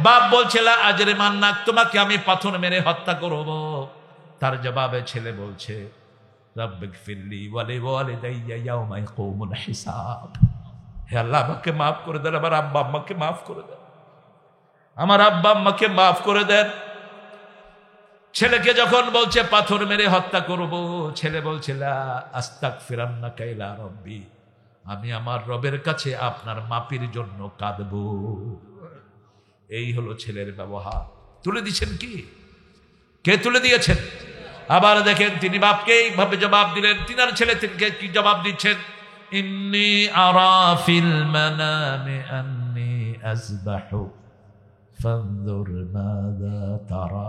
বাপ বলছে লা আজরে মান্নাক, তোমাকে আমি পাথর মেরে হত্যা করব। তার জবাবে ছেলে বলছে রাব্বিগফিরলি ওয়া লিওয়ালিদাইয়া ইয়াওমা ইয়াকুমুল হিসাব। হে আল্লাহ, আমাকে মাফ করে দেন, আমার আব্বা আম্মাকে মাফ করে দেন, আমার আব্বা আম্মাকে মাফ করে দেন। ছেলেকে যখন বলছে পাথর মেরে হত্যা করব, ছেলে বলছে লা আস্তাগফিরান্নাকা ইলা রাব্বি, আমি আমার রবের কাছে আপনার মাপির জন্য কাঁদবো। এই হলো ছেলের ব্যবহার। তুলে দিচ্ছেন কি? কে তুলে দিয়েছেন? আবার দেখেন তিনি বাপকে এইভাবে জবাব দিলেন, তিনার ছেলে থেকে কি জবাব দিচ্ছেন? ইন্নী আরা ফিল মানামি আন্নী আযবাহু ফানজুর মাযা তারা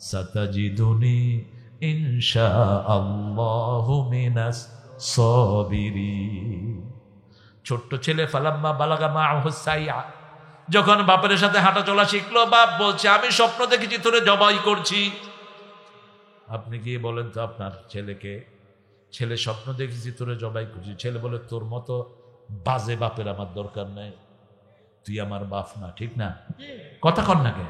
সাতাজিদুনি ইনশাআল্লাহু মিনাস সাবিরিন। ছোট্ট ছেলে ফালাম্মা বালাগা মাআহু সাইয়া, যখন বাপের সাথে হাঁটা চলা শিখলো, বাপ বলছে আমি স্বপ্ন দেখেছি তোরে জবাই করছি। আপনি গিয়ে বলেন তো আপনার ছেলেকে, ছেলে স্বপ্ন দেখেছি তোরে জবাই করছি। ছেলে বলে তোর মতো বাজে বাপের আমার দরকার নাই, তুই আমার বাপ না, ঠিক না? কথা কন না কে?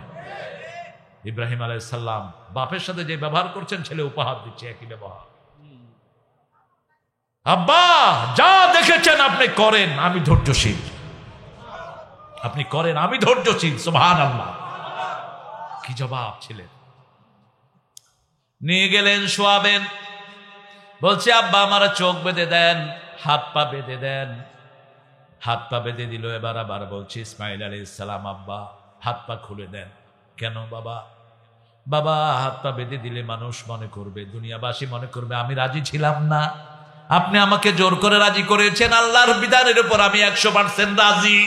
ইব্রাহিম আলাইহিস সালাম বাপের সাথে যে ব্যবহার করছেন, ছেলে উপহার দিচ্ছে একই ব্যবহার। আব্বা যা দেখেছেন আপনি করেন, আমি ধৈর্যশীল। আপনি করেন, আমি ধৈর্যশীল। সুবহানাল্লাহ। কি জবাব ছিলেন। নিয়ে গেলেন, শোয়াবেন, বলছে আব্বা আমার চোখ বেঁধে দেন, হাত পা বেঁধে দেন। হাত পা বেঁধে দিল। এবার আবার বলছে ইসমাইল আলাইহিস সালাম আব্বা হাত পা খুলে দেন। কেন বাবা? বাবা হাত পা বেঁধে দিলে মানুষ মনে করবে, দুনিয়াবাসী মনে করবে আমি রাজি ছিলাম না, আপনি আমাকে জোর করে রাজি করেছেন, আল্লাহর বিধানের উপর আমি 100% রাজি।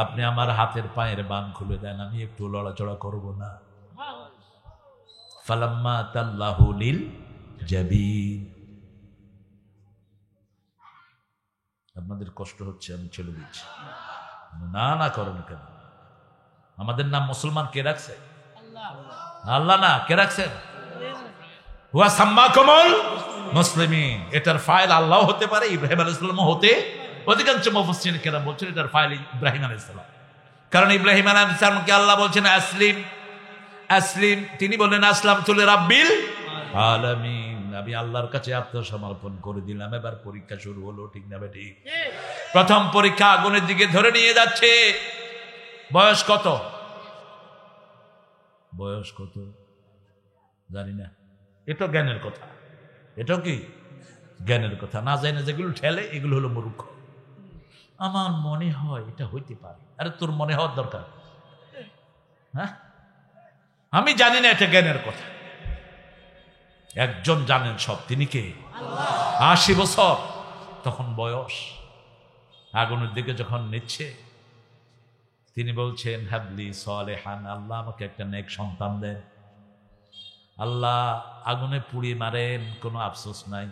আপনি আমার হাতের পায়ের বান খুলে দেন, আমি একটু লড়াচড়া করব না। ফালাম্মা তাল্লাহু লিল জাবিন। আপনাদের কষ্ট হচ্ছে, আমি ছেড়ে দিচ্ছি। না না করেন কেন? আমাদের নাম মুসলমান কে রাখছে? আল্লাহ না, কে রাখছেন? হুয়া সাম্মাকুমুল মুসলিমিন। এটার ফাইল আল্লাহ হতে পারে, ইব্রাহিম আলাইহিস সালাম হতে, অধিকাংশ মুফাসসিরিন কেরাম বলছেন এটার ফাইল ইব্রাহিম আলাইহিস সালাম। কারণ ইব্রাহিম আলাইহিস সালামকে আল্লাহ বলছেন আসলিম আসলিম, তিনি বললেন আসলাম তুলি রাব্বিল আলামিন, আমি আল্লাহর কাছে আত্মসমর্পণ করে দিলাম। এবার পরীক্ষা শুরু হলো, ঠিক না বেঠিক? প্রথম পরীক্ষা আগুনের দিকে ধরে নিয়ে যাচ্ছে। বয়স কত? বয়স কত জানি না, এটা জ্ঞানের কথা। এটাও কি জ্ঞানের কথা? না জানি যেগুলো ঠেলে এগুলো হলো মূর্খ। আমার মনে হয় এটা হইতে পারে। আরে তোর মনে হওয়ার দরকার? হ্যাঁ, আমি জানি না, এটা জ্ঞানের কথা। একজন জানেন সব, তিনি কে? 80 বছর তখন বয়স। আগুনের দিকে যখন নিচ্ছে, তিনি বলছেন হাবলি সালেহান, আল্লাহ আমাকে একটা নেক সন্তান দেন। আল্লাহ আগুনে পুড়িয়ে মারেন, কোনো আফসোস নাই,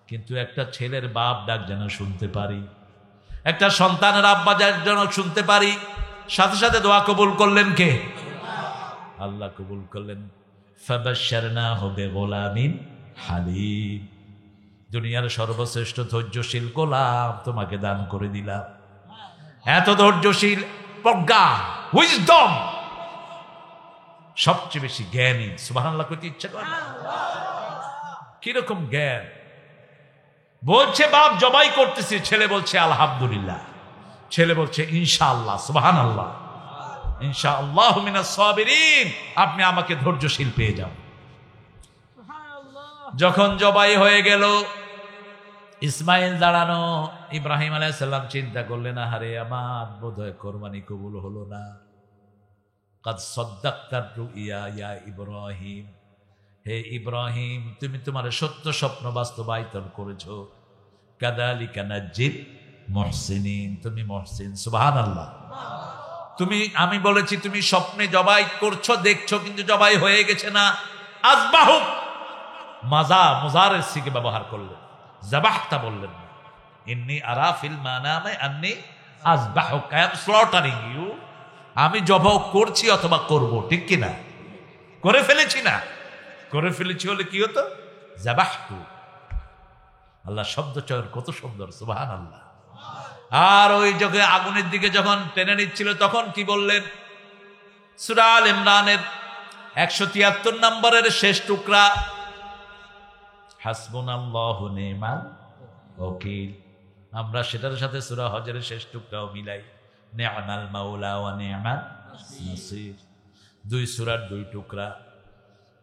কিন্তু একটা ছেলের বাপ ডাক যেন শুনতে পারি, একটা সন্তানের আব্বা যেন শুনতে পারি। সাথে সাথে দোয়া কবুল করলেন কে? আল্লাহ কবুল করলেন। ফাবাশশারনাহু বিগুলামিন হালিম, দুনিয়ার সর্বশ্রেষ্ঠ ধৈর্যশীল গোলাম তোমাকে দান করে দিলাম। এত ধৈর্যশীল, প্রজ্ঞা, উইজডম, সবচেয়ে বেশি জ্ঞানী। সুবহানাল্লাহ কইতে ইচ্ছা করে। কিরকম জ্ঞান! বলছে বাপ জবাই করতেছি, ছেলে বলছে আলহামদুলিল্লাহ, ছেলে বলছে ইনশাআল্লাহ। সুবহানাল্লাহ। ইনশাআল্লাহু মিনাস সাবিরিন, আপনি আমাকে ধৈর্যশীল পেয়ে যান। যখন জবাই হয়ে গেল, ইসমাইল দাঁড়ানো, ইব্রাহিম আলাইহিস সালাম চিন্তা করলেন আহারে আমার বোধহয় কোরবানি কবুল হলো না। কাদ সাদ্দাকতার রুইয়া ইয়া ইব্রাহিম, হে ইব্রাহিম তুমি তোমার সত্য স্বপ্ন বাস্তবায়িত করেছো। কাযালিকা নাজ্জিল মুহসিনিন, তুমি মুহসিন। সুবহানাল্লাহ। আমি বলেছি তুমি স্বপ্নে জবাই করছো, দেখছো, কিন্তু জবাই হয়ে গেছে না। আযবাহু, মুজারের সিগে ব্যবহার করলেন, যাবাহতা বললেন। ইন্নী আরা ফিল মানামে আন্নী আযবাহুকা, আই এম স্লটারিং ইউ, আমি জবাই করছি অথবা করব, ঠিক কি না? করে ফেলেছি না? করে ফেলেছি হলে কি হতো? যাবাহতু, আল্লাহ শব্দ চয়ন কত সুন্দর, সুবহানাল্লাহ। আর ওই যখন আগুনের দিকে যখন টেনে নিচ্ছিল তখন কি বললেন? সূরা আল ইমরানের 173 নম্বরের শেষ টুকরা, হাসবুনাল্লাহু নি'মাল ওয়াকিল। আমরা সেটার সাথে সূরা হজরের শেষ টুকরাও মিলাই, নি'মাল মাওলা ওয়া নি'মাল নাসির। দুই সূরার দুই টুকরা।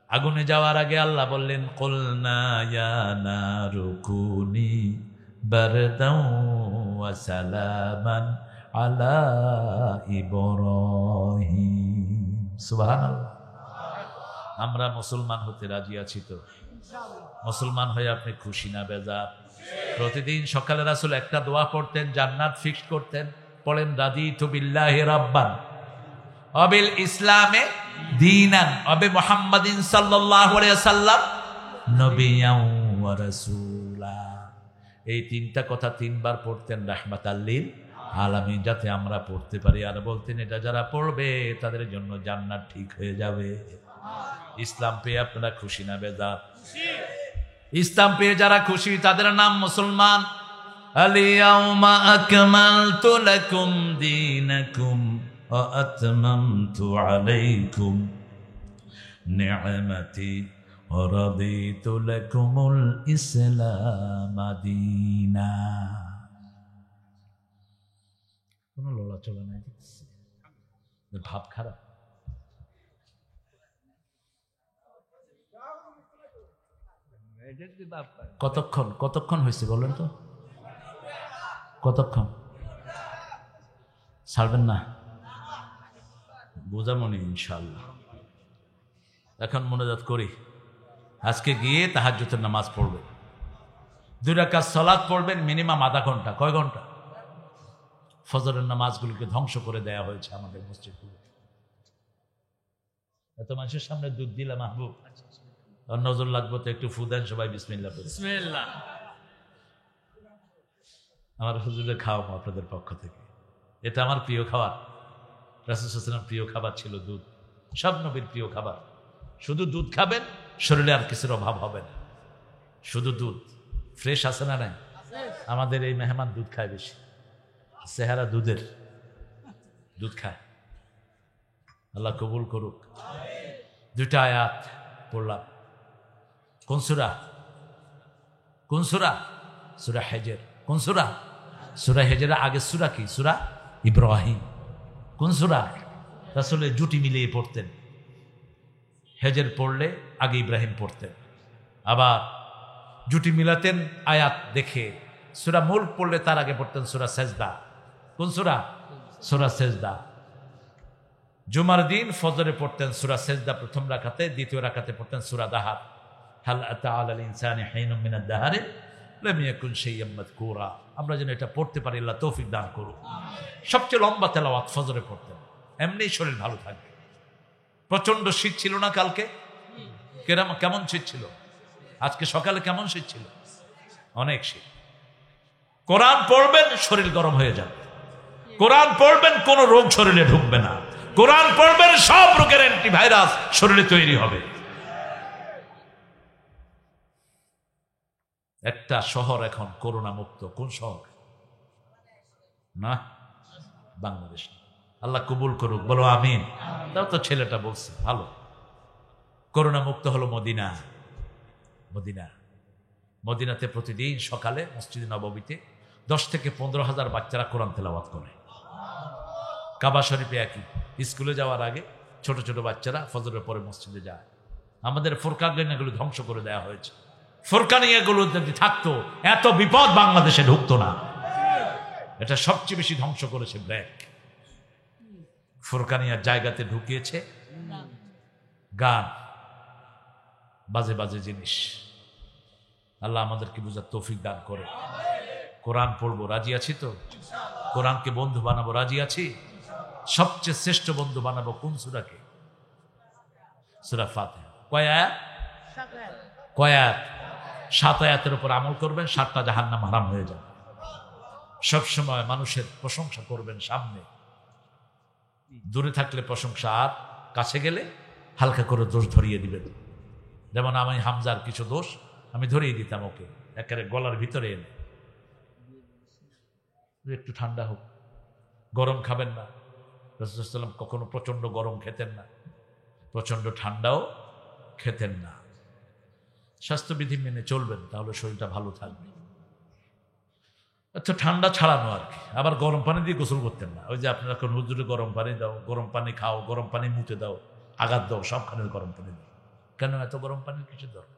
আগুনে যাওয়ার আগে আল্লাহ বললেন, কুলনা ইয়া নারু কুনি বারদাও ওয়া সালামান আলা ইব্রাহিম। সুবহানাল্লাহ। আমরা মুসলমান হতে রাজি আছি তো? মুসলমান হয়ে আপনি খুশি না বেজার? প্রতিদিন সকালে রাসূল একটা দোয়া পড়তেন, জান্নাত ফিক্স করতেন। পড়েন, রাদিতু বিল্লাহি রাব্বান ওয়া বিল ইসলামে দীনান ওয়া বি মুহাম্মাদিন সাল্লাল্লাহু আলাইহি ওয়াসাল্লাম নবিয়্যান ওয়া রাসূলা। এই তিনটা কথা তিনবার পড়তেন রাহমাতাল লিল আলামিন, যাতে আমরা পড়তে পারি। আর বলতেন, এটা যারা পড়বে তাদের জন্য জান্নাত ঠিক হয়ে যাবে। ইসলাম পেয়ে আপনারা খুশি না বেজার? ইসলাম পেয়ে যারা খুশি তাদের নাম মুসলমান। আল-ইয়াউমা আকমালতু লাকুম দীনাকুম ওয়া আতমামতু আলাইকুম নি'মাতি ওয়া রাদিতু লাকুমুল ইসলাম দীনা। কোনো লড়া চলা নাই, ভাব খারাপ। কতক্ষণ কতক্ষণ হয়েছে বলেন তো? কতক্ষণ ছাড়বেন না? বোঝামনি ইনশাআল্লাহ। এখন মোনাজাত করি। আজকে গিয়ে তাহাজ্জুদের নামাজ পড়বেন, 2 রাকাত সালাত পড়বেন, মিনিমাম আধা ঘন্টা। কয় ঘন্টা? ফজরের নামাজগুলোকে ধ্বংস করে দেয়া হয়েছে আমাদের মসজিদগুলো। এত মানুষের সামনে দুধ দিলা মাহবুব, নজর লাগবো তো, একটু ফু দেন সবাই, বিসমিল্লাহ বিসমিল্লাহ। আমার হুজুরে খাওয়াবো আপনাদের পক্ষ থেকে। এটা আমার প্রিয় খাবার, রাসূল সাল্লাল্লাহু আলাইহি ওয়াসাল্লাম প্রিয় খাবার ছিল দুধ। সব নবীর প্রিয় খাবার। শুধু দুধ খাবেন, শরীরে আর কিছুর অভাব হবে না। শুধু দুধ। ফ্রেশ আছে না নাই? আমাদের এই মেহমান দুধ খায় বেশি, চেহারা দুধের, দুধ খায়। আল্লাহ কবুল করুক। 2টা আয়াত পড়লাম। কোন সূরা? কোন সূরা? সূরা হিজর। কোন সূরা? সূরা হিজরের আগের সূরা কি? সূরা ইব্রাহিম। কোন সূরা? রাসূলের জুটি মিলিয়ে পড়তেন। হিজর পড়লে আগে ইব্রাহিম পড়তেন, আবার জুটি মিলাতেন আয়াত দেখে। সূরা মুলক পড়লে তার আগে পড়তেন সূরা সেজদা। কোন সূরা? সূরা সেজদা। জুমার দিন ফজরে পড়তেন সূরা সেজদা প্রথম রাকাতে, দ্বিতীয় রাকাতে পড়তেন সূরা দাহার। হাল আতা আলাল ইনসানি হিনুম মিনাদ দাহরি লাম ইয়াকুন শাইয়্যান মাযকুরা। আমরা যেন এটা পড়তে পারি, আল্লাহ তৌফিক দান করুন। সবচেয়ে লম্বা তেলাওয়াত ফজরে পড়তেন, এমনিই শরীর ভালো থাকবে। প্রচন্ড শীত ছিল না কালকে? কেমন শীত ছিল? আজকে সকালে কেমন শীত ছিল? অনেক শীত। কোরআন পড়বেন, শরীর গরম হয়ে যাবে। কোরআন পড়বেন, কোন রোগ শরীরে ঢুকবে না। কোরআন পড়বেন, সব রোগের অ্যান্টিভাইরাস শরীরে তৈরি হবে। একটা শহর এখন করোনা মুক্ত। কোন শহর? না, বাংলাদেশ। আল্লাহ কবুল করুক, বলো আমিন। তাও তো ছেলেটা বলছে ভালো। করোনা মুক্ত হলো মদিনা। মদিনা, মদিনাতে প্রতিদিন সকালে মসজিদে নববীতে 10 থেকে 15,000 বাচ্চারা কোরআন তেলাওয়াত করে। কাবা শরীফে একই। স্কুলে যাওয়ার আগে ছোট ছোট বাচ্চারা ফজরের পরে মসজিদে যায়। আমাদের ফোরকানিয়াগুলো ধ্বংস করে দেওয়া হয়েছে। ফোরকানিয়াগুলো যদি থাকতো এত বিপদ বাংলাদেশে ঢুকতো না। এটা সবচেয়ে বেশি ধ্বংস করেছে ব্র্যাক। ফোরকানিয়ার জায়গাতে ঢুকিয়েছে গান, বাজে বাজে জিনিস। আল্লাহ আমাদেরকে বুঝার তৌফিক দান করে। কোরআন পড়বো, রাজি আছি তো? কোরআনকে বন্ধু বানাবো, রাজি আছি? সবচেয়ে শ্রেষ্ঠ বন্ধু বানাবো কোন সূরাকে? সূরা ফাতিহা। কয় আয়াত? কয় আয়াত? 7 আয়াতের উপর আমল করবেন, 7টা জাহান্নাম হারাম হয়ে যাবে। সবসময় মানুষের প্রশংসা করবেন সামনে, দূরে থাকলে প্রশংসা, আর কাছে গেলে হালকা করে দোষ ধরিয়ে দিবেন। যেমন আমি হামজার কিছু দোষ আমি ধরিয়ে দিতাম ওকে, একেবারে গলার ভিতরে এনে একটু ঠান্ডা হোক, গরম খাবেন না। রাসূলুল্লাহ সাল্লাল্লাহু আলাইহি ওয়াসাল্লাম কখনো প্রচন্ড গরম খেতেন না, প্রচন্ড ঠান্ডাও খেতেন না। স্বাস্থ্যবিধি মেনে চলবেন, তাহলে শরীরটা ভালো থাকবে। আচ্ছা, ঠান্ডা ছাড়ানো আর কি। আবার গরম পানি দিয়ে গোসল করতেন না। ওই যে আপনারা এখন হুজুরে গরম পানি দাও, গরম পানি খাও, গরম পানি মুতে দাও, আঘাত দাও, সবখানে গরম পানি দাও। কেন এত গরম পানির কিসের দরকার?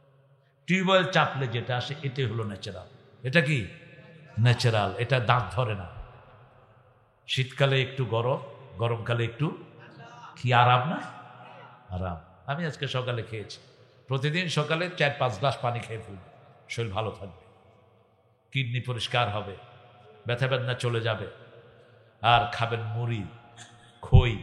টিউবওয়েল চাপলে যেটা আসে এটাই হলো ন্যাচারাল। এটা কি ন্যাচারাল, এটা দাঁত ধরে না। শীতকালে একটু গরম, গরমকালে একটু কি আরাম না? আরাম। আমি আজকে সকালে খেয়েছি, প্রতিদিন সকালে 4-5 গ্লাস পানি খেয়ে ফেলবে, শরীর ভালো থাকবে, কিডনি পরিষ্কার হবে, ব্যথা বেদনা চলে যাবে। আর খাবেন মুড়ি, খই,